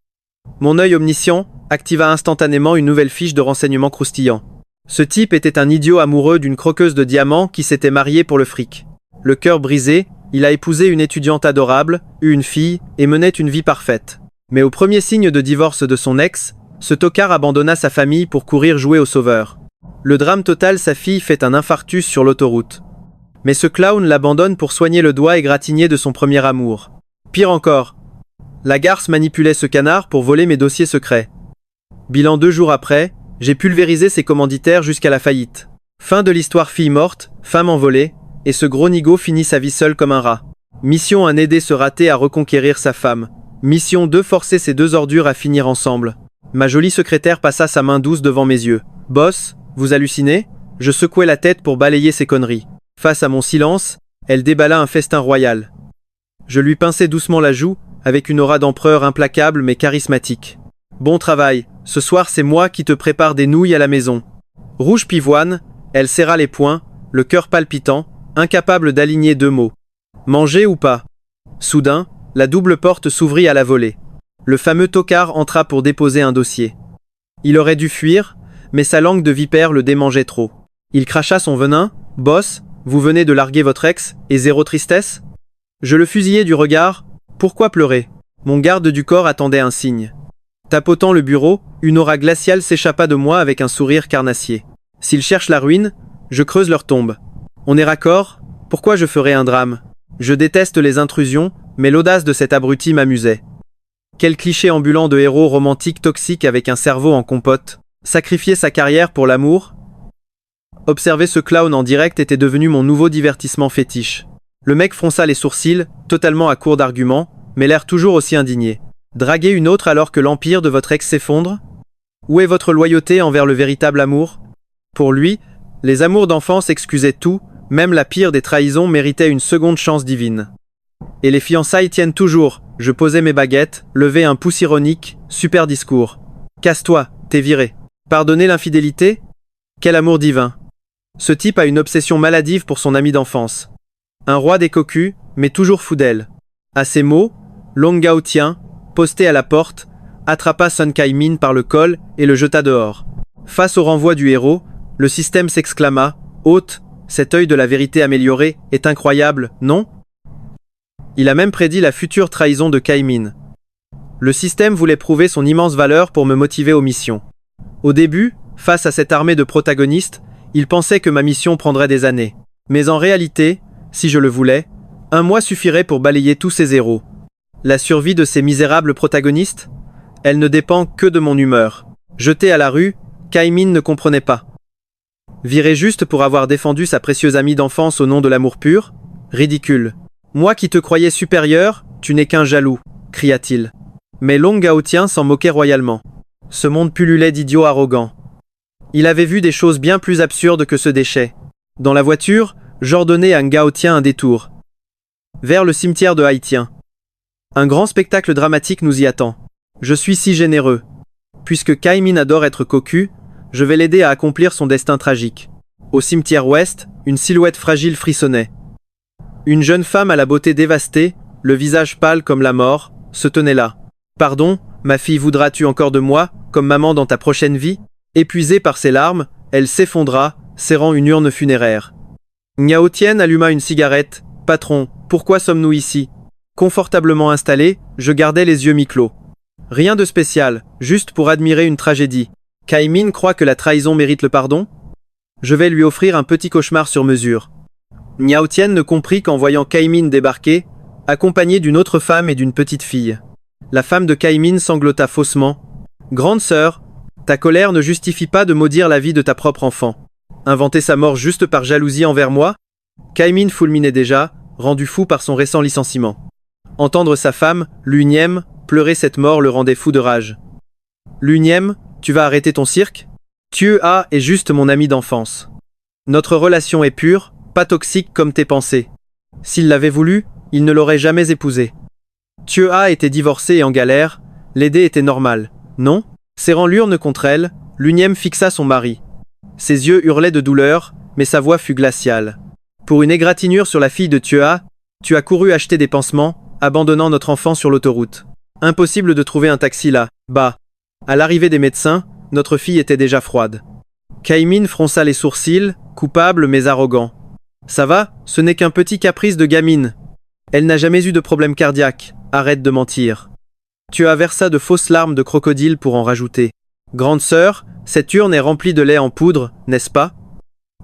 Mon œil omniscient activa instantanément une nouvelle fiche de renseignements croustillants. Ce type était un idiot amoureux d'une croqueuse de diamants qui s'était mariée pour le fric. Le cœur brisé, il a épousé une étudiante adorable, eu une fille et menait une vie parfaite. Mais au premier signe de divorce de son ex, ce tocard abandonna sa famille pour courir jouer au sauveur. Le drame total, sa fille fait un infarctus sur l'autoroute. Mais ce clown l'abandonne pour soigner le doigt égratigné de son premier amour. Pire encore, la garce manipulait ce canard pour voler mes dossiers secrets. Bilan 2 jours après, j'ai pulvérisé ses commanditaires jusqu'à la faillite. Fin de l'histoire fille morte, femme envolée, et ce gros nigo finit sa vie seul comme un rat. Mission 1, aider ce raté à reconquérir sa femme. Mission 2, forcer ces 2 ordures à finir ensemble. Ma jolie secrétaire passa sa main douce devant mes yeux. Boss, vous hallucinez? Je secouai la tête pour balayer ces conneries. Face à mon silence, elle déballa un festin royal. Je lui pinçai doucement la joue, avec une aura d'empereur implacable mais charismatique. Bon travail, ce soir c'est moi qui te prépare des nouilles à la maison. Rouge pivoine, elle serra les poings, le cœur palpitant, incapable d'aligner 2 mots. Manger ou pas? Soudain, la double porte s'ouvrit à la volée. Le fameux tocard entra pour déposer un dossier. Il aurait dû fuir, mais sa langue de vipère le démangeait trop. Il cracha son venin. Boss, vous venez de larguer votre ex, et 0 tristesse? Je le fusillai du regard. Pourquoi pleurer? Mon garde du corps attendait un signe. Tapotant le bureau, une aura glaciale s'échappa de moi avec un sourire carnassier. S'ils cherchent la ruine, je creuse leur tombe. On est raccord? Pourquoi je ferais un drame? Je déteste les intrusions, mais l'audace de cet abruti m'amusait. Quel cliché ambulant de héros romantique toxique avec un cerveau en compote. Sacrifier sa carrière pour l'amour? Observer ce clown en direct était devenu mon nouveau divertissement fétiche. Le mec fronça les sourcils, totalement à court d'arguments, mais l'air toujours aussi indigné. Draguer une autre alors que l'empire de votre ex s'effondre? Où est votre loyauté envers le véritable amour? Pour lui, les amours d'enfance excusaient tout, même la pire des trahisons méritait une seconde chance divine. Et les fiançailles tiennent toujours. Je posais mes baguettes, levai un pouce ironique, super discours. Casse-toi, t'es viré. Pardonner l'infidélité? Quel amour divin. Ce type a une obsession maladive pour son ami d'enfance. Un roi des cocus, mais toujours fou d'elle. À ces mots, Long Gao Tian, posté à la porte, attrapa Sun Kai-min par le col et le jeta dehors. Face au renvoi du héros, le système s'exclama « Hôte, cet œil de la vérité amélioré est incroyable, non ?» Il a même prédit la future trahison de Kai-min. Le système voulait prouver son immense valeur pour me motiver aux missions. Au début, face à cette armée de protagonistes, il pensait que ma mission prendrait des années. Mais en réalité, si je le voulais, 1 mois suffirait pour balayer tous ces héros. La survie de ces misérables protagonistes? Elle ne dépend que de mon humeur. Jeté à la rue, Kai-min ne comprenait pas. Viré juste pour avoir défendu sa précieuse amie d'enfance au nom de l'amour pur? Ridicule. Moi qui te croyais supérieur, tu n'es qu'un jaloux, cria-t-il. Mais Long Gao Tian s'en moquait royalement. Ce monde pullulait d'idiots arrogants. Il avait vu des choses bien plus absurdes que ce déchet. Dans la voiture, j'ordonnai à Gao Tian un détour. Vers le cimetière de Haïtien. Un grand spectacle dramatique nous y attend. Je suis si généreux. Puisque Kai-min adore être cocu, je vais l'aider à accomplir son destin tragique. Au cimetière ouest, une silhouette fragile frissonnait. Une jeune femme à la beauté dévastée, le visage pâle comme la mort, se tenait là. « Pardon, ma fille, voudras-tu encore de moi, comme maman dans ta prochaine vie ?» Épuisée par ses larmes, elle s'effondra, serrant une urne funéraire. Miao Tian alluma une cigarette. « Patron, pourquoi sommes-nous ici ?» Confortablement installé, je gardais les yeux mi-clos. Rien de spécial, juste pour admirer une tragédie. Cai Min croit que la trahison mérite le pardon? Je vais lui offrir un petit cauchemar sur mesure. Miao Tian ne comprit qu'en voyant Cai Min débarquer, accompagné d'une autre femme et d'une petite fille. La femme de Cai Min sanglota faussement. « Grande sœur, ta colère ne justifie pas de maudire la vie de ta propre enfant. Inventer sa mort juste par jalousie envers moi ?» Cai Min fulminait déjà, rendu fou par son récent licenciement. Entendre sa femme, l'unième, pleurer cette mort le rendait fou de rage. « L'unième, tu vas arrêter ton cirque ? Tua est juste mon ami d'enfance. Notre relation est pure, pas toxique comme tes pensées. S'il l'avait voulu, il ne l'aurait jamais épousée. Tua était divorcé et en galère, l'aider était normal, non ? Serrant l'urne contre elle, l'unième fixa son mari. Ses yeux hurlaient de douleur, mais sa voix fut glaciale. Pour une égratignure sur la fille de Tua, tu as couru acheter des pansements, abandonnant notre enfant sur l'autoroute. Impossible de trouver un taxi là, bas. À l'arrivée des médecins, notre fille était déjà froide. Cai Min fronça les sourcils, coupable mais arrogant. Ça va, ce n'est qu'un petit caprice de gamine. Elle n'a jamais eu de problème cardiaque, arrête de mentir. Tua versa de fausses larmes de crocodile pour en rajouter. Grande sœur, cette urne est remplie de lait en poudre, n'est-ce pas?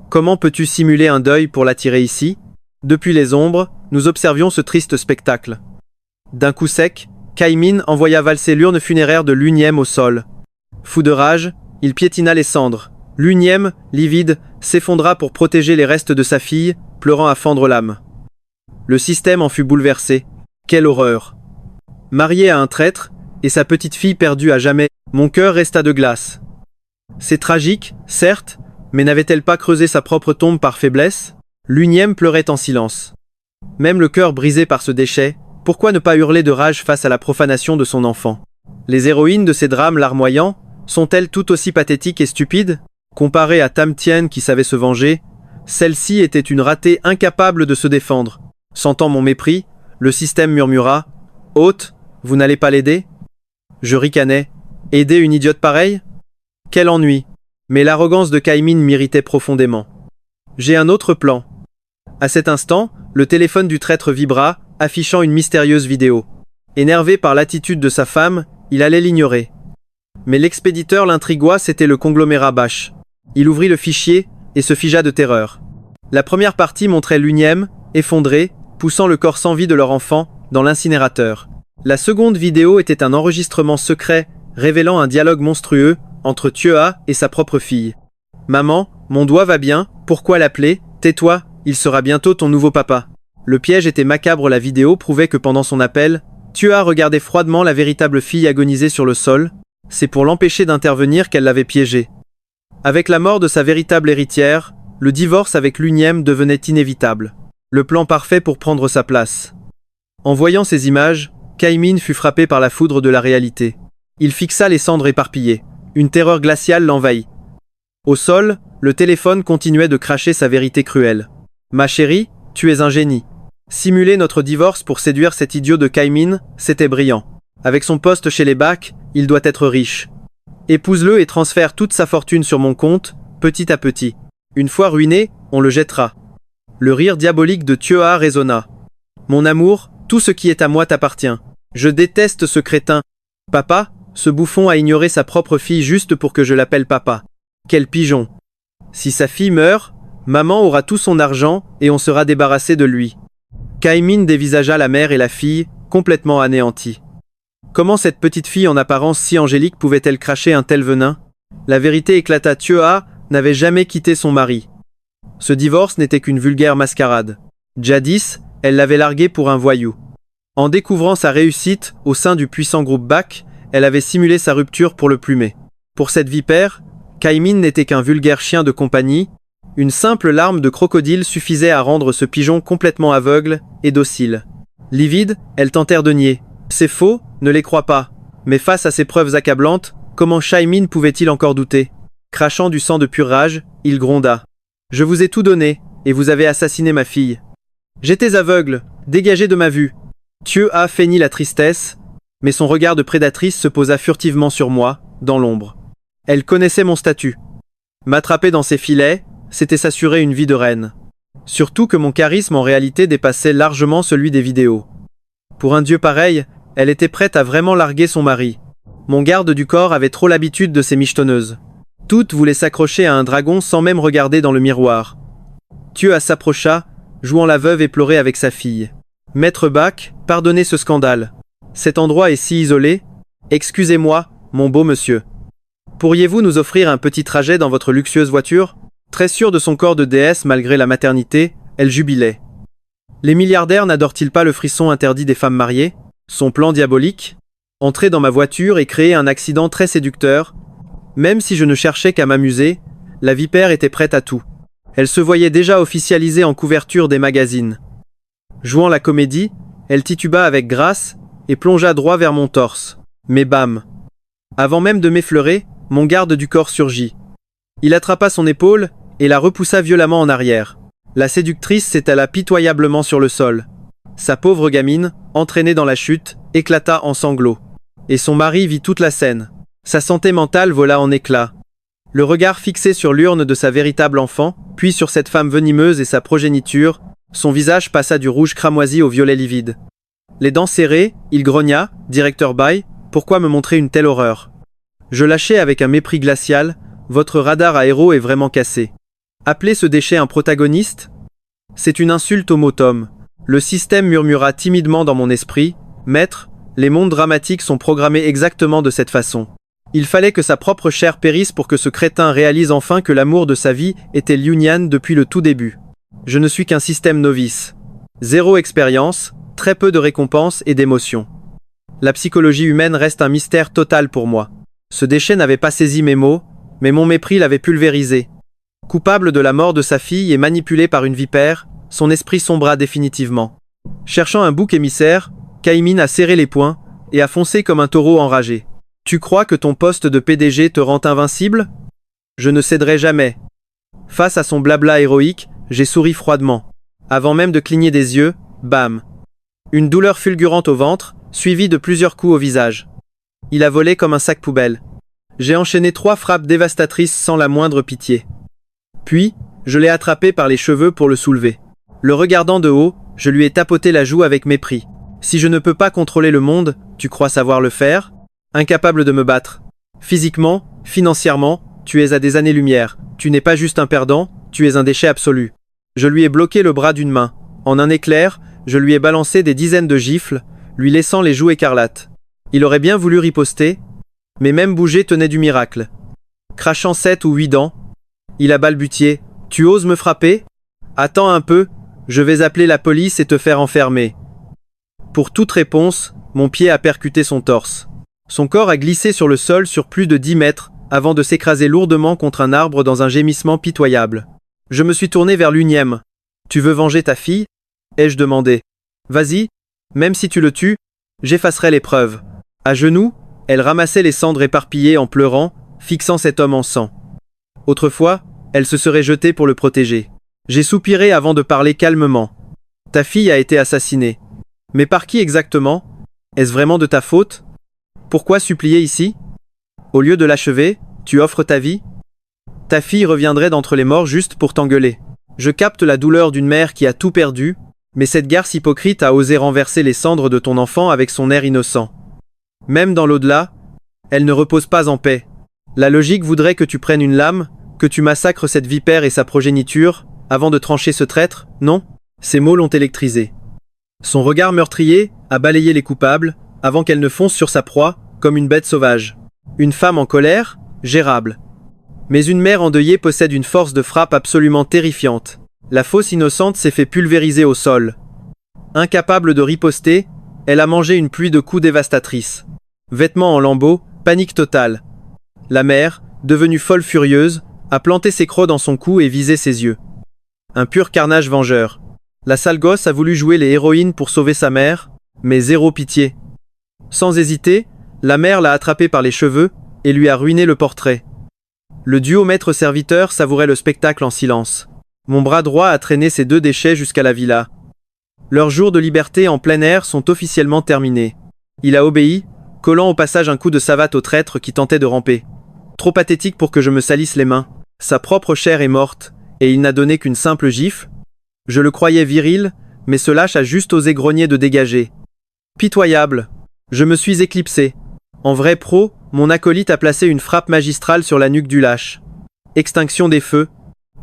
Comment peux-tu simuler un deuil pour l'attirer ici? Depuis les ombres, nous observions ce triste spectacle. D'un coup sec, Cai Min envoya valser l'urne funéraire de l'unième au sol. Fou de rage, il piétina les cendres. L'unième, livide, s'effondra pour protéger les restes de sa fille, pleurant à fendre l'âme. Le système en fut bouleversé. Quelle horreur! Marié à un traître, et sa petite fille perdue à jamais, mon cœur resta de glace. C'est tragique, certes, mais n'avait-elle pas creusé sa propre tombe par faiblesse? L'unième pleurait en silence. Même le cœur brisé par ce déchet, pourquoi ne pas hurler de rage face à la profanation de son enfant? Les héroïnes de ces drames larmoyants sont-elles tout aussi pathétiques et stupides? Comparée à Tam Tien qui savait se venger, celle-ci était une ratée incapable de se défendre. Sentant mon mépris, le système murmura « Hôte, vous n'allez pas l'aider ?» Je ricanais « Aider une idiote pareille ?» Quel ennui! Mais l'arrogance de Cai Min m'irritait profondément. J'ai un autre plan. À cet instant, le téléphone du traître vibra, affichant une mystérieuse vidéo. Énervé par l'attitude de sa femme, il allait l'ignorer. Mais l'expéditeur l'intrigua, c'était le conglomérat Bash. Il ouvrit le fichier et se figea de terreur. La première partie montrait l'unième, effondrée, poussant le corps sans vie de leur enfant dans l'incinérateur. La seconde vidéo était un enregistrement secret révélant un dialogue monstrueux entre Tua et sa propre fille. « Maman, mon doigt va bien, pourquoi l'appeler? Tais-toi, il sera bientôt ton nouveau papa. » Le piège était macabre, la vidéo prouvait que pendant son appel, Tua regardait froidement la véritable fille agonisée sur le sol. C'est pour l'empêcher d'intervenir qu'elle l'avait piégée. Avec la mort de sa véritable héritière, le divorce avec l'unième devenait inévitable. Le plan parfait pour prendre sa place. En voyant ces images, Cai Min fut frappé par la foudre de la réalité. Il fixa les cendres éparpillées. Une terreur glaciale l'envahit. Au sol, le téléphone continuait de cracher sa vérité cruelle. « Ma chérie, tu es un génie. Simuler notre divorce pour séduire cet idiot de Cai Min, c'était brillant. Avec son poste chez les Bak, il doit être riche. Épouse-le et transfère toute sa fortune sur mon compte, petit à petit. Une fois ruiné, on le jettera. » Le rire diabolique de Tua résonna. « Mon amour, tout ce qui est à moi t'appartient. Je déteste ce crétin. Papa, ce bouffon a ignoré sa propre fille juste pour que je l'appelle papa. Quel pigeon. Si sa fille meurt, maman aura tout son argent et on sera débarrassé de lui. » Cai Min dévisagea la mère et la fille, complètement anéanties. Comment cette petite fille en apparence si angélique pouvait-elle cracher un tel venin? La vérité éclata. Tua n'avait jamais quitté son mari. Ce divorce n'était qu'une vulgaire mascarade. Jadis, elle l'avait largué pour un voyou. En découvrant sa réussite au sein du puissant groupe Bak, elle avait simulé sa rupture pour le plumer. Pour cette vipère, Cai Min n'était qu'un vulgaire chien de compagnie. Une simple larme de crocodile suffisait à rendre ce pigeon complètement aveugle et docile. Livide, elles tentèrent de nier. C'est faux, ne les crois pas. Mais face à ces preuves accablantes, comment Cai Min pouvait-il encore douter? Crachant du sang de pure rage, il gronda. « Je vous ai tout donné, et vous avez assassiné ma fille. J'étais aveugle, dégagé de ma vue. » Tua feignit la tristesse, mais son regard de prédatrice se posa furtivement sur moi, dans l'ombre. Elle connaissait mon statut. M'attraper dans ses filets, c'était s'assurer une vie de reine. Surtout que mon charisme en réalité dépassait largement celui des vidéos. Pour un dieu pareil, elle était prête à vraiment larguer son mari. Mon garde du corps avait trop l'habitude de ces michetonneuses. Toutes voulaient s'accrocher à un dragon sans même regarder dans le miroir. Tua s'approcha, jouant la veuve et pleurait avec sa fille. Maître Bach, pardonnez ce scandale. Cet endroit est si isolé. Excusez-moi, mon beau monsieur. Pourriez-vous nous offrir un petit trajet dans votre luxueuse voiture ? Très sûre de son corps de déesse malgré la maternité, elle jubilait. Les milliardaires n'adorent-ils pas le frisson interdit des femmes mariées ? Son plan diabolique ? Entrer dans ma voiture et créer un accident très séducteur. Même si je ne cherchais qu'à m'amuser, la vipère était prête à tout. Elle se voyait déjà officialisée en couverture des magazines. Jouant la comédie, elle tituba avec grâce et plongea droit vers mon torse. Mais bam ! Avant même de m'effleurer, mon garde du corps surgit. Il attrapa son épaule et la repoussa violemment en arrière. La séductrice s'étala pitoyablement sur le sol. Sa pauvre gamine, entraînée dans la chute, éclata en sanglots. Et son mari vit toute la scène. Sa santé mentale vola en éclats. Le regard fixé sur l'urne de sa véritable enfant, puis sur cette femme venimeuse et sa progéniture, son visage passa du rouge cramoisi au violet livide. Les dents serrées, il grogna, « Directeur Bai, pourquoi me montrer une telle horreur ?» Je lâchai avec un mépris glacial, « Votre radar à héros est vraiment cassé. Appeler ce déchet un protagoniste ? C'est une insulte au mot homme. » Le système murmura timidement dans mon esprit, « Maître, les mondes dramatiques sont programmés exactement de cette façon. » Il fallait que sa propre chair périsse pour que ce crétin réalise enfin que l'amour de sa vie était Liu-Nian depuis le tout début. Je ne suis qu'un système novice. Zéro expérience, très peu de récompenses et d'émotions. La psychologie humaine reste un mystère total pour moi. Ce déchet n'avait pas saisi mes mots, mais mon mépris l'avait pulvérisé. Coupable de la mort de sa fille et manipulé par une vipère, son esprit sombra définitivement. Cherchant un bouc émissaire, Kaimin a serré les poings et a foncé comme un taureau enragé. Tu crois que ton poste de PDG te rend invincible ? Je ne céderai jamais. Face à son blabla héroïque, j'ai souri froidement. Avant même de cligner des yeux, bam. Une douleur fulgurante au ventre, suivie de plusieurs coups au visage. Il a volé comme un sac poubelle. J'ai enchaîné 3 frappes dévastatrices sans la moindre pitié. Puis, je l'ai attrapé par les cheveux pour le soulever. Le regardant de haut, je lui ai tapoté la joue avec mépris. Si je ne peux pas contrôler le monde, tu crois savoir le faire ? Incapable de me battre. Physiquement, financièrement, tu es à des années-lumière. Tu n'es pas juste un perdant, tu es un déchet absolu. Je lui ai bloqué le bras d'une main. En un éclair, je lui ai balancé des dizaines de gifles, lui laissant les joues écarlates. Il aurait bien voulu riposter, mais même bouger tenait du miracle. Crachant 7 ou 8 dents, il a balbutié. « Tu oses me frapper ? Attends un peu, je vais appeler la police et te faire enfermer. » Pour toute réponse, mon pied a percuté son torse. Son corps a glissé sur le sol sur plus de 10 mètres, avant de s'écraser lourdement contre un arbre dans un gémissement pitoyable. Je me suis tourné vers l'unième. « Tu veux venger ta fille ?» ai-je demandé. « Vas-y, même si tu le tues, j'effacerai les preuves. » À genoux, elle ramassait les cendres éparpillées en pleurant, fixant cet homme en sang. Autrefois, elle se serait jetée pour le protéger. J'ai soupiré avant de parler calmement. « Ta fille a été assassinée. Mais par qui exactement ? Est-ce vraiment de ta faute ? Pourquoi supplier ici ? Au lieu de l'achever, tu offres ta vie ? Ta fille reviendrait d'entre les morts juste pour t'engueuler. Je capte la douleur d'une mère qui a tout perdu, mais cette garce hypocrite a osé renverser les cendres de ton enfant avec son air innocent. Même dans l'au-delà, elle ne repose pas en paix. La logique voudrait que tu prennes une lame, que tu massacres cette vipère et sa progéniture, avant de trancher ce traître, non ? Ces mots l'ont électrisé. Son regard meurtrier a balayé les coupables, avant qu'elle ne fonce sur sa proie, comme une bête sauvage. Une femme en colère, gérable. Mais une mère endeuillée possède une force de frappe absolument terrifiante. La fausse innocente s'est fait pulvériser au sol. Incapable de riposter, elle a mangé une pluie de coups dévastatrices. Vêtements en lambeaux, panique totale. La mère, devenue folle furieuse, a planté ses crocs dans son cou et visé ses yeux. Un pur carnage vengeur. La sale gosse a voulu jouer les héroïnes pour sauver sa mère, mais zéro pitié. Sans hésiter, la mère l'a attrapé par les cheveux et lui a ruiné le portrait. Le duo maître-serviteur savourait le spectacle en silence. Mon bras droit a traîné ces 2 déchets jusqu'à la villa. Leurs jours de liberté en plein air sont officiellement terminés. Il a obéi, collant au passage un coup de savate au traître qui tentait de ramper. Trop pathétique pour que je me salisse les mains. Sa propre chair est morte, et il n'a donné qu'une simple gifle. Je le croyais viril, mais ce lâche a juste osé grogner de dégager. Pitoyable. Je me suis éclipsé. En vrai pro, mon acolyte a placé une frappe magistrale sur la nuque du lâche. Extinction des feux.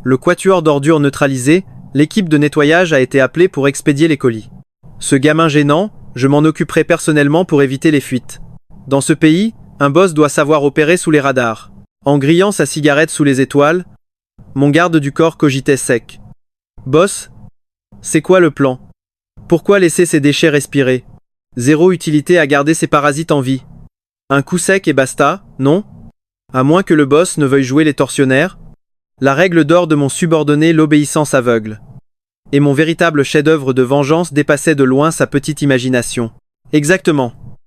Le quatuor d'ordures neutralisé, l'équipe de nettoyage a été appelée pour expédier les colis. Ce gamin gênant, je m'en occuperai personnellement pour éviter les fuites. Dans ce pays, un boss doit savoir opérer sous les radars. En grillant sa cigarette sous les étoiles, mon garde du corps cogitait sec. Boss, c'est quoi le plan? Pourquoi laisser ces déchets respirer? Zéro utilité à garder ces parasites en vie. Un coup sec et basta, non? À moins que le boss ne veuille jouer les tortionnaires. La règle d'or de mon subordonné, l'obéissance aveugle. Et mon véritable chef-d'œuvre de vengeance dépassait de loin sa petite imagination. Exactement.